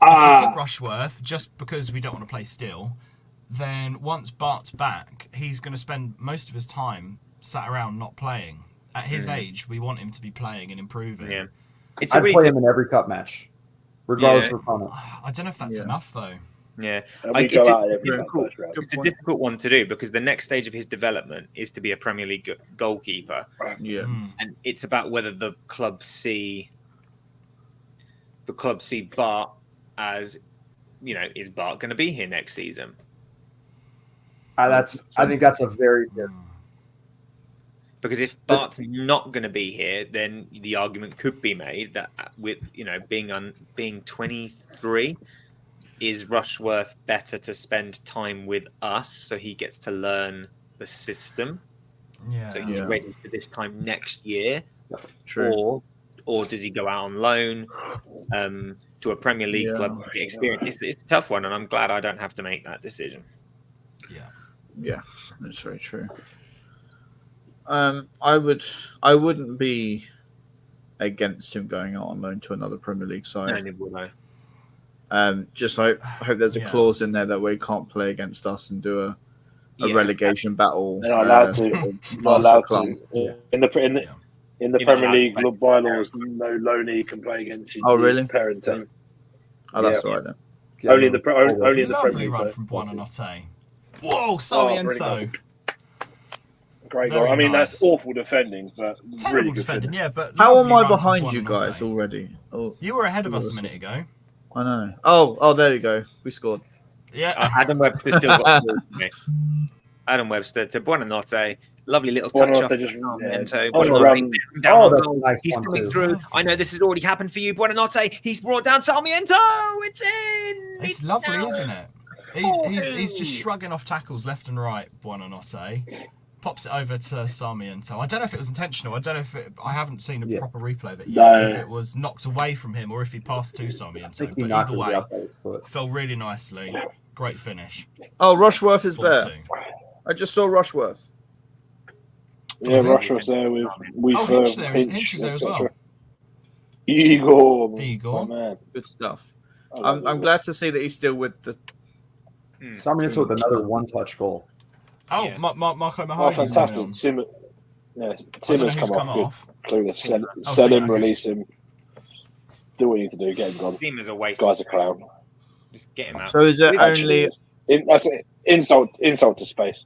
keep Rushworth just because we don't want to play still. Then once Bart's back, he's going to spend most of his time sat around not playing. At his age, we want him to be playing and improving. Yeah, it's a I'd really play him in every cup match, regardless Yeah. of opponent. I don't know if that's Yeah. enough though. yeah. And I- we go it's a- out every difficult- first round. good It's a point. difficult one to do because the next stage of his development is to be a Premier League goalkeeper, Yeah, and it's about whether the club see Bart as, is Bart going to be here next season? I think that's a very good. Because if Bart's not going to be here, then the argument could be made that with being 23, is Rushworth better to spend time with us so he gets to learn the system, Yeah. so he's Yeah. ready for this time next year, true. or does he go out on loan to a Premier League Yeah. club to get experience? It's a tough one, and I'm glad I don't have to make that decision. Yeah, that's very true. I wouldn't be against him going out on loan to another Premier League side. Neither would I. Just I hope there's a Yeah. clause in there that we can't play against us and do a Yeah. relegation battle. They're not allowed to. Not allowed club. to. In the Premier You're not Premier allowed League to play. bylaws, no loanee can play against you. Oh, really? Parent team. Oh, that's Yeah. all right then. Only in the only in the Lovely Premier run League. from though. Buonanotte. Whoa, Sarmiento. brilliant. Great Very goal. I mean, nice. that's awful defending, but Terrible really good defending, finish. yeah, but How lovely am I run from behind you Buonanotte. guys already? Oh, You were ahead of us a minute ago. I know. Oh, there you go. We scored. Yeah. Adam Webster still got the ball for me. Adam Webster to Buonanotte. Lovely little touch Buonanotte up. just- Sarmiento. yeah. Buonanotte Around- down on that's goal. a nice He's one coming too. through. I know this has already happened for you, Buonanotte. He's brought down Sarmiento. It's in. It's lovely, now. isn't it? He's just shrugging off tackles left and right, Buonanotte. Pops it over to Sarmiento. I don't know if it was intentional. I don't know if I haven't seen a Yeah. proper replay of it No. yet. If it was knocked away from him or if he passed to I Sarmiento. think he But knocked either it way, outside his foot. fell really nicely. Great finish. Oh, Rushworth is there. 4-2. I just saw Rushworth. Yeah, Was it? Rushworth's there with Hinch there. Hinch is there as well. Igor. Igor. My man. Good stuff. I love I'm Igor. glad to see that he's still with the. Sarmiento with another one-touch goal. Oh, Yeah. Marco Oh, Mahoney's fantastic. on. Simmer. Yeah, I don't know Simmer's who's come off. Good. Clueless. Sell Simmer, him, okay. release him. Do what you need to do. Get him gone. Team is a waste. Guy's a clown. Just get him out. So is it Actually only? that's insult to space.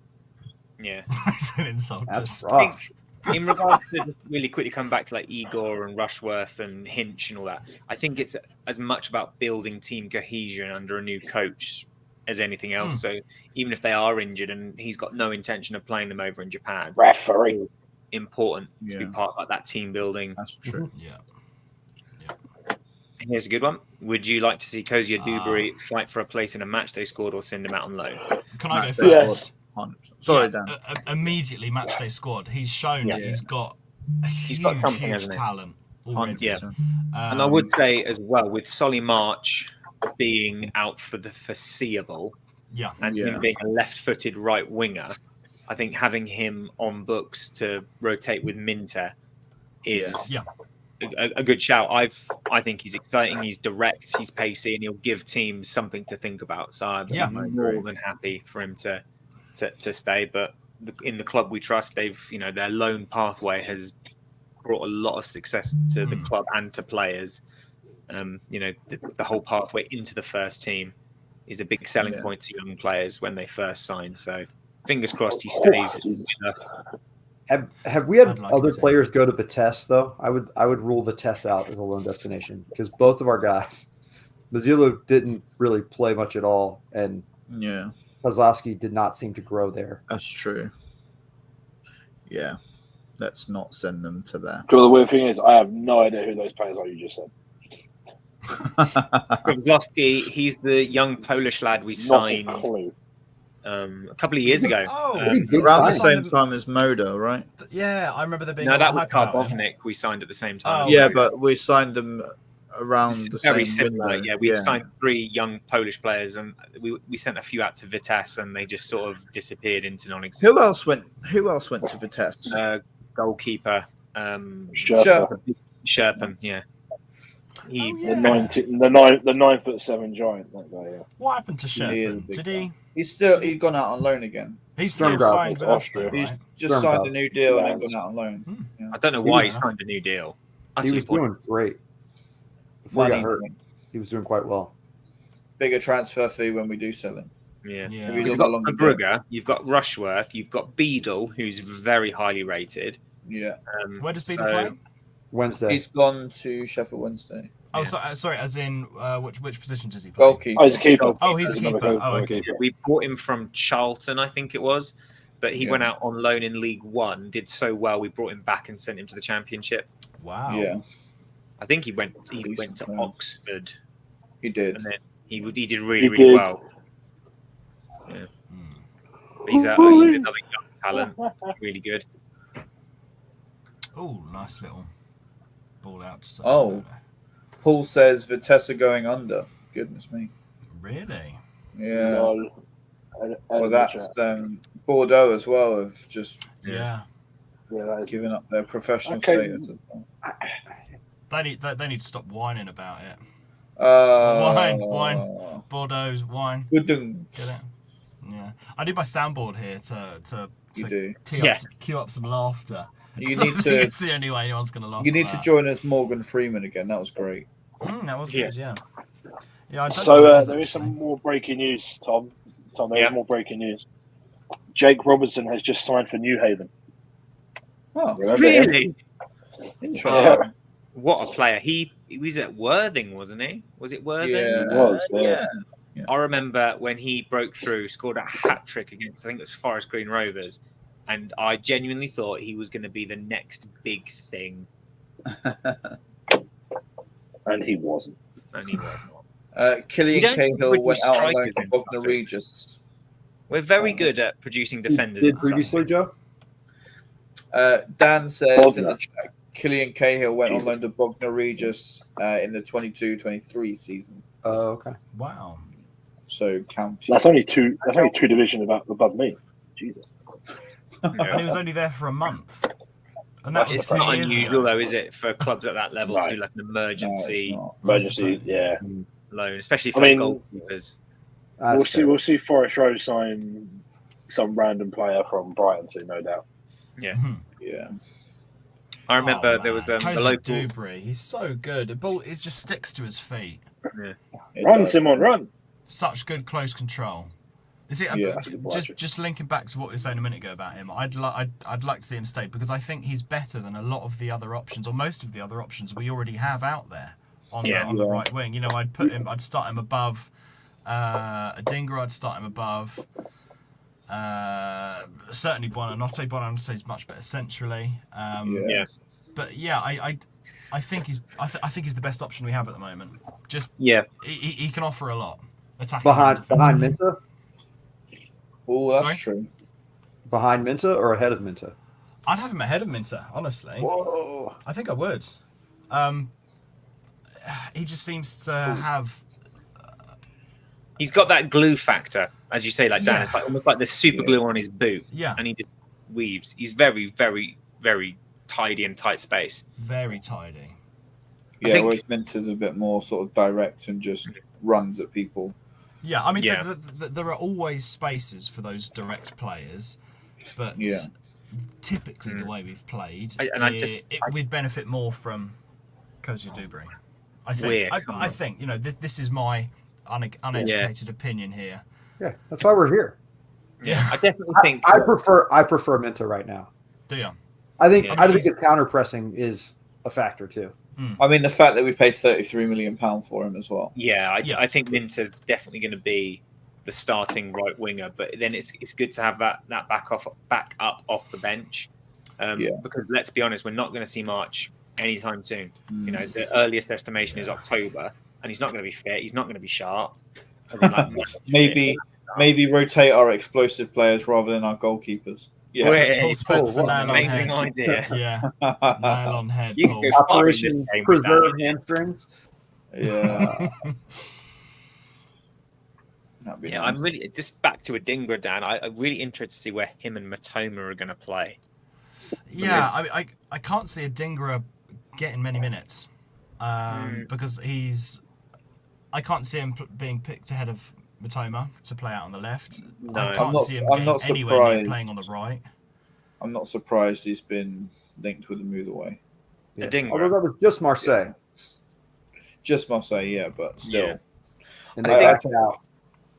Yeah. It's an insult. That's to rough. In regards to just really quickly come back to like Igor and Rushworth and Hinch and all that, I think it's as much about building team cohesion under a new coach as anything else. So even if they are injured and he's got no intention of playing them over in Japan, Referee. important to be Yeah. part of like, that team building. That's true. Yeah. And here's a good one. Would you like to see Kozia Dewberry fight for a place in a matchday squad or send him out on loan? Can I go Match first? day Yes. squad. Sorry, Yeah, Dan. immediately matchday squad. He's shown that Yeah. he's got a He's got something, huge hasn't he? talent already. Yeah. 100%. And I would say as well, with Solly March being out for the foreseeable Yeah. and Yeah. him being a left-footed right winger, I think having him on books to rotate with Minter is Yeah. a good shout. I think he's exciting. He's direct. He's pacey, and he'll give teams something to think about. So I'm Yeah. more than happy for him to stay. But in the club we trust, they've their loan pathway has brought a lot of success to the club and to players. The whole pathway into the first team is a big selling point to young players when they first sign. So fingers crossed he stays with us. Have we had I'd like other him to. players go to Vitesse though? I would rule Vitesse out as a loan destination because both of our guys, Mazzillo didn't really play much at all, and Kozlowski did not seem to grow there. That's true. Yeah, let's not send them to there. The weird thing is, I have no idea who those players are you just said. Kozlowski, he's the young Polish lad we signed Not a clue. a couple of years ago. Around the same time as Moda, right? Yeah, I remember there being. No, a that lot was of hype about him. Karbovnik we signed at the same time. Oh, Yeah, okay. but we signed them around the Very same similar. window. Yeah, we signed 3 young Polish players, and we sent a few out to Vitesse, and they just sort of disappeared into non-existence. Who else went to Vitesse? Goalkeeper, Sherpan. Yeah. The 9'7" giant. That guy. Yeah. What happened to He is a Sherpan? big Did he? He'd gone out on loan again. He's still Stormgrass signed with us, Austria. though, He's right? just signed a new deal and then gone out on loan. Yeah. I don't know why he signed a new deal. He was doing great before he got hurt. He was doing quite well. Bigger transfer fee when we do sell him. Yeah. Yeah. You've got Brugger, you've got Rushworth, you've got Beadle, who's very highly rated. Yeah. Where does Beadle play? Wednesday. He's gone to Sheffield Wednesday. Oh, sorry. As in, which position does he play? Goalkeeper. Oh, he's a keeper. Oh, he's a keeper. Oh, okay. Yeah, we bought him from Charlton, I think it was, but he went out on loan in League One, did so well, we brought him back and sent him to the Championship. Wow. Yeah. I think he went to Oxford. He did. And then he did really well. Yeah. But he's another young talent, really good. Oh, nice little ball out. To Oh. Paul says Vitesse are going under. Goodness me. Really? Yeah. No. Well, that's Bordeaux as well have just given up their professional status. They need to stop whining about it. Wine. Bordeaux's wine. Good. Get it? Yeah. I need my soundboard here to cue up some laughter. You need to. It's the only way anyone's going to laugh. You need to join us, Morgan Freeman, again. That was great. That was good. Yeah. Yeah. So there is some more breaking news, Tom. There's more breaking news. Jake Robertson has just signed for New Haven. Oh, really? Interesting. Yeah. What a player! He was at Worthing, wasn't he? Was it Worthing? Yeah, he was, yeah. I remember when he broke through, scored a hat trick against, I think it was Forest Green Rovers, and I genuinely thought he was going to be the next big thing. And he wasn't. Killian Cahill went out on loan to Bognor Regis. We're very good at producing defenders. Did previously, Joe? Dan says in the chat, Killian Cahill went on loan to Bognor Regis in the 22-23 season. Oh, okay. Wow. So county. That's only two divisions above me. Jesus. And he was only there for a month. And that was It's not unusual, though, is it, for clubs at that level to do like an emergency loan, especially for goalkeepers. We'll see Forest Road sign some random player from Brighton too, no doubt. Yeah. Yeah. I remember there was the local. Dubry. He's so good. The ball it just sticks to his feet. Yeah. Run, Simon, run! Such good close control. Is it just linking back to what we were saying a minute ago about him? I'd like to see him stay because I think he's better than a lot of the other options, or most of the other options we already have out there on the right wing. You know, I'd start him above Adingra. I'd start him above certainly Buonanotte. Buonanotte is much better centrally. But yeah, I think he's the best option we have at the moment. Just he can offer a lot. Attacking behind Minta. Oh, that's true. Behind Minta or ahead of Minta? I'd have him ahead of Minta, honestly. Whoa. I think I would. He just seems to have. He's got that glue factor, as you say, like Dan. It's like, almost like the super glue on his boot. Yeah. And he just weaves. He's very, very, very tidy and tight space. Very tidy. Yeah, whereas Minta's a bit more sort of direct and just runs at people. Yeah, I mean, there are always spaces for those direct players, but typically the way we've played, we'd benefit more from Cozy Dubry. I think. I think this is my uneducated opinion here. Yeah, that's why we're here. Yeah, I definitely think I prefer Minta right now. Do you? I think his counter pressing is a factor too. I mean, the fact that we paid £33 million for him as well. Yeah, I think Minta's definitely going to be the starting right winger, but then it's good to have that back up off the bench. Because let's be honest, we're not going to see March anytime soon. The earliest estimation is October, and he's not going to be fit. He's not going to be sharp. Maybe rotate our explosive players rather than our goalkeepers. Yeah, Paul Spencer, amazing idea. Yeah, nail on head. You Paul. can go Operation preserve hamstrings. Yeah. That'd be nice. I'm really just back to Adingra, Dan. I'm really interested to see where him and Matoma are going to play. Yeah, I can't see Adingra getting many minutes because I can't see him being picked ahead of Matoma to play out on the left. No. I can't see him getting anywhere near playing on the right. I'm not surprised he's been linked with a move away. Yeah. Adingra. Although that was just Marseille. Just Marseille, yeah, but still. Yeah. And they acted out.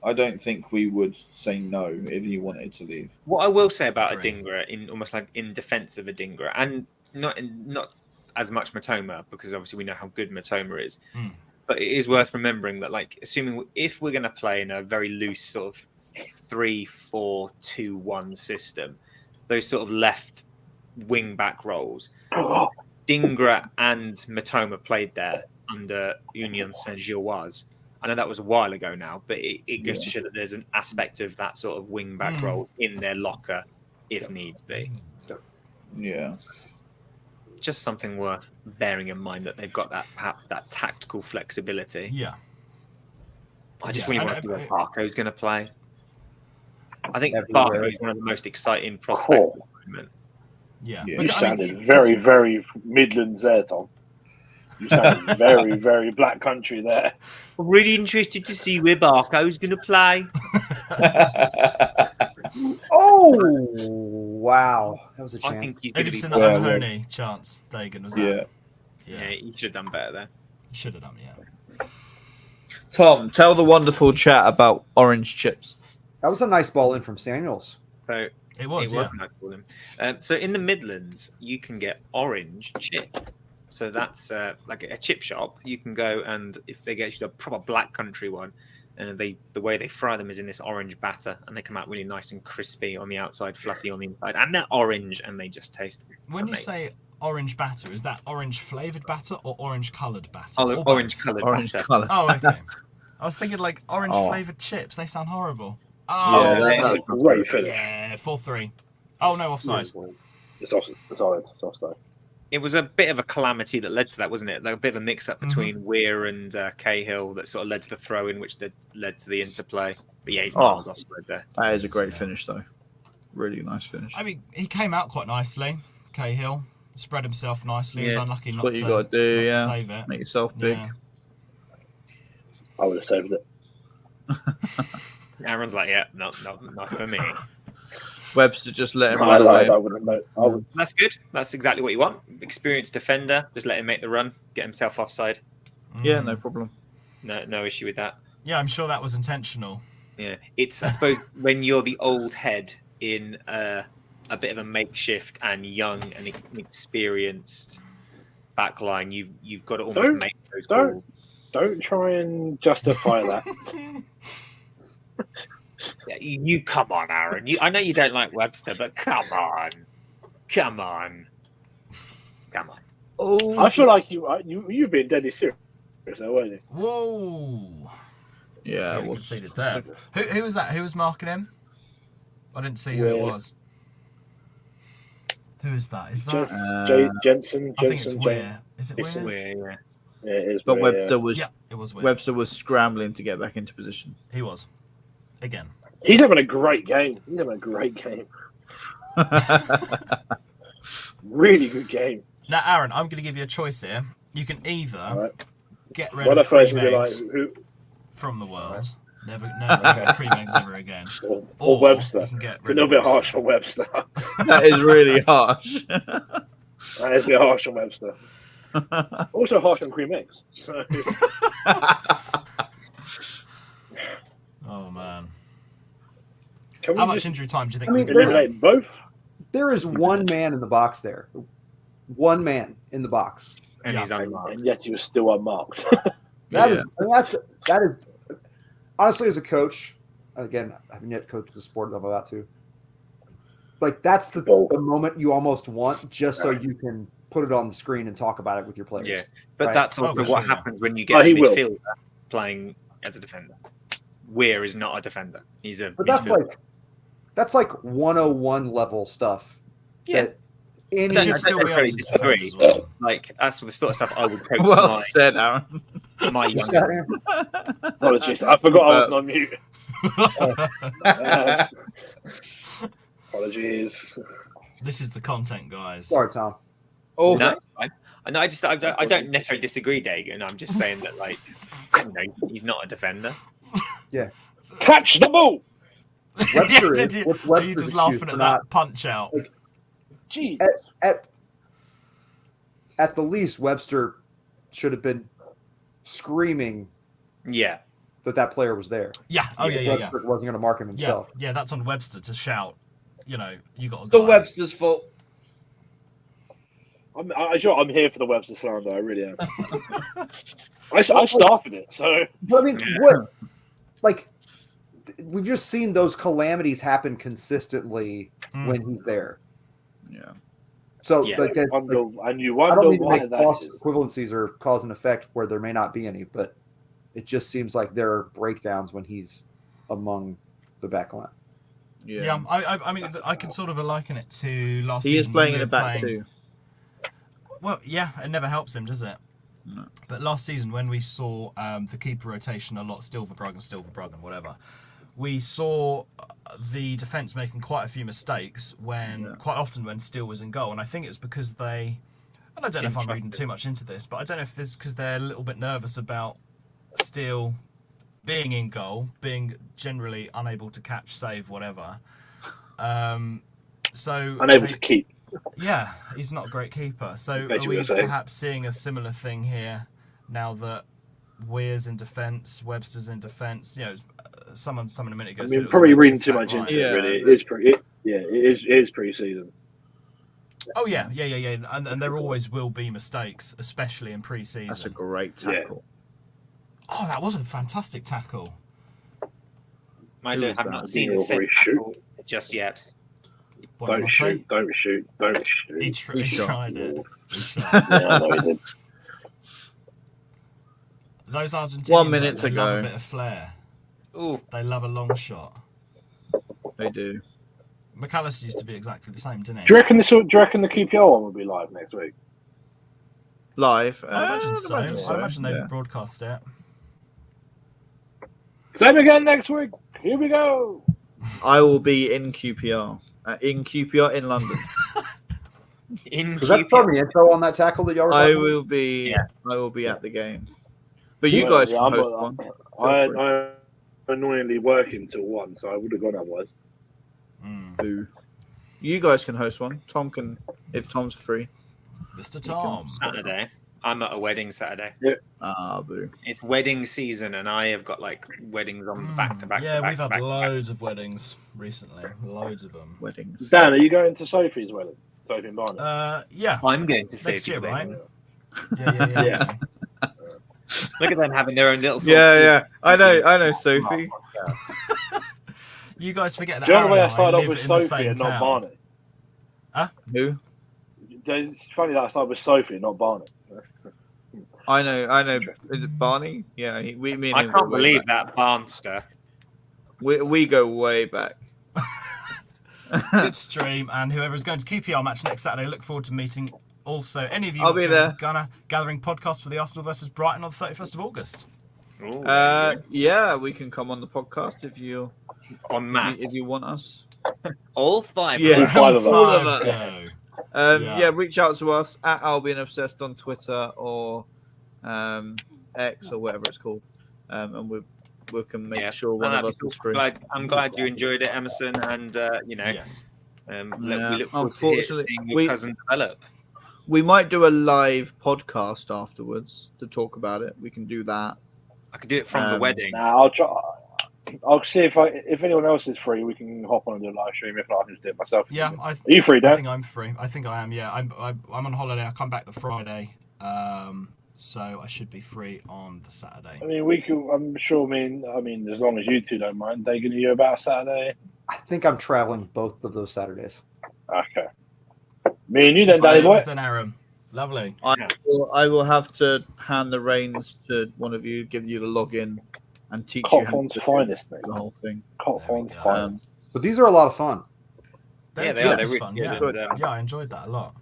I don't think we would say no if he wanted to leave. What I will say about Adingra, in defence of Adingra, and not as much Matoma, because obviously we know how good Matoma is. But it is worth remembering that, assuming if we're going to play in a very loose sort of 3-4-2-1 system, those sort of left wing back roles, Dingra and Matoma played there under Union Saint-Gilloise. I know that was a while ago now, but it goes to show that there's an aspect of that sort of wing back role in their locker if needs be. Yeah. Just something worth bearing in mind that they've got that tactical flexibility. Yeah. I just really want to see where Barco's going to play. I think Barco is one of the most exciting prospects at the moment. Yeah. You sounded very, very Midlands there, Tom. You sounded very, very black country there. I'm really interested to see where Barco's going to play. Oh, wow. That was a chance. I think he's going to be Davidson O'Honey chance, Dagan, was that? Yeah, he should have done better there. He should have done, yeah. Tom, tell the wonderful chat about orange chips. That was a nice ball in from Samuels. So It was nice for them. So in the Midlands, you can get orange chips. So that's like a chip shop. You can go, and if they get you a proper black country one, the way they fry them is in this orange batter, and they come out really nice and crispy on the outside, fluffy on the inside, and they're orange, and they just taste When you say orange batter, is that orange flavoured batter or orange coloured batter? Orange coloured batter. Colour. Oh, okay. I was thinking orange flavoured chips. They sound horrible. Yeah, that's a great finish. Yeah, 4-3. Oh, no, offside. It's offside. It was a bit of a calamity that led to that, wasn't it? Like a bit of a mix-up between Weir and Cahill that sort of led to the throw-in, which led to the interplay. But yeah, he's miles offside there. That is a great finish, though. Really nice finish. I mean, he came out quite nicely, Cahill. Spread himself nicely. He was unlucky not what to you got to do, to save it. Make yourself big. Yeah. I would have saved it. Aaron's like, yeah, not for me. Webster just let him I run away. wouldn't. That's good. That's exactly what you want. Experienced defender. Just let him make the run. Get himself offside. Yeah, no problem. No issue with that. Yeah, I'm sure that was intentional. Yeah, it's I suppose when you're the old head in a bit of a makeshift and young and inexperienced backline, you've got to almost make those calls. Don't try and justify that. You come on, Aaron. I know you don't like Webster, but come on. Oh, I feel like you've been deadly serious, though, weren't you? Whoa. Yeah, we conceded there. Who was that? Who was marking him? I didn't see who it was. Who is that? Is that Jensen? I think it's Weir. Is it Weir? Weir, Yeah, it is. But Weir, Webster was it was Weir. Webster was scrambling to get back into position. He was. Again. He's having a great game. Really good game. Now, Aaron, I'm going to give you a choice here. You can either get rid What of first three be like, legs who? from the world, Never cream eggs ever again. Or Webster. You can get It's a rid little of bit harsh on Webster. That is really harsh. That is a bit harsh on Webster. Also harsh on cream eggs. So Oh man. can we How much just injury time do you think I we mean, could have? eliminate both? There is one man in the box there. One man in the box. And Yeah. he's unmarked. And yet he was still unmarked. That Yeah. is that is honestly, as a coach, again, I haven't yet coached the sport that I'm about to. Like that's the moment you almost want, just so you can put it on the screen and talk about it with your players. Yeah, but Right. that's Oh, also for what sure, yeah. happens when you get a he will. midfielder playing as a defender. Weir is not a defender; he's a. But that's like 101 level stuff. Yeah. That any He should I still don't be able to necessarily defend disagree. as well. Like that's the sort of stuff I would coach Well said, Aaron. my young. Apologies. I forgot I wasn't on mute. Apologies. This is the content, guys. Sorry, Tom. Oh, No, I don't necessarily disagree, Dagan. I'm just saying that, like, he's not a defender. Catch the ball. Webster Yeah, is- did you, what's are Webster's you just excuse laughing for at not- that punch out? Gee. At the least, Webster should have been screaming Yeah, that player was there. Yeah. Oh yeah. Webster wasn't going to mark him himself. Yeah, that's on Webster to shout. You know, you got it's the Webster's fault. I'm here for the Webster slander. I really am. I started it, so But I mean, what? Like, we've just seen those calamities happen consistently when he's there. Yeah. So, Yeah. like, that, wonder, like, and you I wonder don't mean to why make that false is. equivalencies or cause and effect where there may not be any, but it just seems like there are breakdowns when he's among the back line. Yeah. I mean, I can sort of liken it to last He season. is playing when in we the were back playing- too. Well, yeah, it never helps him, does it? No. But last season, when we saw the keeper rotation a lot, still for Bruggen, whatever, we saw the defence making quite a few mistakes quite often when Steele was in goal. And I think it was because and I don't know if I'm reading too much into this, but I don't know if it's because they're a little bit nervous about Steele being in goal, being generally unable to catch, save, whatever. So Unable to keep. Yeah, he's not a great keeper. So Bet are you we were saying. perhaps seeing a similar thing here now that Weir's in defence, Webster's in defence? You know, someone a minute ago I said mean, it was probably a reading back too much line. into Yeah. it. Really, it is pre-season. Oh yeah, and there always will be mistakes, especially in pre-season. That's a great tackle. Oh, that was a fantastic tackle. I Who was have that? not seen Or the set we shoot. tackle just yet. What Don't did I say? shoot. Don't shoot. Don't shoot. He shot. tried it. He shot. Yeah, I know he did. Those Argentinians, 1 minute they love ago. a bit of flair. Oh, They love a long shot. They do. McAllister used to be exactly the same, didn't he? Do you reckon the QPR one will be live next week? Live. I imagine so. I imagine they yeah. broadcast it. Same again next week. Here we go. I will be in QPR. In London. in Was that from QPR. the intro on that tackle that y'all were I talking will be. Yeah. I will be at the game. But you Yeah, guys yeah, can I'm- host one. Feel free. I'm annoyingly working till 1, so I would have gone otherwise. Boo. You guys can host one. Tom can, if Tom's free. Mr. Tom. Saturday. I'm at a wedding Saturday. Ah, boo. It's wedding season, and I have got like weddings on back to back. Yeah, to back we've to had back to back. loads of weddings recently. Loads of them. Weddings. Dan, are you going to Sophie's wedding? Sophie and Barney? Yeah. I'm going to Next Sophie's year, wedding. right? Yeah. Yeah. Look at them having their own little. Yeah. I know, Sophie. You guys forget that Do you know the way Aaron I started off live with in the Sophie same and not town. Barney? Who? It's funny that I started with Sophie and not Barney. I know. Is it Barney? Yeah, me and I him can't go way believe back. that Barnster. We go way back. Good stream, and whoever is going to QPR match next Saturday, look forward to meeting. Also, any of you I'll want be to go to there. the Gunner Gathering podcast for the Arsenal versus Brighton on the 31st of August. Ooh, Yeah, we can come on the podcast if you on maths. if you want us. All 5 Yeah. of us. Five of us. All of us. Go. Yeah, reach out to us at Albion Obsessed on Twitter or X or whatever it's called, and we can make Yeah. sure one of us is free. I'm glad you enjoyed it, Emerson, and Yes. we look Yeah, forward to unfortunately, seeing your cousin develop. We might do a live podcast afterwards to talk about it. We can do that. I could do it from the wedding. Nah, I'll try. I'll see if anyone else is free. We can hop on and do a live stream. If not, I can just do it myself. Yeah, Are you free, Dan? I think I'm free. I think I am. Yeah, I'm on holiday. I come back the Friday, so I should be free on the Saturday. I mean, we can. I'm sure. I mean, as long as you two don't mind taking you about Saturday. I think I'm traveling both of those Saturdays. Okay. Me and you then, Danny boy. Then, Aaron. Lovely. I will have to hand the reins to one of you, give you the login, and teach you how Cotfon's to finest, mate. do the whole thing. Cotfon's go. finest. But these are a lot of fun. Yeah, they Yeah, are. They're it's really fun. good. Yeah. And, Yeah, I enjoyed that a lot.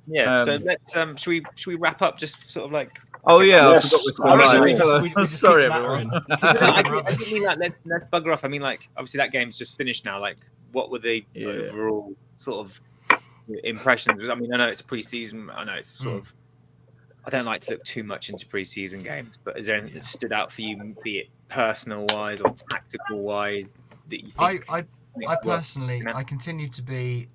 yeah. So Um, let's should we wrap up? Just sort of like. Oh yeah, Yes. I forgot we're still I reckon live. we just Sorry, keep everyone. I didn't mean like let's bugger off. I mean like obviously that game's just finished now. Like what were the Yeah. overall sort of impressions? I mean I know it's pre-season. I know it's sort of. I don't like to look too much into pre-season games, but is there anything that stood out for you, be it personal wise or tactical wise, that you think? I personally, I continue to be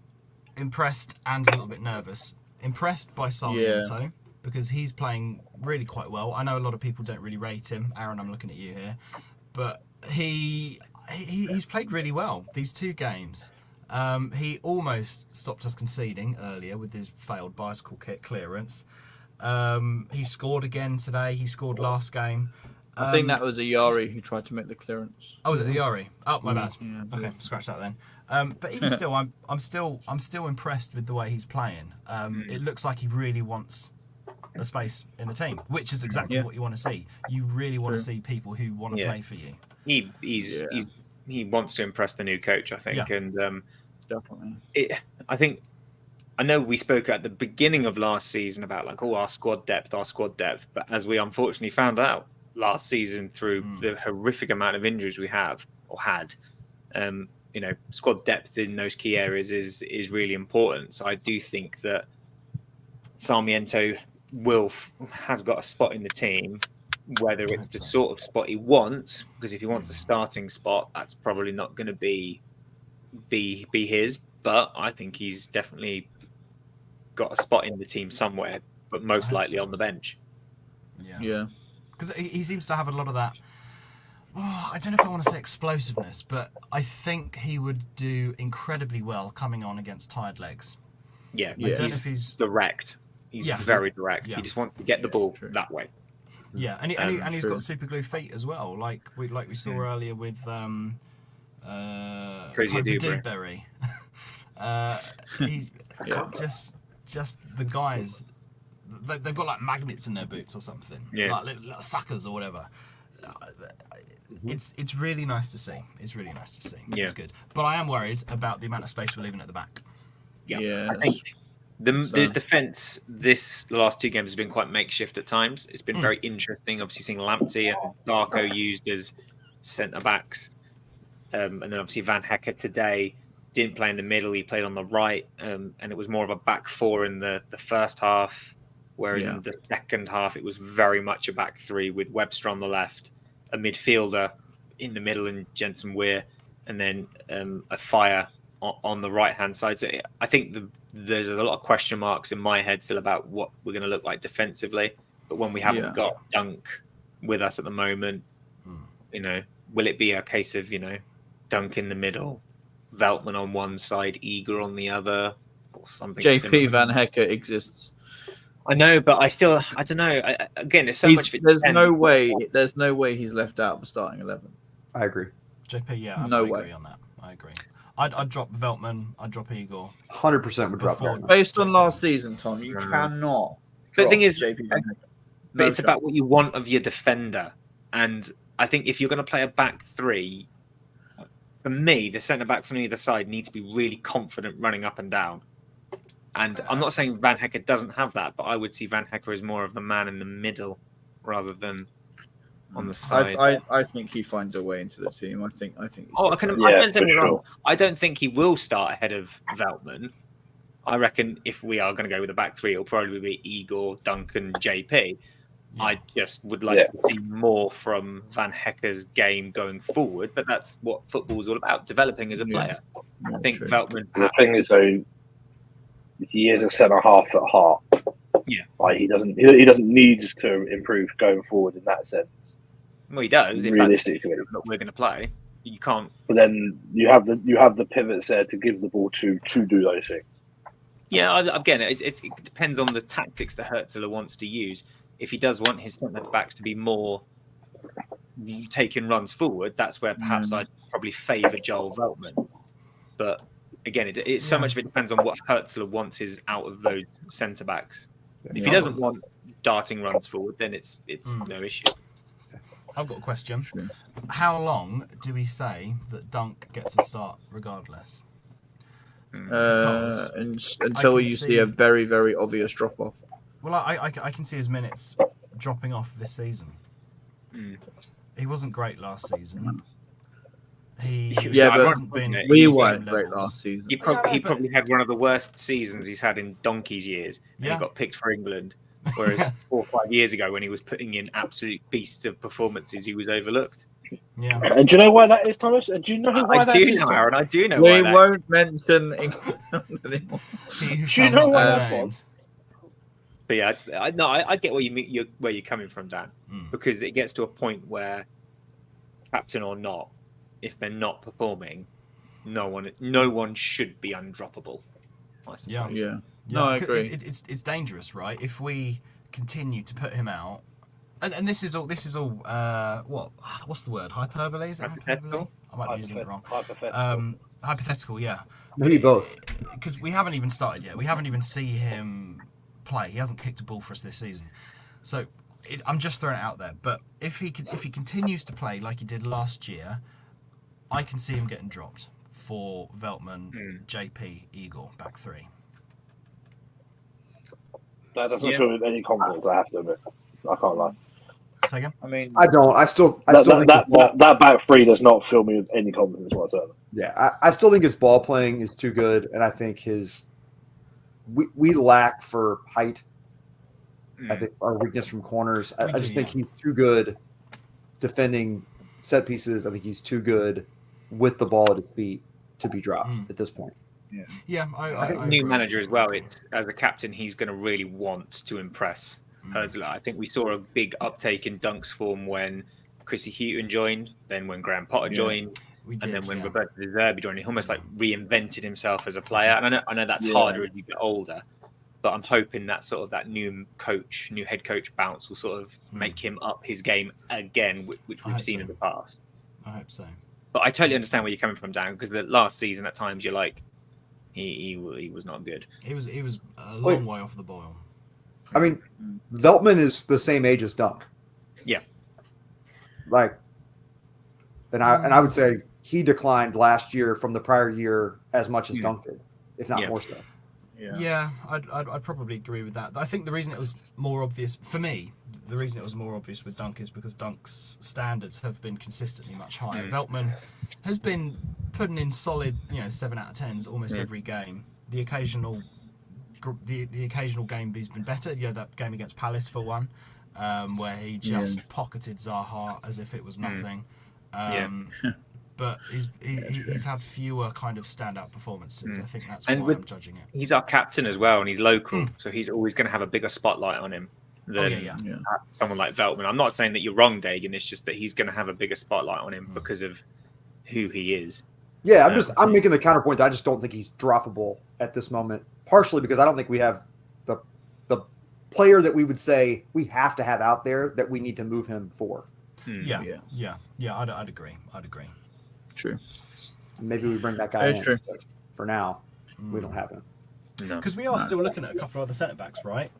impressed and a little bit nervous. Impressed by Sarmiento because he's playing really quite well. I know a lot of people don't really rate him. Aaron, I'm looking at you here, but he's played really well these two games. He almost stopped us conceding earlier with his failed bicycle kick clearance. He scored again today. He scored last game. I think that was a Yari who tried to make the clearance. Oh, was it the Yari? Oh, my bad. Yeah, Okay, scratch that then. But even still, I'm still impressed with the way he's playing. It looks like he really wants the space in the team, which is exactly what you want to see. You really want to see people who want to play for you. He wants to impress the new coach, I think, and definitely. I know we spoke at the beginning of last season about like our squad depth, but as we unfortunately found out last season through the horrific amount of injuries we have or had, squad depth in those key areas is really important. So I do think that Sarmiento has got a spot in the team, whether it's the sort of spot he wants, because if he wants a starting spot, that's probably not going to be his. But I think he's definitely got a spot in the team somewhere, but most likely on the bench. Yeah. Because he seems to have a lot of that. Oh, I don't know if I want to say explosiveness, but I think he would do incredibly well coming on against tired legs. Yeah, I don't know if he's direct. He's very direct. Yeah. He just wants to get the ball that way. Yeah, and he's got super glue feet as well, like we saw earlier with Crazy Dewberry. Just the guys, they've got like magnets in their boots or something, like little suckers or whatever. It's really nice to see. It's really nice to see. Yeah. It's good, but I am worried about the amount of space we're leaving at the back. Yeah. I think the defence the last two games has been quite makeshift at times. It's been very interesting. Obviously, seeing Lamptey and Darko used as centre backs, and then obviously Van Hecker today didn't play in the middle. He played on the right, and it was more of a back four in the first half, whereas in the second half it was very much a back three with Webster on the left, a midfielder in the middle, and Jensen Weir, and then a Fire on the right hand side. So I think there's a lot of question marks in my head still about what we're going to look like defensively. But when we haven't got Dunk with us at the moment, will it be a case of Dunk in the middle, Veltman on one side, Eager on the other, or something? JP similar? Van Hecker exists. I know, but I don't know. Again, there's so much. There's no way he's left out of the starting 11. I agree. JP, I agree on that. I agree. I'd drop Veltman. I'd drop Igor. 100% would drop Before- Veltman. Based on last season, Tom, you cannot. But the thing is, JP Van Hecker. but it's about what you want of your defender, and I think if you're going to play a back three, for me, the centre backs on either side need to be really confident running up and down. And I'm not saying Van Hecker doesn't have that, but I would see Van Hecker as more of the man in the middle rather than on the side. I think he finds a way into the team. I think. Don't get me wrong. I don't think he will start ahead of Veltman. I reckon if we are going to go with a back three, it'll probably be Igor, Duncan, JP. I just would like to see more from Van Hecke's game going forward, but that's what football is all about, developing as a player. I think Veltman... The thing is, though, he is a centre-half at heart. Yeah. Like, he doesn't need to improve going forward in that sense. Well, he does. Realistically. If that's what we're going to play. You can't... But then you have the pivots there to give the ball to do those things. Yeah, again, it depends on the tactics that Herzl wants to use. If he does want his centre-backs to be more taking runs forward, that's where perhaps I'd probably favour Joel Veltman. But again, so much of it depends on what Herzl wants out of those centre-backs. If he doesn't want darting runs forward, then it's no issue. I've got a question. Sure. How long do we say that Dunk gets a start regardless? Until you see a very, very obvious drop-off. Well, I can see his minutes dropping off this season. He wasn't great last season. We weren't great last season. He probably had one of the worst seasons he's had in donkey's years. And he got picked for England. Whereas 4 or 5 years ago, when he was putting in absolute beasts of performances, he was overlooked. Yeah. And do you know why that is, Thomas? And do you know why that is? Aaron. I do know why. We won't mention England anymore. Do you know why that was? But yeah, I get where you're coming from, Dan, because it gets to a point where, captain or not, if they're not performing, no one should be undroppable. I suppose. Yeah. No, I agree. It's dangerous, right? If we continue to put him out, and this is all what's the word? Hyperbole? Is it hyperbole? I might be using it wrong. Hypothetical, yeah. Maybe both. Because we haven't even started yet. We haven't even seen him play. He hasn't kicked a ball for us this season. So I'm just throwing it out there. But if he continues to play like he did last year, I can see him getting dropped for Veltman, JP, Eagle, back three. That doesn't fill me with any confidence, I have to admit. I can't lie. Say again? I mean, I don't. I still think that back three does not fill me with any confidence whatsoever. Yeah, I still think his ball playing is too good, and I think we lack for height. I think our weakness from corners. I just think he's too good defending set pieces. I think he's too good with the ball at his feet to be dropped at this point. Yeah, I think new manager as well. It's as a captain, he's going to really want to impress Herzl. I think we saw a big uptake in Dunk's form when Chrissy Houghton joined, then when Graham Potter joined, and then when Roberto De Zerbi joined. He almost like reinvented himself as a player. And I know that's harder as you get older, but I'm hoping that sort of that new head coach bounce will sort of make him up his game again, which we've seen in the past. I hope so. But I totally understand where you're coming from, Dan, because the last season at times you're like, he was not good. He was a long way off the boil. I mean, Veltman is the same age as Dunk. Yeah. And I would say he declined last year from the prior year as much as Dunk did, if not more so. Yeah, I'd probably agree with that. I think the reason it was more obvious for me, with Dunk is because Dunk's standards have been consistently much higher. Veltman has been putting in solid, 7 out of 10s almost every game. The occasional game he's been better. That game against Palace for one, where he just pocketed Zaha as if it was nothing. But he's had fewer kind of standout performances. I think that's why I'm judging it. He's our captain as well, and he's local, so he's always going to have a bigger spotlight on him than someone like Veltman. I'm not saying that you're wrong, Dagan. It's just that he's going to have a bigger spotlight on him because of who he is. Yeah, I'm making the counterpoint that I just don't think he's droppable at this moment. Partially because I don't think we have the player that we would say we have to have out there that we need to move him for. I'd agree. True. Maybe we bring that guy in. True. But for now, we don't have him. Because we are still looking at a couple of other centre backs, right?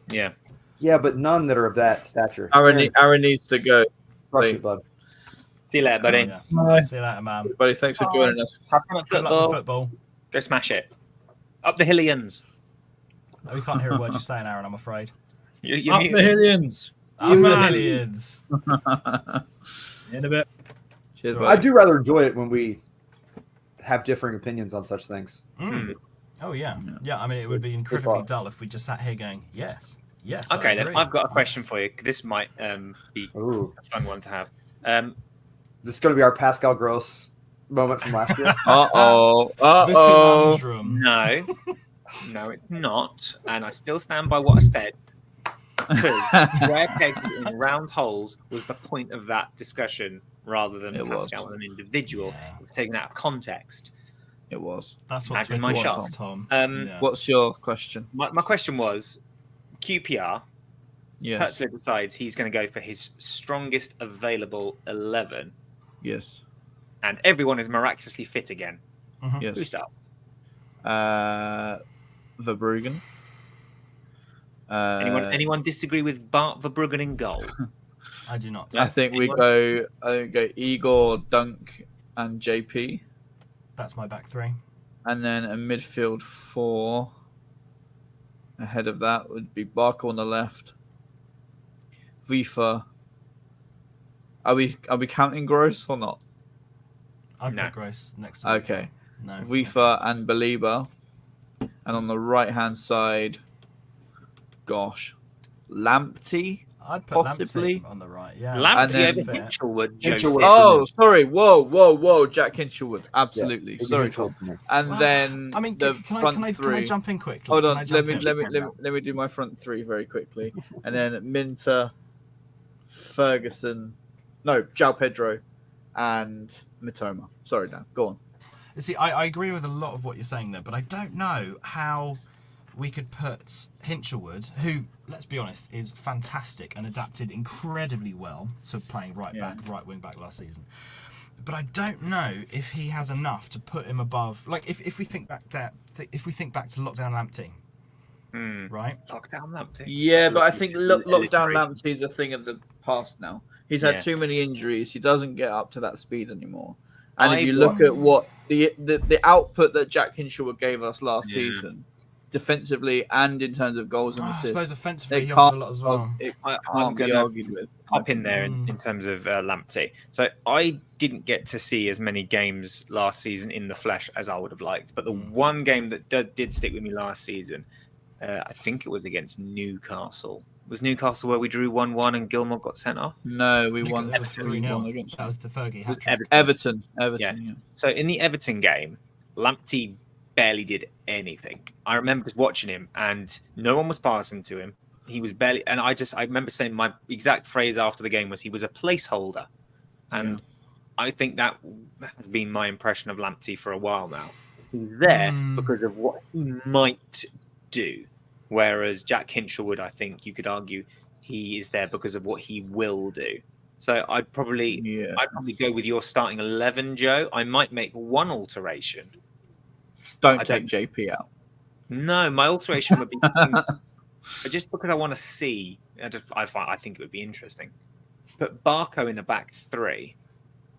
Yeah. Yeah, but none that are of that stature. Aaron needs to go. Crush it, bud. See you later, buddy. See you later, man. Buddy, thanks for joining us. Have fun at Good luck with football. Go smash it. Up the Hillians. We can't hear a word you're saying, Aaron, I'm afraid. You're Up the Hillians. Up the Hillians. In a bit. Cheers, I do rather enjoy it when we have differing opinions on such things. Oh, yeah. Yeah, I mean, it would be incredibly dull if we just sat here going, yes. Yes. Okay, I then agree. I've got a question for you. This might be Ooh, a fun one to have. this is going to be our Pascal Gross moment from last year. The conundrum. No, it's not. And I still stand by what I said. Because square pegs in round holes was the point of that discussion rather than It was. Pascal as an individual. Yeah. It was taken out of context. It was. That's what Imagine Twitter my shot. was, Tom. Yeah. What's your question? My question was, QPR, Yes. Hertzler decides he's going to go for his strongest available 11, Yes. and everyone is miraculously fit again. Mhm. Yes. Who starts? Verbruggen. Anyone disagree with Bart Verbruggen in goal? I do not. I think we go. I think go Igor, Dunk, and JP, That's my back three. and then a midfield 4. Ahead of that would be Barker on the left. Vifa. Are we counting Gross or not? I'd No. put Gross next to Okay. No. Vifa and Baliba, and on the right hand side, gosh, Lamptey. I'd put Possibly. Lamptey on the right. Yeah. Lamptey then- over Hinchelwood, Hinchelwood. Joseph. Oh, sorry. Whoa, Jack Hinchelwood. Absolutely. Maybe Sorry, Hinchelwood Tom. from there. And Well, then I mean, the can front I three. jump in quickly? Hold Can on, I let jump me in? let me do my front 3 very quickly, and then Minter, Ferguson, no, João Pedro, and Mitoma. Sorry, Dan. Go on. See, I agree with a lot of what you're saying there, but I don't know how we could put Hinchelwood, who, let's be honest, is fantastic and adapted incredibly well to playing right wing back last season. But I don't know if he has enough to put him above. Like if we think back to lockdown Lamptey, right? Lockdown Lamptey. Yeah, but I think lockdown Alliteration. Lamptey is a thing of the past now. He's had Yeah. too many injuries. He doesn't get up to that speed anymore. And if you look at what the output that Jack Hinchelwood gave us last season, defensively and in terms of goals and I assists, suppose offensively it he can't, offered a lot as well. it I'm can't be gonna argued with. Pop in there in terms of Lamptey. So I didn't get to see as many games last season in the flesh as I would have liked. But the one game that did stick with me last season, I think it was against Newcastle. Was Newcastle where we drew 1-1 and Gilmore got sent off? No, we won That was 3-1 3-0. against That was the Fergie Was hat-trick. Everton. Yeah. So in the Everton game, Lamptey barely did anything. I remember just watching him and no one was passing to him. He was barely, and I remember saying my exact phrase after the game was he was a placeholder. And I think that has been my impression of Lamptey for a while now. He's there because of what he might do. Whereas Jack Hinchelwood, I think you could argue he is there because of what he will do. So I'd probably go with your starting 11, Joe. I might make one alteration. Don't take JP out. No, my alteration would be just because I want to see. I think it would be interesting. Put Barco in the back 3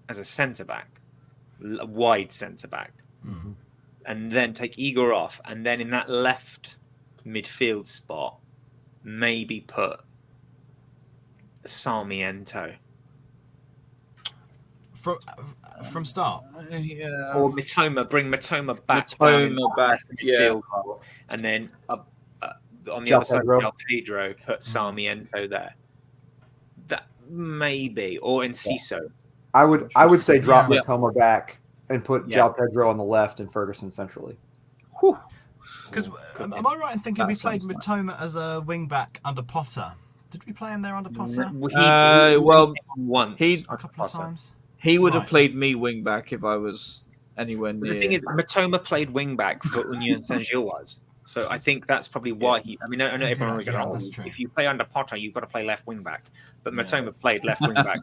as a centre back, wide centre back, and then take Igor off, and then in that left midfield spot, maybe put Sarmiento from start. Yeah. or Mitoma. Bring Mitoma back. Mitoma back, midfield role, and then on the João other side, Pedro. João Pedro put Sarmiento there. That maybe, or Enciso. I would say drop Yeah. Matoma back and put Yeah. João Pedro on the left and Ferguson centrally. Because am I right in thinking That we played sounds nice. Mitoma as a wing back under Potter? Did we play him there under Potter? Well, once he- A couple of times. He would have Right. played me wing back if I was anywhere But near. the thing is, Matoma played wing back for Union Saint-Gilloise. So I think that's probably why he. I mean, I know He everyone did, will go, yeah, "Oh, that's true. if you play under Potter, you've got to play left wing back." But Yeah. Matoma played left wing back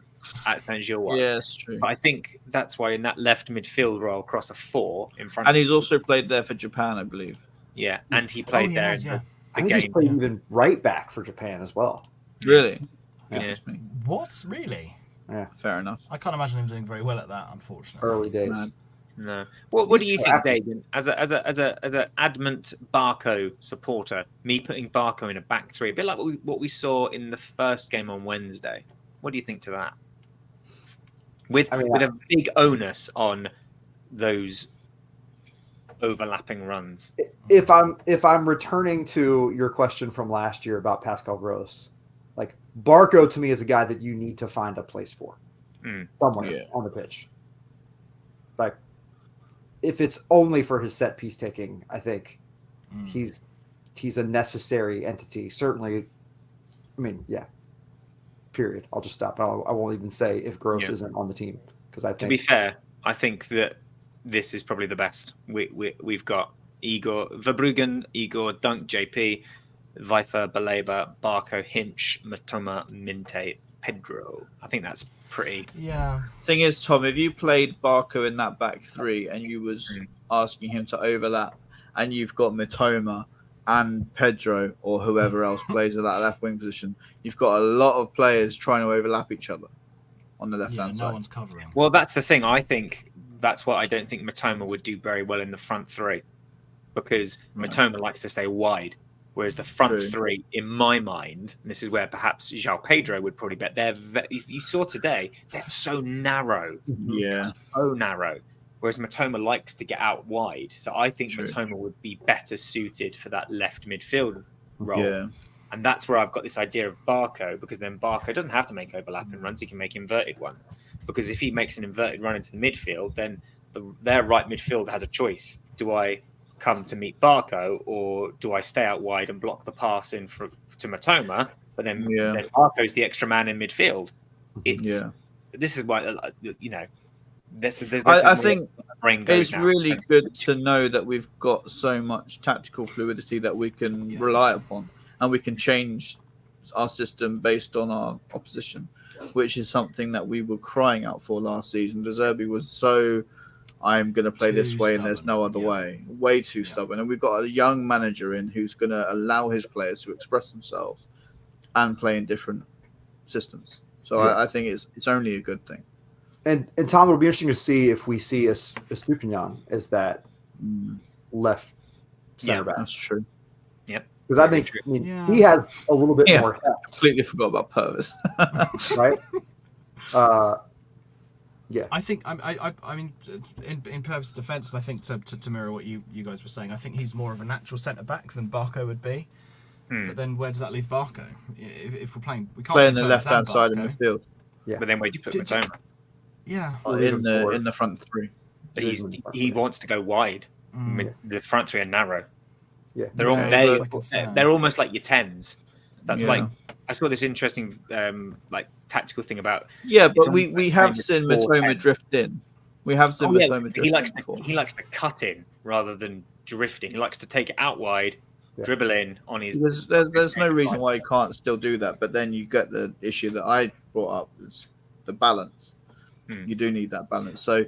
at Saint-Gilloise. yeah, it's true. But I think that's why in that left midfield role across a 4 in front. And of he's also played there for Japan, I believe. yeah, and he played he there has, in yeah. the I think he's game. played yeah. even right back for Japan as well. Really? Yeah. Goodness me. What? Really? Fair enough. I can't imagine him doing very well at that, unfortunately. Early days. Man. No. What do you He's think, happy. Dagan? As a adamant Barco supporter, me putting Barco in a back 3, a bit like what we saw in the first game on Wednesday. What do you think to that? With a big onus on those overlapping runs. If I'm returning to your question from last year about Pascal Gross, like Barco to me is a guy that you need to find a place for somewhere on the pitch. Like if it's only for his set piece taking, I think he's a necessary entity. Certainly, I mean, yeah. Period. I'll just stop. I won't even say if Gross isn't on the team because I think. To be fair, I think that this is probably the best. We've got Igor Verbruggen, Igor Dunk, JP, Vifer, Baleba, Barco, Hinch, Matoma, Minte, Pedro. I think that's pretty. Yeah. Thing is, Tom, if you played Barco in that back three and you was asking him to overlap, and you've got Matoma and Pedro or whoever else plays at that left wing position, you've got a lot of players trying to overlap each other on the left-hand side. No one's covering. Well, that's the thing. I think that's what I don't think Matoma would do very well in the front three, because Matoma likes to stay wide, whereas the front three, in my mind, and this is where perhaps João Pedro would probably bet, if you saw today, they're so narrow. Yeah. So narrow. Whereas Matoma likes to get out wide. So I think Matoma would be better suited for that left midfield role. Yeah. And that's where I've got this idea of Barco, because then Barco doesn't have to make overlapping runs. He can make inverted ones. Because if he makes an inverted run into the midfield, then their right midfield has a choice. Do I come to meet Barco, or do I stay out wide and block the pass in to Matoma? But then Barco's the extra man in midfield. This is why, I think it's really good to know that we've got so much tactical fluidity that we can rely upon, and we can change our system based on our opposition, which is something that we were crying out for last season. De Zerbi was so, I'm going to play this way and there's no other way, way too stubborn. And we've got a young manager in who's going to allow his players to express themselves and play in different systems. So I think it's only a good thing. And Tom, it'll be interesting to see if we see Estupiñán as that left center back. That's true. Yep. Because I think he has a little bit more heft. Completely forgot about Purvis. Right? I think I mean in Purvis' defence, I think to mirror what you guys were saying, I think he's more of a natural centre back than Barco would be. But then where does that leave Barco? If we're playing, we can't play on the left hand side of the field. Yeah. But then where do you put Matoma? Yeah, in the front three. But he wants to go wide. The front three are narrow. Yeah, they're almost like your tens. That's like, I saw this interesting tactical thing about. Yeah, but we have seen Matoma drift in. We have seen Matoma drift in. He likes to cut in rather than drifting. He likes to take it out wide, dribble in on his. There's no reason why he can't still do that. But then you get the issue that I brought up: is the balance. You do need that balance. So,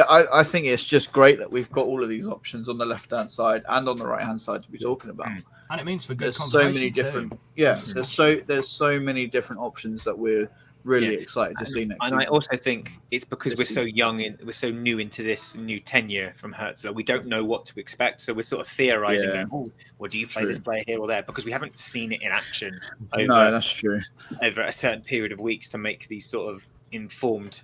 I think it's just great that we've got all of these options on the left-hand side and on the right-hand side to be talking about. And it means for good there's conversation so many different, too. there's so many different options that we're really excited to see next season. And I also think it's because we're so young and we're so new into this new tenure from Hertzler. We don't know what to expect, so we're sort of theorising. Do you play this player here or there? Because we haven't seen it in action that's true. Over a certain period of weeks to make these sort of informed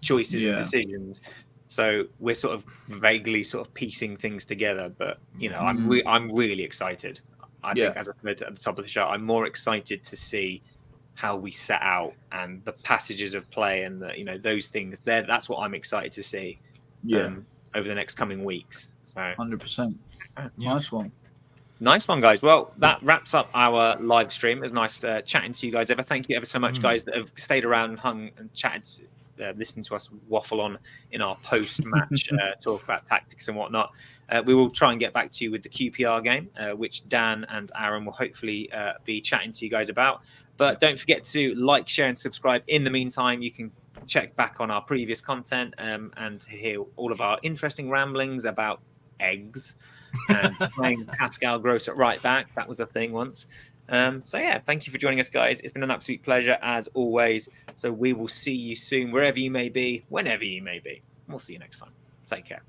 choices and decisions. So we're sort of vaguely sort of piecing things together, but I'm really excited. I think, as I said at the top of the show, I'm more excited to see how we set out and the passages of play and those things. That's what I'm excited to see over the next coming weeks. So 100%. Nice one, guys. Well, that wraps up our live stream. It was nice chatting to you guys. Thank you ever so much, guys, that have stayed around and hung and chatted. Listen to us waffle on in our post-match talk about tactics and whatnot. We will try and get back to you with the QPR game, which Dan and Aaron will hopefully be chatting to you guys about. But don't forget to like, share, and subscribe. In the meantime, you can check back on our previous content and hear all of our interesting ramblings about eggs and playing Pascal Gross at right back. That was a thing once. Thank you for joining us, guys. It's been an absolute pleasure as always. So we will see you soon, wherever you may be, whenever you may be. We'll see you next time. Take care.